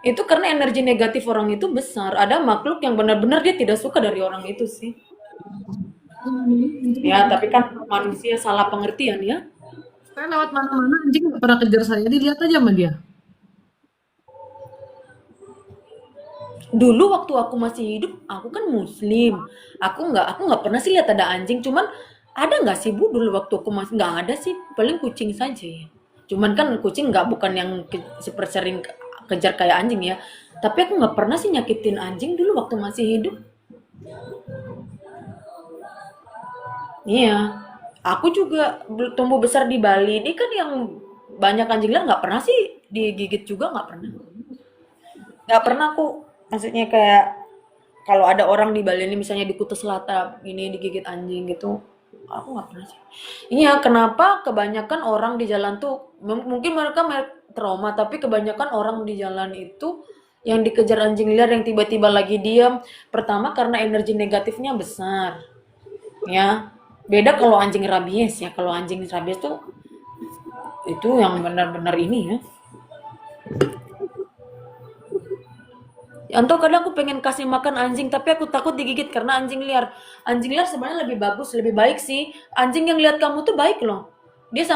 Itu karena energi negatif orang itu besar. Ada makhluk yang benar-benar dia tidak suka dari orang itu sih. Ya, tapi kan manusia salah pengertian ya. Saya lewat mana-mana anjing nggak pernah kejar saya, dilihat aja sama dia. Dulu waktu aku masih hidup, aku kan muslim. Aku nggak pernah sih lihat ada anjing. Cuman ada nggak sih Bu dulu waktu aku masih nggak ada sih. Paling kucing saja ya. Cuman kan kucing nggak bukan yang super sering kejar kayak anjing ya. Tapi aku nggak pernah sih nyakitin anjing dulu waktu masih hidup. Iya. Aku juga tumbuh besar di Bali. Ini kan yang banyak anjing liar nggak pernah sih digigit juga nggak pernah. Nggak pernah aku. Maksudnya kayak kalau ada orang di Bali ini misalnya di Kuta Selatan ini digigit anjing gitu, aku nggak pernah sih. Iya, kenapa kebanyakan orang di jalan tuh mungkin mereka trauma, tapi kebanyakan orang di jalan itu yang dikejar anjing liar yang tiba-tiba lagi diam, pertama karena energi negatifnya besar, ya. Beda kalau anjing rabies ya, kalau anjing rabies tuh itu yang benar-benar ini ya. Atau kadang aku pengen kasih makan anjing tapi aku takut digigit karena anjing liar. Anjing liar sebenarnya lebih bagus, lebih baik sih. Anjing yang lihat kamu tuh baik loh. Dia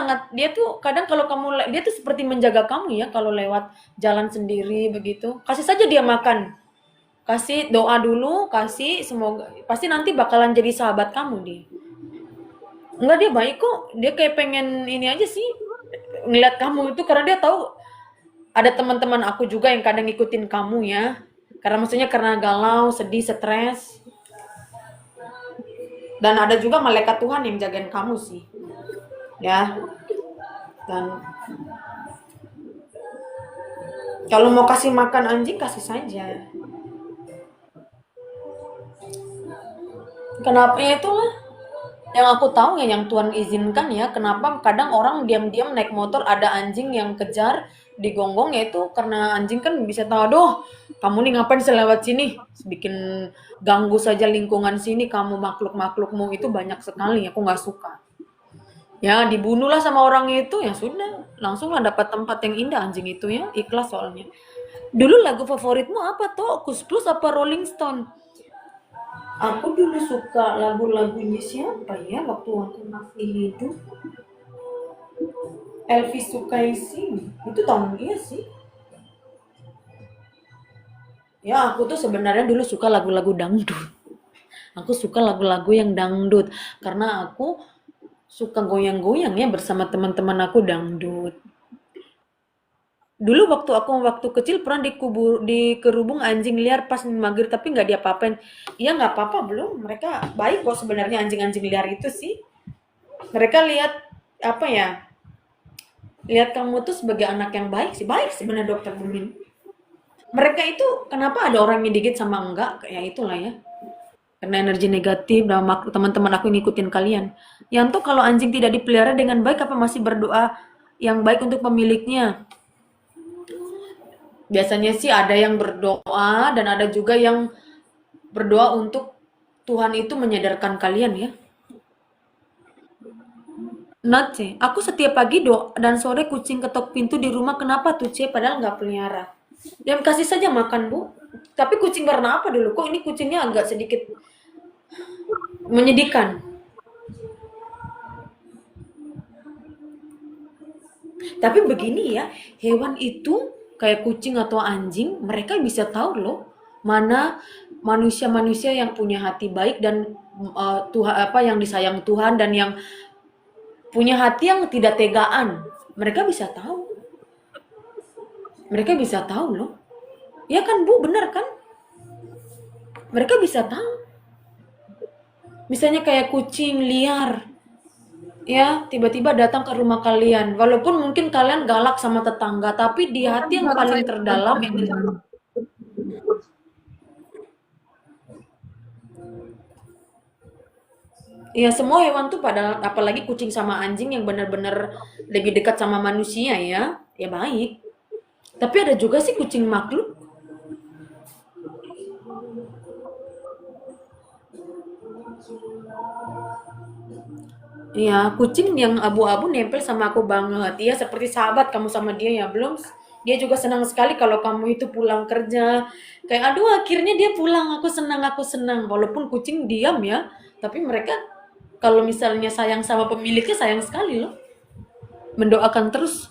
tuh kadang kalau dia tuh seperti menjaga kamu ya kalau lewat jalan sendiri begitu. Kasih saja dia makan. Kasih doa dulu, kasih semoga pasti nanti bakalan jadi sahabat kamu dia. Enggak dia baik kok. Dia kayak pengen ini aja sih ngeliat kamu itu karena dia tahu ada teman-teman aku juga yang kadang ngikutin kamu ya. Karena maksudnya karena galau, sedih, stres. Dan ada juga malaikat Tuhan yang jagain kamu sih. Ya. Dan kalau mau kasih makan anjing, kasih saja. Kenapa ya itulah yang aku tahu ya, yang Tuhan izinkan ya, kenapa kadang orang diam-diam naik motor ada anjing yang kejar digonggong, ya itu karena anjing kan bisa tahu, aduh kamu nih ngapain selewat sini, bikin ganggu saja lingkungan sini, kamu makhluk-makhlukmu itu banyak sekali, aku nggak suka. Ya dibunuhlah sama orang itu, ya sudah, langsung lah dapat tempat yang indah anjing itu ya, ikhlas soalnya. Dulu lagu favoritmu apa tuh? Kus Plus apa Rolling Stone? Aku dulu suka lagu-lagunya siapa ya waktu aku masih hidup. Elvis Sukaesih. Itu tahun iya sih. Ya aku tuh sebenarnya dulu suka lagu-lagu dangdut. Aku suka lagu-lagu yang dangdut. Karena aku suka goyang-goyang ya bersama teman-teman aku dangdut. Dulu waktu kecil pernah dikerubung anjing liar pas maghrib tapi nggak diapa-apain. Iya nggak apa-apa belum. Mereka baik kok sebenarnya anjing-anjing liar itu sih. Mereka lihat apa ya? Lihat kamu tuh sebagai anak yang baik sih. Baik sebenarnya dokter Bumin. Mereka itu kenapa ada orang yang digigit sama enggak? Ya itulah ya. Karena energi negatif dan teman-teman aku ngikutin kalian. Yanto kalau anjing tidak dipelihara dengan baik apa masih berdoa yang baik untuk pemiliknya? Biasanya sih ada yang berdoa dan ada juga yang berdoa untuk Tuhan itu menyadarkan kalian ya. Not C. Aku setiap pagi dan sore kucing ketok pintu di rumah. Kenapa tuh C? Padahal nggak pelihara. Ya kasih saja makan bu. Tapi kucing warna apa dulu? Kok ini kucingnya agak sedikit menyedihkan. Tapi begini ya, hewan itu kayak kucing atau anjing, mereka bisa tahu loh mana manusia-manusia yang punya hati baik dan Tuhan apa yang disayang Tuhan dan yang punya hati yang tidak tegaan. Mereka bisa tahu. Mereka bisa tahu loh. Ya kan Bu, benar kan? Mereka bisa tahu. Misalnya kayak kucing liar. Ya, tiba-tiba datang ke rumah kalian. Walaupun mungkin kalian galak sama tetangga, tapi di hati yang paling terdalam ya semua hewan tuh pada apalagi kucing sama anjing yang benar-benar lebih dekat sama manusia ya, ya baik. Tapi ada juga sih kucing makhluk. Iya, kucing yang abu-abu nempel sama aku banget. Iya, seperti sahabat kamu sama dia ya. Belum, dia juga senang sekali kalau kamu itu pulang kerja. Kayak, aduh akhirnya dia pulang, aku senang, aku senang. Walaupun kucing diam ya, tapi mereka kalau misalnya sayang sama pemiliknya sayang sekali loh. Mendoakan terus.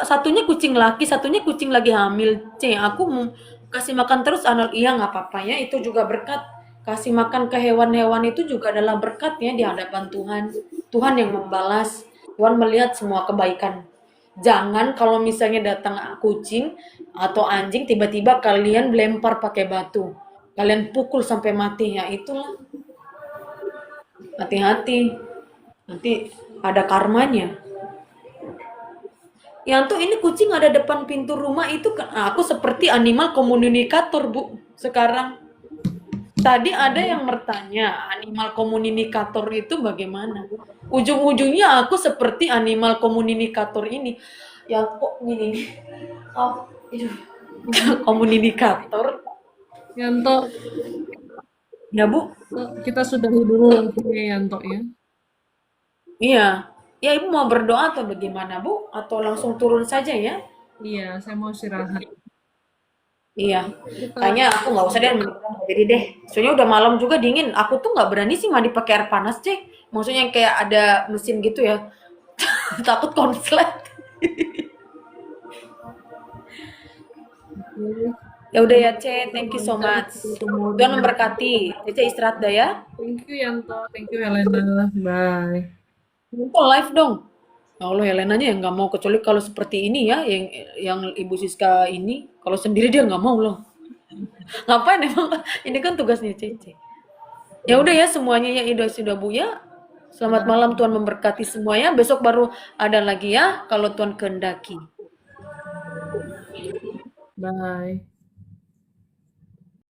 Satunya kucing laki, satunya kucing lagi hamil. Aku mau kasih makan terus anak, iya nggak apa-apa ya, itu juga berkat. Kasih makan ke hewan-hewan itu juga adalah berkatnya di hadapan Tuhan. Tuhan yang membalas. Tuhan melihat semua kebaikan. Jangan kalau misalnya datang kucing atau anjing tiba-tiba kalian lempar pakai batu. Kalian pukul sampai mati ya, itulah. Hati-hati. Nanti ada karmanya. Yang tuh ini kucing ada depan pintu rumah itu aku seperti animal komunikator Bu sekarang. Tadi ada yang bertanya animal komunikator itu bagaimana? Ujung-ujungnya aku seperti animal komunikator ini. Ya kok gini? Oh, itu komunikator. Yanto, Ya Bu? kita sudahi dulu lagunya Yanto ya. Iya. Ya Ibu mau berdoa atau bagaimana Bu? Atau langsung turun saja ya? Iya, saya mau istirahat. Iya, Kita kayaknya aku nggak usah deh, jadi deh. Soalnya udah malam juga dingin. Aku tuh nggak berani sih mandi pakai air panas, Cek. Maksudnya yang kayak ada mesin gitu ya. Takut konslet. Ya udah ya, Cek. Thank you so much. Tuhan memberkati. Cece istirahat dah ya. Thank you Yanto, thank you Helena. Bye. Kok live dong? Ya Allah, Helenanya yang nggak mau kecuali kalau seperti ini ya, yang Ibu Siska ini. Kalau sendiri dia nggak mau loh. Ngapain emang? Ini kan tugasnya Cece. Ya udah ya semuanya ya Ida sudah Bu ya. Selamat malam, Tuhan memberkati semuanya. Besok baru ada lagi ya kalau Tuhan kehendaki. Bye.